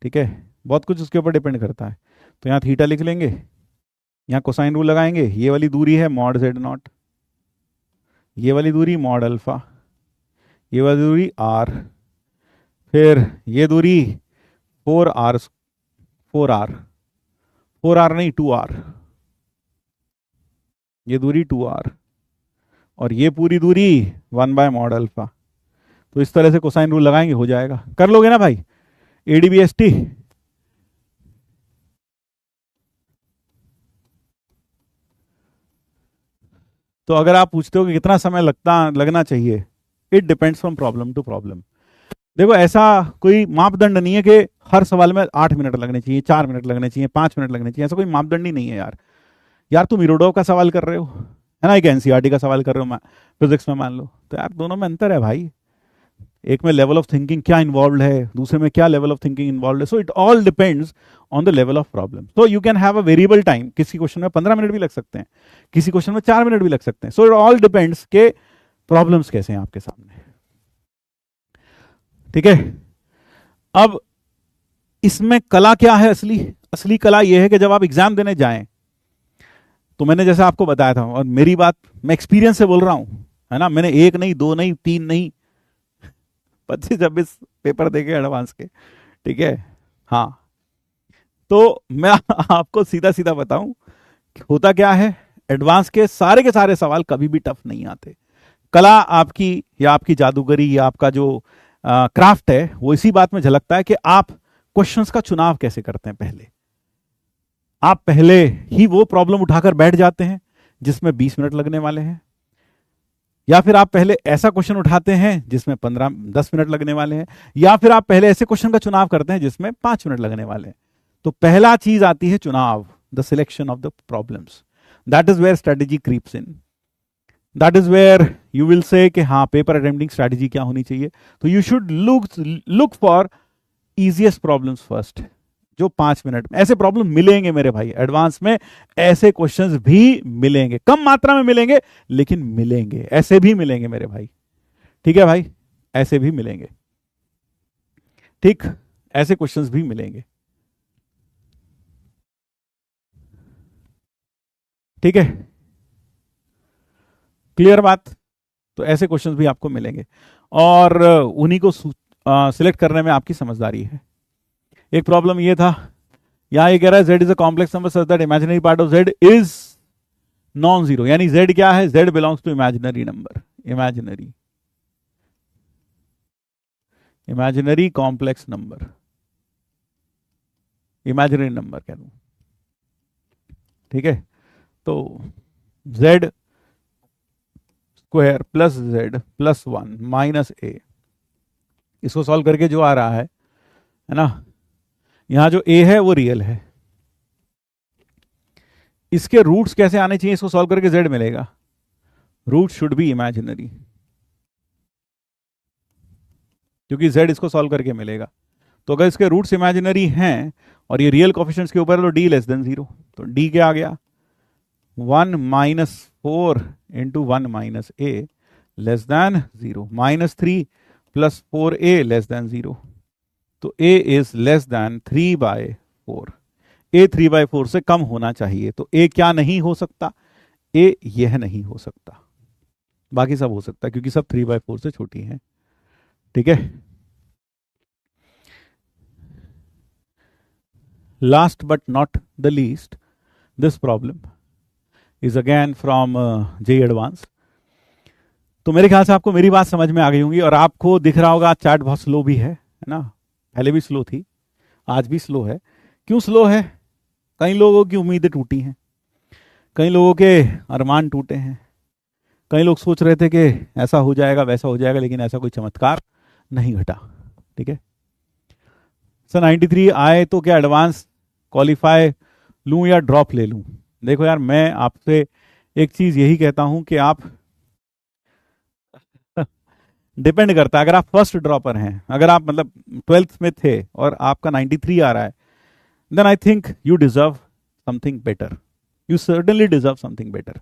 ठीक है, बहुत कुछ उसके ऊपर डिपेंड करता है। तो यहाँ थीटा लिख लेंगे, यहाँ कोसाइन रूल लगाएंगे, ये वाली दूरी है मॉड Z0, ये वाली दूरी मॉड अल्फा, ये वाली दूरी R, फिर ये दूरी 4R, 4R नहीं 2R, ये दूरी 2R, और ये पूरी दूरी 1 बाय मॉड अल्फा। तो इस तरह से कोसाइन रूल लगाएंगे, हो जाएगा। कर लोगे ना भाई ADBST? तो अगर आप पूछते हो कि कितना समय लगना चाहिए, it depends from problem to problem. देखो, ऐसा कोई मापदंड नहीं है कि हर सवाल में 8 मिनट लगने चाहिए, 4 मिनट लगने चाहिए, 5 मिनट लगने चाहिए, ऐसा कोई मापदंड ही नहीं है यार। यार तुम इरोडोव का सवाल कर रहे हो, है ना, एक एनसीईआरटी का सवाल कर रहे हो फिजिक्स में, मान लो, तो यार दोनों में अंतर है भाई, एक में लेवल ऑफ थिंकिंग क्या इन्वॉल्व है, दूसरे में क्या लेवल ऑफ थिंकिंग इन्वॉल्व है। So it all depends on the level of problem. So you can have a variable time, किसी क्वेश्चन में 15 मिनट भी लग सकते हैं, किसी क्वेश्चन में 4 मिनट भी लग सकते हैं। सो इट ऑल डिपेंड्स के प्रॉब्लम्स कैसे हैं आपके सामने, ठीक है। अब इसमें कला क्या है, असली कला यह है कि जब आप एग्जाम देने जाएं, तो मैंने जैसा आपको बताया था, और मेरी बात मैं एक्सपीरियंस से बोल रहा हूं, है ना, मैंने 1 नहीं 2 नहीं 3 नहीं 25-26 पेपर देखे एडवांस के, ठीक है। हाँ, तो मैं आपको सीधा सीधा बताऊं, होता क्या है, एडवांस के सारे सवाल कभी भी टफ नहीं आते। कला आपकी, या आपकी जादूगरी, या आपका जो क्राफ्ट है, वो इसी बात में झलकता है कि आप क्वेश्चंस का चुनाव कैसे करते हैं। पहले आप पहले ही वो प्रॉब्लम उठाकर बैठ जाते हैं जिसमें 20 मिनट लगने वाले हैं, या फिर आप पहले ऐसा क्वेश्चन उठाते हैं जिसमें 15-10 मिनट लगने वाले हैं, या फिर आप पहले ऐसे क्वेश्चन का चुनाव करते हैं जिसमें 5 मिनट लगने वाले हैं। तो पहला चीज आती है चुनाव, the selection of the problems. That is where strategy creeps in, that is where you will say कि हाँ, पेपर अटेम्प्टिंग स्ट्रेटेजी क्या होनी चाहिए। तो you should look for easiest problems first, जो 5 मिनट में। ऐसे प्रॉब्लम मिलेंगे मेरे भाई, एडवांस में ऐसे क्वेश्चंस भी मिलेंगे, कम मात्रा में मिलेंगे लेकिन मिलेंगे, ऐसे भी मिलेंगे मेरे भाई, ठीक है भाई, ऐसे भी मिलेंगे, ठीक, ऐसे क्वेश्चंस भी मिलेंगे, ठीक है, क्लियर बात। तो ऐसे क्वेश्चंस भी आपको मिलेंगे, और उन्हीं को सिलेक्ट करने में आपकी समझदारी है। एक प्रॉब्लम ये था, यहां ये कह रहा है z is a complex number such that imaginary part of z is non zero, यानी z क्या है, z belongs to imaginary number, imaginary complex number, imaginary number कह दूं, ठीक है। तो z square plus z plus 1 minus a, इसको solve करके जो आ रहा है ना, यहां जो a है वो रियल है, इसके रूट्स कैसे आने चाहिए, इसको सॉल्व करके z मिलेगा, रूट शुड बी इमेजिनरी, क्योंकि z इसको सॉल्व करके मिलेगा। तो अगर इसके रूट्स इमेजिनरी हैं और ये रियल कोफिशिएंट्स के ऊपर, तो d लेस देन 0, तो d क्या आ गया, 1 - 4 × 1 - a less than 0, -3 + 4a less than 0, तो a is less then 3/4। a 3/4 से कम होना चाहिए, तो a क्या नहीं हो सकता? a यह नहीं हो सकता, बाकी सब हो सकता है क्योंकि सब 3/4 से छोटी हैं। ठीक है, last but not the least, this problem is again from JEE advance. तो मेरे ख्याल से आपको मेरी बात समझ में आ गई होंगी, और आपको दिख रहा होगा चैट बहुत स्लो भी है ना? पहले भी स्लो थी, आज भी स्लो है। क्यों स्लो है? कई लोगों की उम्मीदें टूटी हैं, कई लोगों के अरमान टूटे हैं, कई लोग सोच रहे थे कि ऐसा हो जाएगा वैसा हो जाएगा, लेकिन ऐसा कोई चमत्कार नहीं घटा। ठीक है, सर 93 आए तो क्या एडवांस क्वालिफाई लूं या ड्रॉप ले लूं? देखो यार, मैं आपसे एक चीज यही कहता हूं कि आप डिपेंड करता है, अगर आप फर्स्ट ड्रॉपर हैं, अगर आप मतलब 12th में थे और आपका 93 आ रहा है, then I think you deserve something better, you certainly deserve something better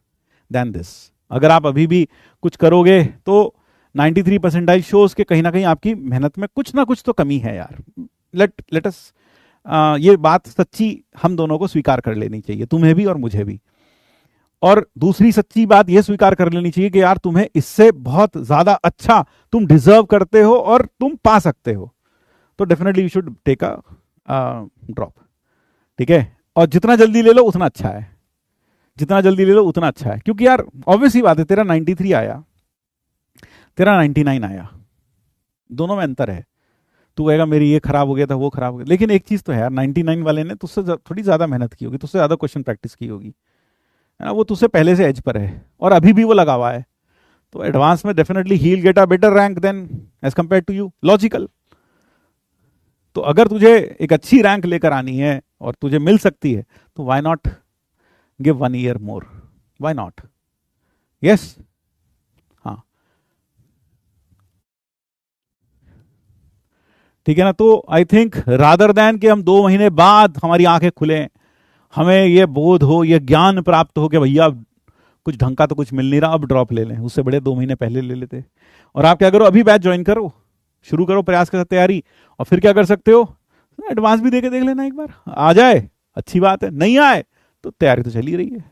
than this. अगर आप अभी भी कुछ करोगे तो 93 परसेंटाइल शोज के कहीं ना कहीं आपकी मेहनत में कुछ ना कुछ तो कमी है यार। लेट अस ये बात सच्ची हम दोनों को स्वीकार कर लेनी चाहिए, तुम्हें भी और मुझे भी। और दूसरी सच्ची बात यह स्वीकार कर लेनी चाहिए कि यार तुम्हें इससे बहुत ज्यादा अच्छा तुम डिजर्व करते हो और तुम पा सकते हो, तो definitely you should take a drop. ठीक है, और जितना जल्दी ले लो उतना अच्छा है, जितना जल्दी ले लो उतना अच्छा है, क्योंकि यार ऑब्वियस ही बात है, तेरा 93 आया, तेरा 99 आया, दोनों में अंतर है। तू कहेगा मेरी ये खराब हो गया था, वो खराब हो गया, लेकिन एक चीज तो है यार, 99 वाले ने तुझसे थोड़ी ज्यादा मेहनत की होगी, तुझसे ज्यादा क्वेश्चन प्रैक्टिस की होगी, है ना? वो तुझसे पहले से एज पर है और अभी भी वो लगा हुआ है, तो एडवांस में definitely he will get a better rank than as compared to you, logical. तो अगर तुझे एक अच्छी रैंक लेकर आनी है और तुझे मिल सकती है, तो why not give 1 year more, why not? Yes, हाँ, ठीक है ना? तो आई थिंक रादर देन कि हम 2 महीने बाद हमारी आंखें खुलें, हमें ये बोध हो, ये ज्ञान प्राप्त हो कि भैया कुछ ढंग का तो कुछ मिल नहीं रहा, अब ड्रॉप ले लें, उससे बड़े 2 महीने पहले ले लेते। और आप क्या करो, अभी बैच ज्वाइन करो, शुरू करो प्रयास के साथ तैयारी, और फिर क्या कर सकते हो, एडवांस भी देके देख लेना एक बार, आ जाए अच्छी बात है, नहीं आए तो तैयारी तो चली रही है।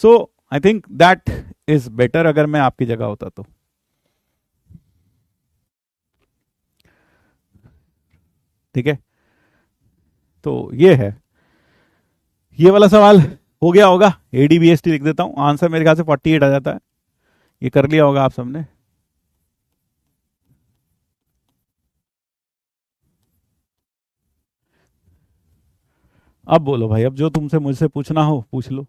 So I think that is better, अगर मैं आपकी जगह होता तो। ठीक है, तो ये है, ये वाला सवाल हो गया होगा, ADBST लिख देता हूं, आंसर मेरे ख्याल से 48 आ जाता है, ये कर लिया होगा आप सबने। अब बोलो भाई, अब जो तुमसे मुझसे पूछना हो पूछ लो।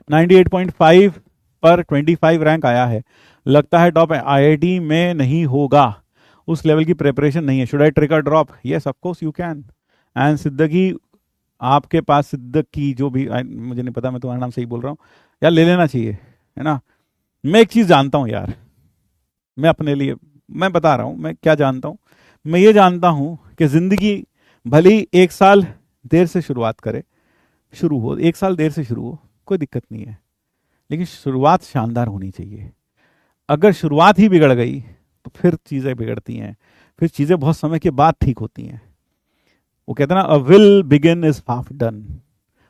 98.5 पर 25 रैंक आया है, लगता है टॉप IIT में नहीं होगा, उस लेवल की प्रिपरेशन नहीं है, should I trick a drop? Yes of course you can. And Siddiqui, आपके पास सिद्दकी जो भी, मुझे नहीं पता मैं तुम्हारा नाम सही बोल रहा हूँ यार, ले लेना चाहिए, है ना? मैं एक चीज जानता हूँ यार, मैं अपने लिए मैं बता रहा हूँ मैं क्या जानता हूँ। मैं ये जानता हूँ कि जिंदगी भले ही 1 साल देर से शुरुआत करे, शुरू हो 1 साल देर से शुरू हो, कोई दिक्कत नहीं है, लेकिन शुरुआत शानदार होनी चाहिए। अगर शुरुआत ही बिगड़ गई तो फिर चीजें बिगड़ती हैं, फिर चीजें बहुत समय के बाद ठीक होती हैं। वो कहते हैं ना, a will begin is half done.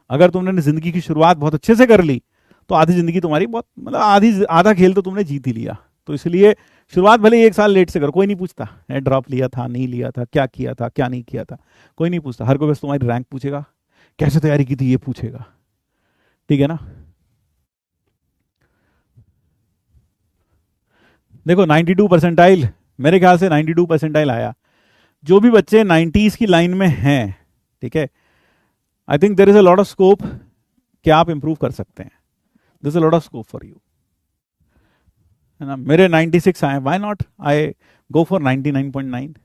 अगर तुमने जिंदगी की शुरुआत बहुत अच्छे से कर ली तो आधी जिंदगी तुम्हारी बहुत, मतलब आधा खेल तो तुमने जीत ही लिया। तो इसलिए शुरुआत भले ही 1 साल लेट से करो, कोई नहीं पूछता ड्रॉप लिया था नहीं लिया था, क्या किया था क्या नहीं किया था, कोई नहीं पूछता। हर कोई बस तुम्हारी रैंक पूछेगा, कैसे तैयारी की थी ये पूछेगा। ठीक है ना? देखो 92 परसेंटाइल, मेरे ख्याल से 92 परसेंटाइल आया। जो भी बच्चे 90s की लाइन में हैं, ठीक है, I think there is a lot of scope कि आप इंप्रूव कर सकते हैं, there is a lot of scope for you, है ना? मेरे 96 आए, why not I go for 99.9,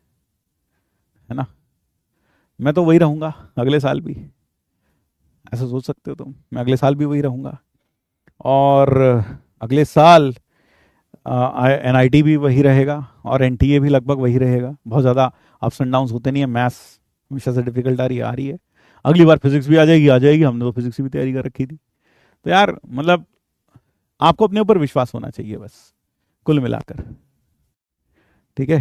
है ना? मैं तो वही रहूंगा अगले साल भी, ऐसा सोच सकते हो तुम, मैं अगले साल भी वही रहूंगा, और अगले साल NIT भी वही रहेगा और NTA भी लगभग वही रहेगा, बहुत ज़्यादा अप्स एंड डाउन्स होते नहीं है। मैथ्स हमेशा से डिफिकल्ट आ रही है, अगली बार फिजिक्स भी आ जाएगी, हमने तो फिजिक्स की भी तैयारी कर रखी थी। तो यार मतलब आपको अपने ऊपर विश्वास होना चाहिए बस, कुल मिलाकर, ठीक है।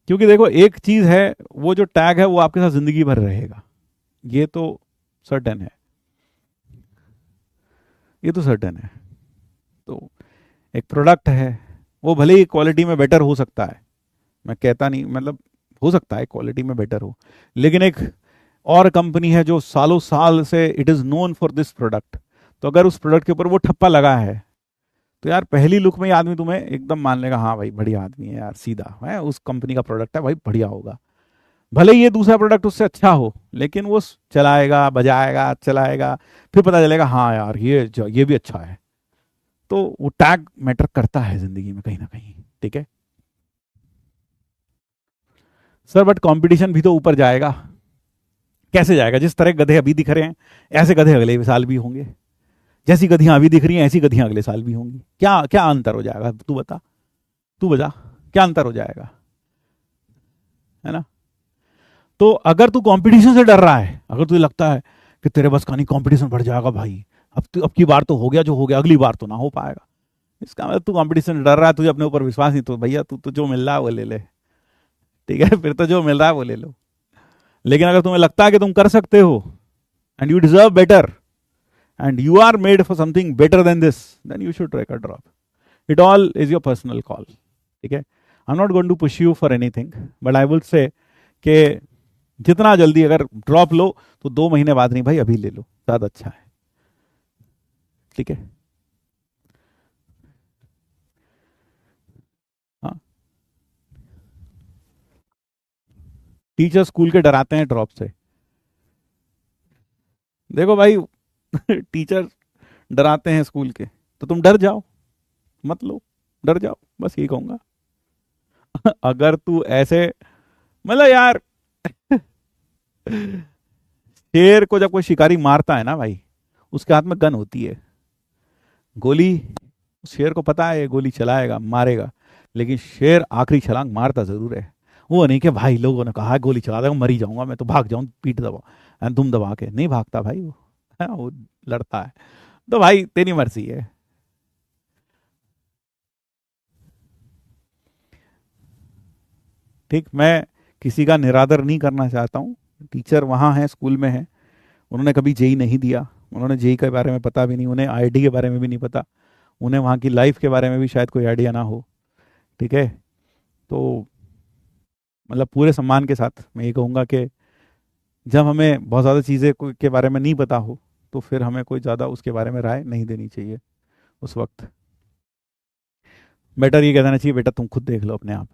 क्योंकि देखो एक चीज है, वो जो टैग है वो आपके साथ जिंदगी भर रहेगा, ये तो सर्टेन है, ये तो सर्टेन है। तो एक प्रोडक्ट है, वो भले ही क्वालिटी में बेटर हो सकता है, मैं कहता नहीं, मतलब हो सकता है क्वालिटी में बेटर हो, लेकिन एक और कंपनी है जो सालों साल से it is known for this product, तो अगर उस प्रोडक्ट के ऊपर वो ठप्पा लगा है तो यार पहली लुक में ही आदमी तुम्हें एकदम मान लेगा, हाँ भाई बढ़िया आदमी है यार, सीधा है, उस कंपनी का प्रोडक्ट है भाई, बढ़िया होगा। भले ही ये दूसरा प्रोडक्ट उससे अच्छा हो, लेकिन वो चलाएगा, बजाएगा, चलाएगा, फिर पता चलेगा हाँ यार ये भी अच्छा है। तो वो टैग मैटर करता है जिंदगी में कहीं ना कहीं, ठीक है सर। बट कंपटीशन भी तो ऊपर जाएगा, कैसे जाएगा? जिस तरह गधे अभी दिख रहे हैं ऐसे गधे अगले साल भी होंगे, जैसी गधियां अभी दिख रही हैं ऐसी गधियां अगले साल भी होंगी। क्या क्या अंतर हो जाएगा? तू बता, तू बता, क्या अंतर हो जाएगा, है ना? तो अगर तू कंपटीशन से डर रहा है, अगर तुझे लगता है कि तेरे बस का नहीं, कंपटीशन बढ़ जाएगा भाई, अब की बार तो हो गया जो हो गया, अगली बार तो ना हो पाएगा, इसका मतलब तू कंपटीशन से डर रहा है, तुझे अपने ऊपर विश्वास नहीं, तो भैया तू तो जो मिल रहा है वो ले ले, ठीक है, फिर तो जो मिल रहा है वो ले लो। लेकिन अगर तुम्हें लगता है कि तुम कर सकते हो and you deserve better and you are made for something better than this, then you should take a drop. It all is your personal call, ठीक है। I'm not going to push you for anything, but I will say कि जितना जल्दी अगर drop लो तो 2 महीने बाद नहीं भाई, अभी ले लो, ज्यादा अच्छा है, ठीक है। हाँ, टीचर स्कूल के डराते हैं ड्रॉप से। देखो भाई टीचर डराते हैं स्कूल के, तो तुम डर जाओ, मत लो, डर जाओ, बस यही कहूंगा। अगर तू ऐसे, मतलब यार शेर को जब कोई शिकारी मारता है ना भाई, उसके हाथ में गन होती है, गोली, शेर को पता है ये गोली चलाएगा, मारेगा, लेकिन शेर आखिरी छलांग मारता जरूर है। वो नहीं कि भाई लोगों ने कहा गोली चला देगा मरी जाऊंगा मैं तो भाग जाऊं, पीठ दबा दुम दबा के, नहीं भागता भाई वो, है वो लड़ता है। तो भाई तेरी मर्जी है, ठीक। मैं किसी का निरादर नहीं करना चाहता हूँ, टीचर वहाँ हैं, स्कूल में हैं, उन्होंने कभी जेई नहीं दिया, उन्होंने जेई के बारे में पता भी नहीं, उन्हें आईआईटी के बारे में भी नहीं पता, उन्हें वहाँ की लाइफ के बारे में भी शायद कोई आइडिया ना हो, ठीक है। तो मतलब पूरे सम्मान के साथ मैं ये कहूँगा कि जब हमें बहुत ज़्यादा चीज़ें के बारे में नहीं पता हो तो फिर हमें कोई ज़्यादा उसके बारे में राय नहीं देनी चाहिए उस वक्त। बेटर ये कह देना चाहिए बेटा तुम खुद देख लो अपने आप।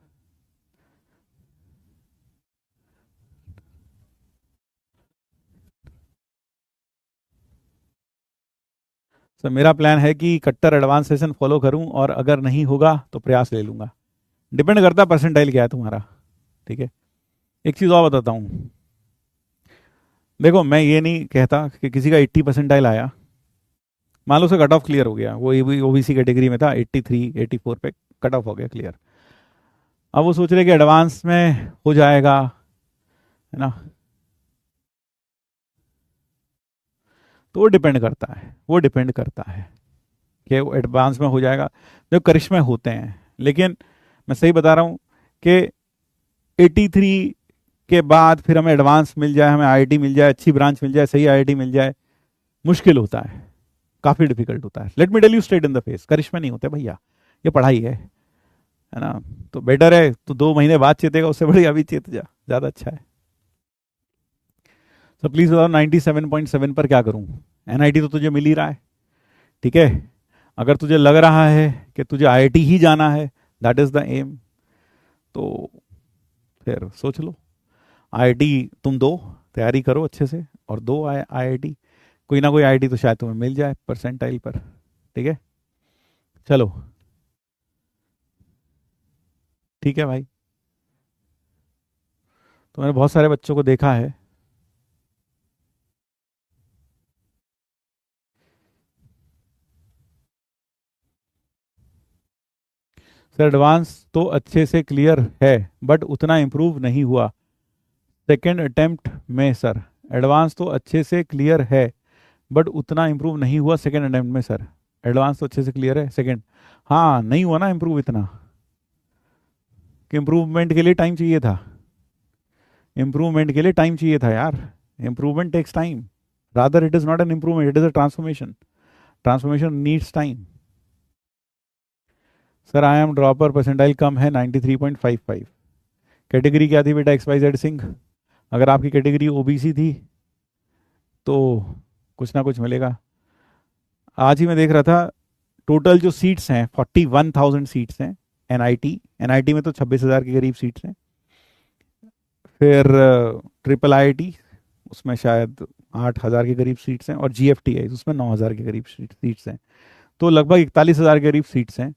सर मेरा प्लान है कि कट्टर एडवांस सेशन फॉलो करूं और अगर नहीं होगा तो प्रयास ले लूंगा। डिपेंड करता है परसेंटाइल क्या है तुम्हारा, ठीक है। एक चीज़ और बताता हूँ, देखो मैं ये नहीं कहता कि किसी का 80 परसेंटाइल आया, मान लो उसे कट ऑफ क्लियर हो गया, वो ओबीसी कैटेगरी में था, 83 84 पे कट ऑफ हो गया क्लियर, अब वो सोच रहे कि एडवांस में हो जाएगा, है ना, तो वो डिपेंड करता है, वो डिपेंड करता है कि वो एडवांस में हो जाएगा। देखो करिश्मे होते हैं, लेकिन मैं सही बता रहा हूँ कि 83 के बाद फिर हमें एडवांस मिल जाए, हमें आईआईटी मिल जाए, अच्छी ब्रांच मिल जाए, सही आईआईटी मिल जाए, मुश्किल होता है, काफ़ी डिफिकल्ट होता है। Let me tell you straight in the face, करिश्मे नहीं होते भैया, ये पढ़ाई है ना। तो बेटर है तो 2 महीने बाद चेतेगा, उससे बढ़िया अभी चेत जा, ज़्यादा अच्छा है। तो प्लीज़ बताओ 97.7 पर क्या करूँ? एनआईटी तो तुझे मिल ही रहा है, ठीक है। अगर तुझे लग रहा है कि तुझे आईआईटी ही जाना है, दैट इज़ द एम, तो फिर सोच लो, आईआईटी तुम दो, तैयारी करो अच्छे से और दो आईआईटी, कोई ना कोई आईआईटी तो शायद तुम्हें मिल जाए परसेंटाइल पर, ठीक है। चलो ठीक है भाई, तो मैंने बहुत सारे बच्चों को देखा है, सर एडवांस तो अच्छे से क्लियर है बट उतना इम्प्रूव नहीं हुआ सेकेंड अटेम्प्ट में सर। एडवांस तो अच्छे से क्लियर है बट उतना इम्प्रूव नहीं हुआ सेकेंड अटेम्प्ट में सर। एडवांस तो अच्छे से क्लियर है। सेकंड, हाँ नहीं हुआ ना इम्प्रूव इतना, कि इम्प्रूवमेंट के लिए टाइम चाहिए था, इम्प्रूवमेंट के लिए टाइम चाहिए था यार। Improvement takes time, rather it is not an improvement, it is a transformation. Transformation needs time. Sir I am dropper, percentile कम है 93.55। कैटेगरी क्या थी बेटा? XYZ सिंह। अगर आपकी कैटेगरी ओबीसी थी तो कुछ ना कुछ मिलेगा। आज ही मैं देख रहा था, टोटल जो सीट्स हैं 41,000 सीट्स हैं। एनआईटी में तो 26,000 के करीब सीट्स हैं। फिर ट्रिपल आईआईटी, उसमें शायद 8,000 के करीब सीट्स हैं, और जीएफटीआई उसमें 9,000 के करीब सीट्स हैं। तो लगभग 41,000 के करीब सीट्स हैं।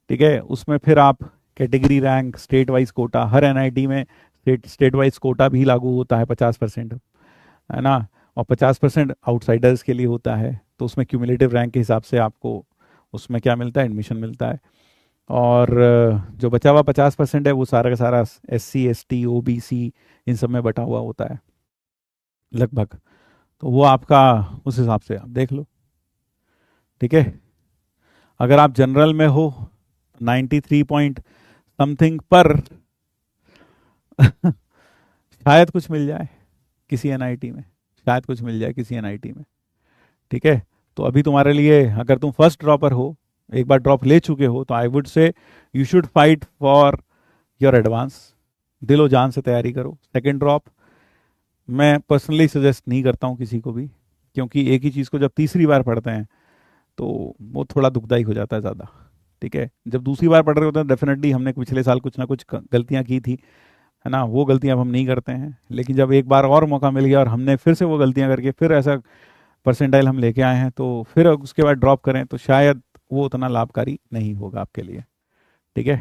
ठीक है, उसमें फिर आप category rank, state wise quota, हर एनआईटी में स्टेट वाइज कोटा भी लागू होता है 50%, है ना, और 50% आउटसाइडर्स के लिए होता है। तो उसमें क्यूमुलेटिव रैंक के हिसाब से आपको उसमें क्या मिलता है? एडमिशन मिलता है। और जो बचा हुआ 50% है वो सारा का सारा SC ST OBC इन सब में बटा हुआ होता है लगभग। तो वो आपका उस हिसाब से आप देख लो। ठीक है, अगर आप जनरल में हो 93 पॉइंट समथिंग पर शायद कुछ मिल जाए किसी एनआईटी में, शायद कुछ मिल जाए किसी एनआईटी में। ठीक है, तो अभी तुम्हारे लिए, अगर तुम फर्स्ट ड्रॉपर हो, एक बार ड्रॉप ले चुके हो, तो आई would say you should fight for your advance. दिलो जान से तैयारी करो। सेकंड ड्रॉप मैं पर्सनली सजेस्ट नहीं करता हूँ किसी को भी, क्योंकि एक ही चीज़ को जब तीसरी बार पढ़ते हैं तो वो थोड़ा दुखदायी हो जाता है ज़्यादा। ठीक है, जब दूसरी बार पढ़ रहे होते हैं डेफिनेटली हमने पिछले साल कुछ ना कुछ गलतियाँ की थी, है ना, वो गलतियाँ अब हम नहीं करते हैं। लेकिन जब एक बार और मौका मिल गया और हमने फिर से वो गलतियाँ करके फिर ऐसा परसेंटाइल हम लेके आए हैं, तो फिर उसके बाद ड्रॉप करें तो शायद वो उतना लाभकारी नहीं होगा आपके लिए। ठीक है,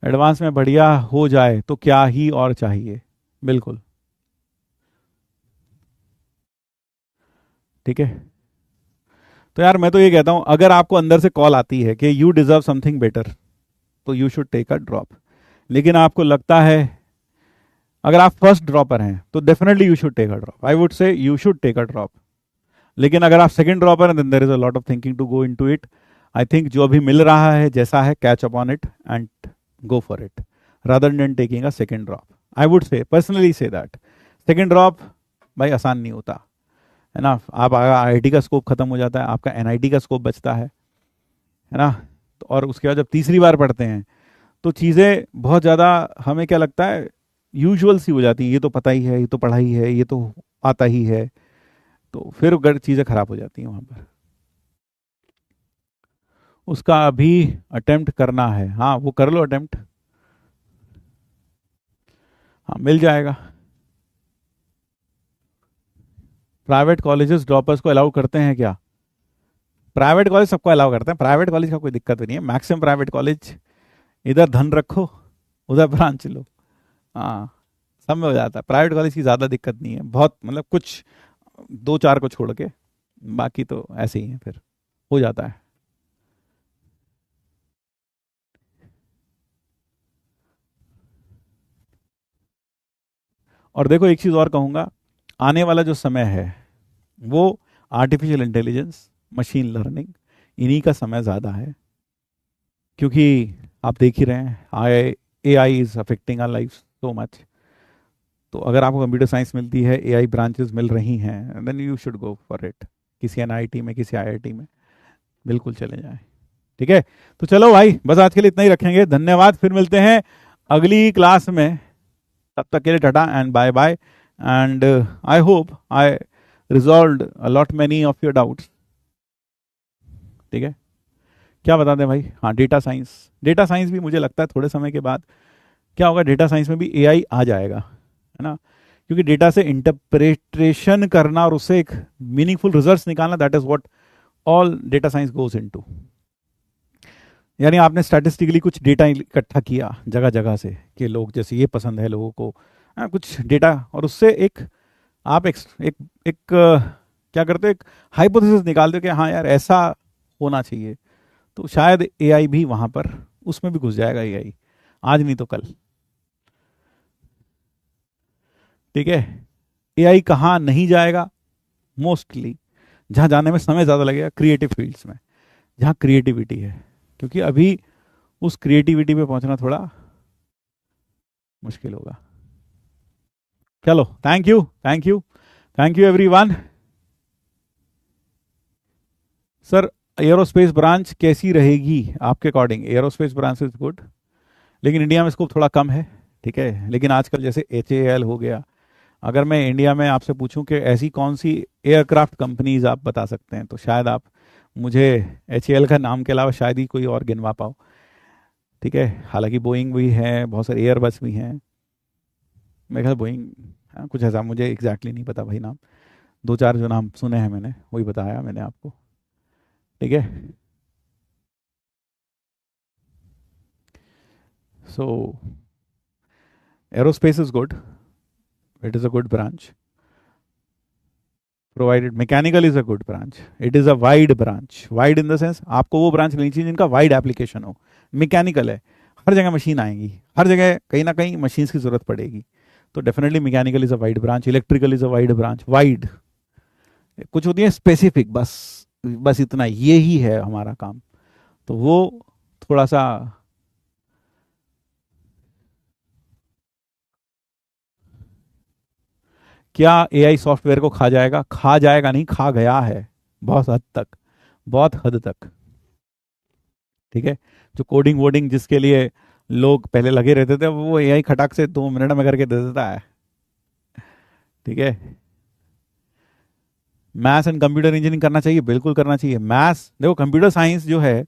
एडवांस में बढ़िया हो जाए तो क्या ही और चाहिए। बिल्कुल। ठीक है, तो यार मैं तो ये कहता हूं, अगर आपको अंदर से कॉल आती है कि यू डिजर्व समथिंग बेटर, तो you should take a drop. लेकिन आपको लगता है, अगर आप फर्स्ट ड्रॉपर हैं तो definitely you should take a drop, I would say you should take a drop. लेकिन अगर आप सेकंड ड्रॉपर हैं, then there is a lot of thinking to go into it. I think जो अभी मिल रहा है जैसा है, catch up on it and go for it rather than taking a second drop. I would say personally say that second drop भाई आसान नहीं होता, है ना। आप आईआईटी का स्कोप खत्म हो जाता है, आपका एनआईटी का स्कोप बचता है ना। तो और उसके बाद जब तीसरी बार पढ़ते हैं तो चीज़ें बहुत ज़्यादा, हमें क्या लगता है, यूजुअल सी हो जाती है। ये तो पता ही है, ये तो पढ़ाई है, ये तो आता ही है। तो फिर चीज़ें खराब हो जाती हैं वहाँ पर। उसका अभी अटेम्प्ट करना है, हाँ वो कर लो अटेम्प्ट, हाँ मिल जाएगा। प्राइवेट कॉलेजेस ड्रॉपर्स को अलाउ करते हैं क्या? प्राइवेट कॉलेज सबको अलाउ करते हैं, प्राइवेट कॉलेज का कोई दिक्कत नहीं है। मैक्सिमम प्राइवेट कॉलेज, इधर धन रखो उधर ब्रांच लो, हाँ सब में हो जाता है। प्राइवेट कॉलेज की ज़्यादा दिक्कत नहीं है, बहुत मतलब कुछ दो चार को छोड़ के, बाकी तो ऐसे ही है, फिर हो जाता है। और देखो एक चीज़ और कहूँगा, आने वाला जो समय है वो आर्टिफिशियल इंटेलिजेंस, मशीन लर्निंग, इन्हीं का समय ज़्यादा है। क्योंकि आप देख ही रहे हैं, AI is affecting our life so much. तो अगर आपको कंप्यूटर साइंस मिलती है, AI ब्रांचेस मिल रही हैं, then you should go for it. किसी एनआईटी में, किसी आईआईटी में बिल्कुल चले जाएं। ठीक है, तो चलो भाई, बस आज के लिए इतना ही रखेंगे। धन्यवाद, फिर मिलते हैं अगली क्लास में। तब तक के लिए tata and bye bye. And I hope I resolve a lot many of your doubts. ठीक है, क्या बता दें भाई? हाँ, डेटा साइंस, डेटा साइंस भी मुझे लगता है थोड़े समय के बाद क्या होगा, डेटा साइंस में भी AI आ जाएगा, है ना। क्योंकि डेटा से इंटरप्रिटेशन करना और उससे एक मीनिंगफुल रिजल्ट्स निकालना, that is what all data science goes into. यानी आपने स्टैटिस्टिकली कुछ डेटा इकट्ठा किया जगह जगह से, कि लोग जैसे ये पसंद है लोगों को, कुछ डेटा, और उससे एक आप एक क्या करते हो, एक हाइपोथेसिस निकालते हो कि हाँ यार ऐसा होना चाहिए। तो शायद AI भी वहां पर उसमें भी घुस जाएगा AI, आज नहीं तो कल। ठीक है, एआई कहाँ नहीं जाएगा? मोस्टली जहाँ जाने में समय ज़्यादा लगेगा, क्रिएटिव फील्ड्स में, जहाँ क्रिएटिविटी है, क्योंकि अभी उस क्रिएटिविटी पे पहुंचना थोड़ा मुश्किल होगा। चलो, thank you, thank you, thank you everyone. Sir, aerospace branch कैसी रहेगी आपके according? Aerospace branch is good, लेकिन इंडिया में स्कोप थोड़ा कम है, ठीक है। लेकिन आजकल जैसे HAL हो गया, अगर मैं इंडिया में आपसे पूछूं कि ऐसी कौन सी एयरक्राफ्ट कंपनीज आप बता सकते हैं, तो शायद आप मुझे HAL का नाम के अलावा शायद ही कोई और गिनवा पाओ, ठीक है। हालांकि बोइंग भी है, बहुत सारे एयरबस भी हैं, मेरे ख्याल बोइंग, हाँ, कुछ ऐसा, मुझे एग्जैक्टली नहीं पता भाई नाम। दो चार जो नाम सुने हैं मैंने, वही बताया मैंने आपको, ठीक है। So aerospace is good, it is a good branch, provided mechanical is a good branch, it is a wide branch, wide in the sense आपको वो ब्रांच लेनी चाहिए जिनका वाइड एप्लीकेशन हो। मैकेनिकल है, हर जगह मशीन आएंगी, हर जगह कहीं ना कहीं मशीन्स की जरूरत पड़ेगी, तो definitely mechanical is a wide branch, electrical is a wide branch. Wide कुछ होती है स्पेसिफिक, बस बस इतना, ये ही है हमारा काम, तो वो थोड़ा सा। क्या एआई सॉफ्टवेयर को खा जाएगा? खा जाएगा नहीं, खा गया है बहुत हद तक, बहुत हद तक, ठीक है। जो कोडिंग वोडिंग जिसके लिए लोग पहले लगे रहते थे, वो एआई खटाक से 2 मिनट में करके दे देता है, ठीक है। मैथ्स एंड कंप्यूटर इंजीनियरिंग करना चाहिए, बिल्कुल करना चाहिए। मैथ्स देखो, कंप्यूटर साइंस जो है,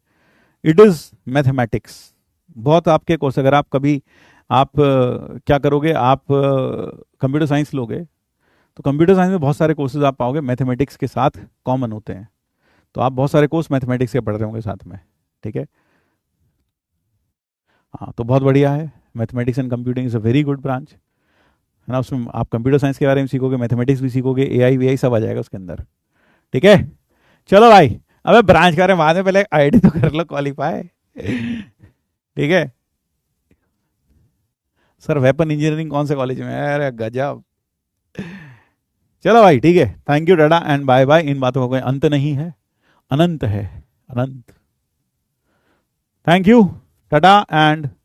इट इज मैथमेटिक्स। बहुत आपके कोर्स, अगर आप कभी आप क्या करोगे, आप कंप्यूटर साइंस लोगे, तो कंप्यूटर साइंस में बहुत सारे कोर्सेज आप पाओगे मैथमेटिक्स के साथ कॉमन होते हैं, तो आप बहुत सारे कोर्स मैथमेटिक्स के पढ़ रहे होंगे साथ में, ठीक है। हाँ, तो बहुत बढ़िया है, mathematics and computing is a very good branch, है ना। उसमें आप कंप्यूटर साइंस के बारे में सीखोगे, मैथमेटिक्स भी सीखोगे, एआई वीआई सब आ जाएगा उसके अंदर, ठीक है। चलो भाई, अबे ब्रांच के बारे में बाद में, पहले आईडी तो कर लो क्वालिफाई, ठीक है। सर वेपन इंजीनियरिंग कौन से कॉलेज में है? अरे गजब। चलो भाई, ठीक है, thank you, tata and bye bye. इन बातों का कोई अंत नहीं है, अनंत है, अनंत। Thank you, tata and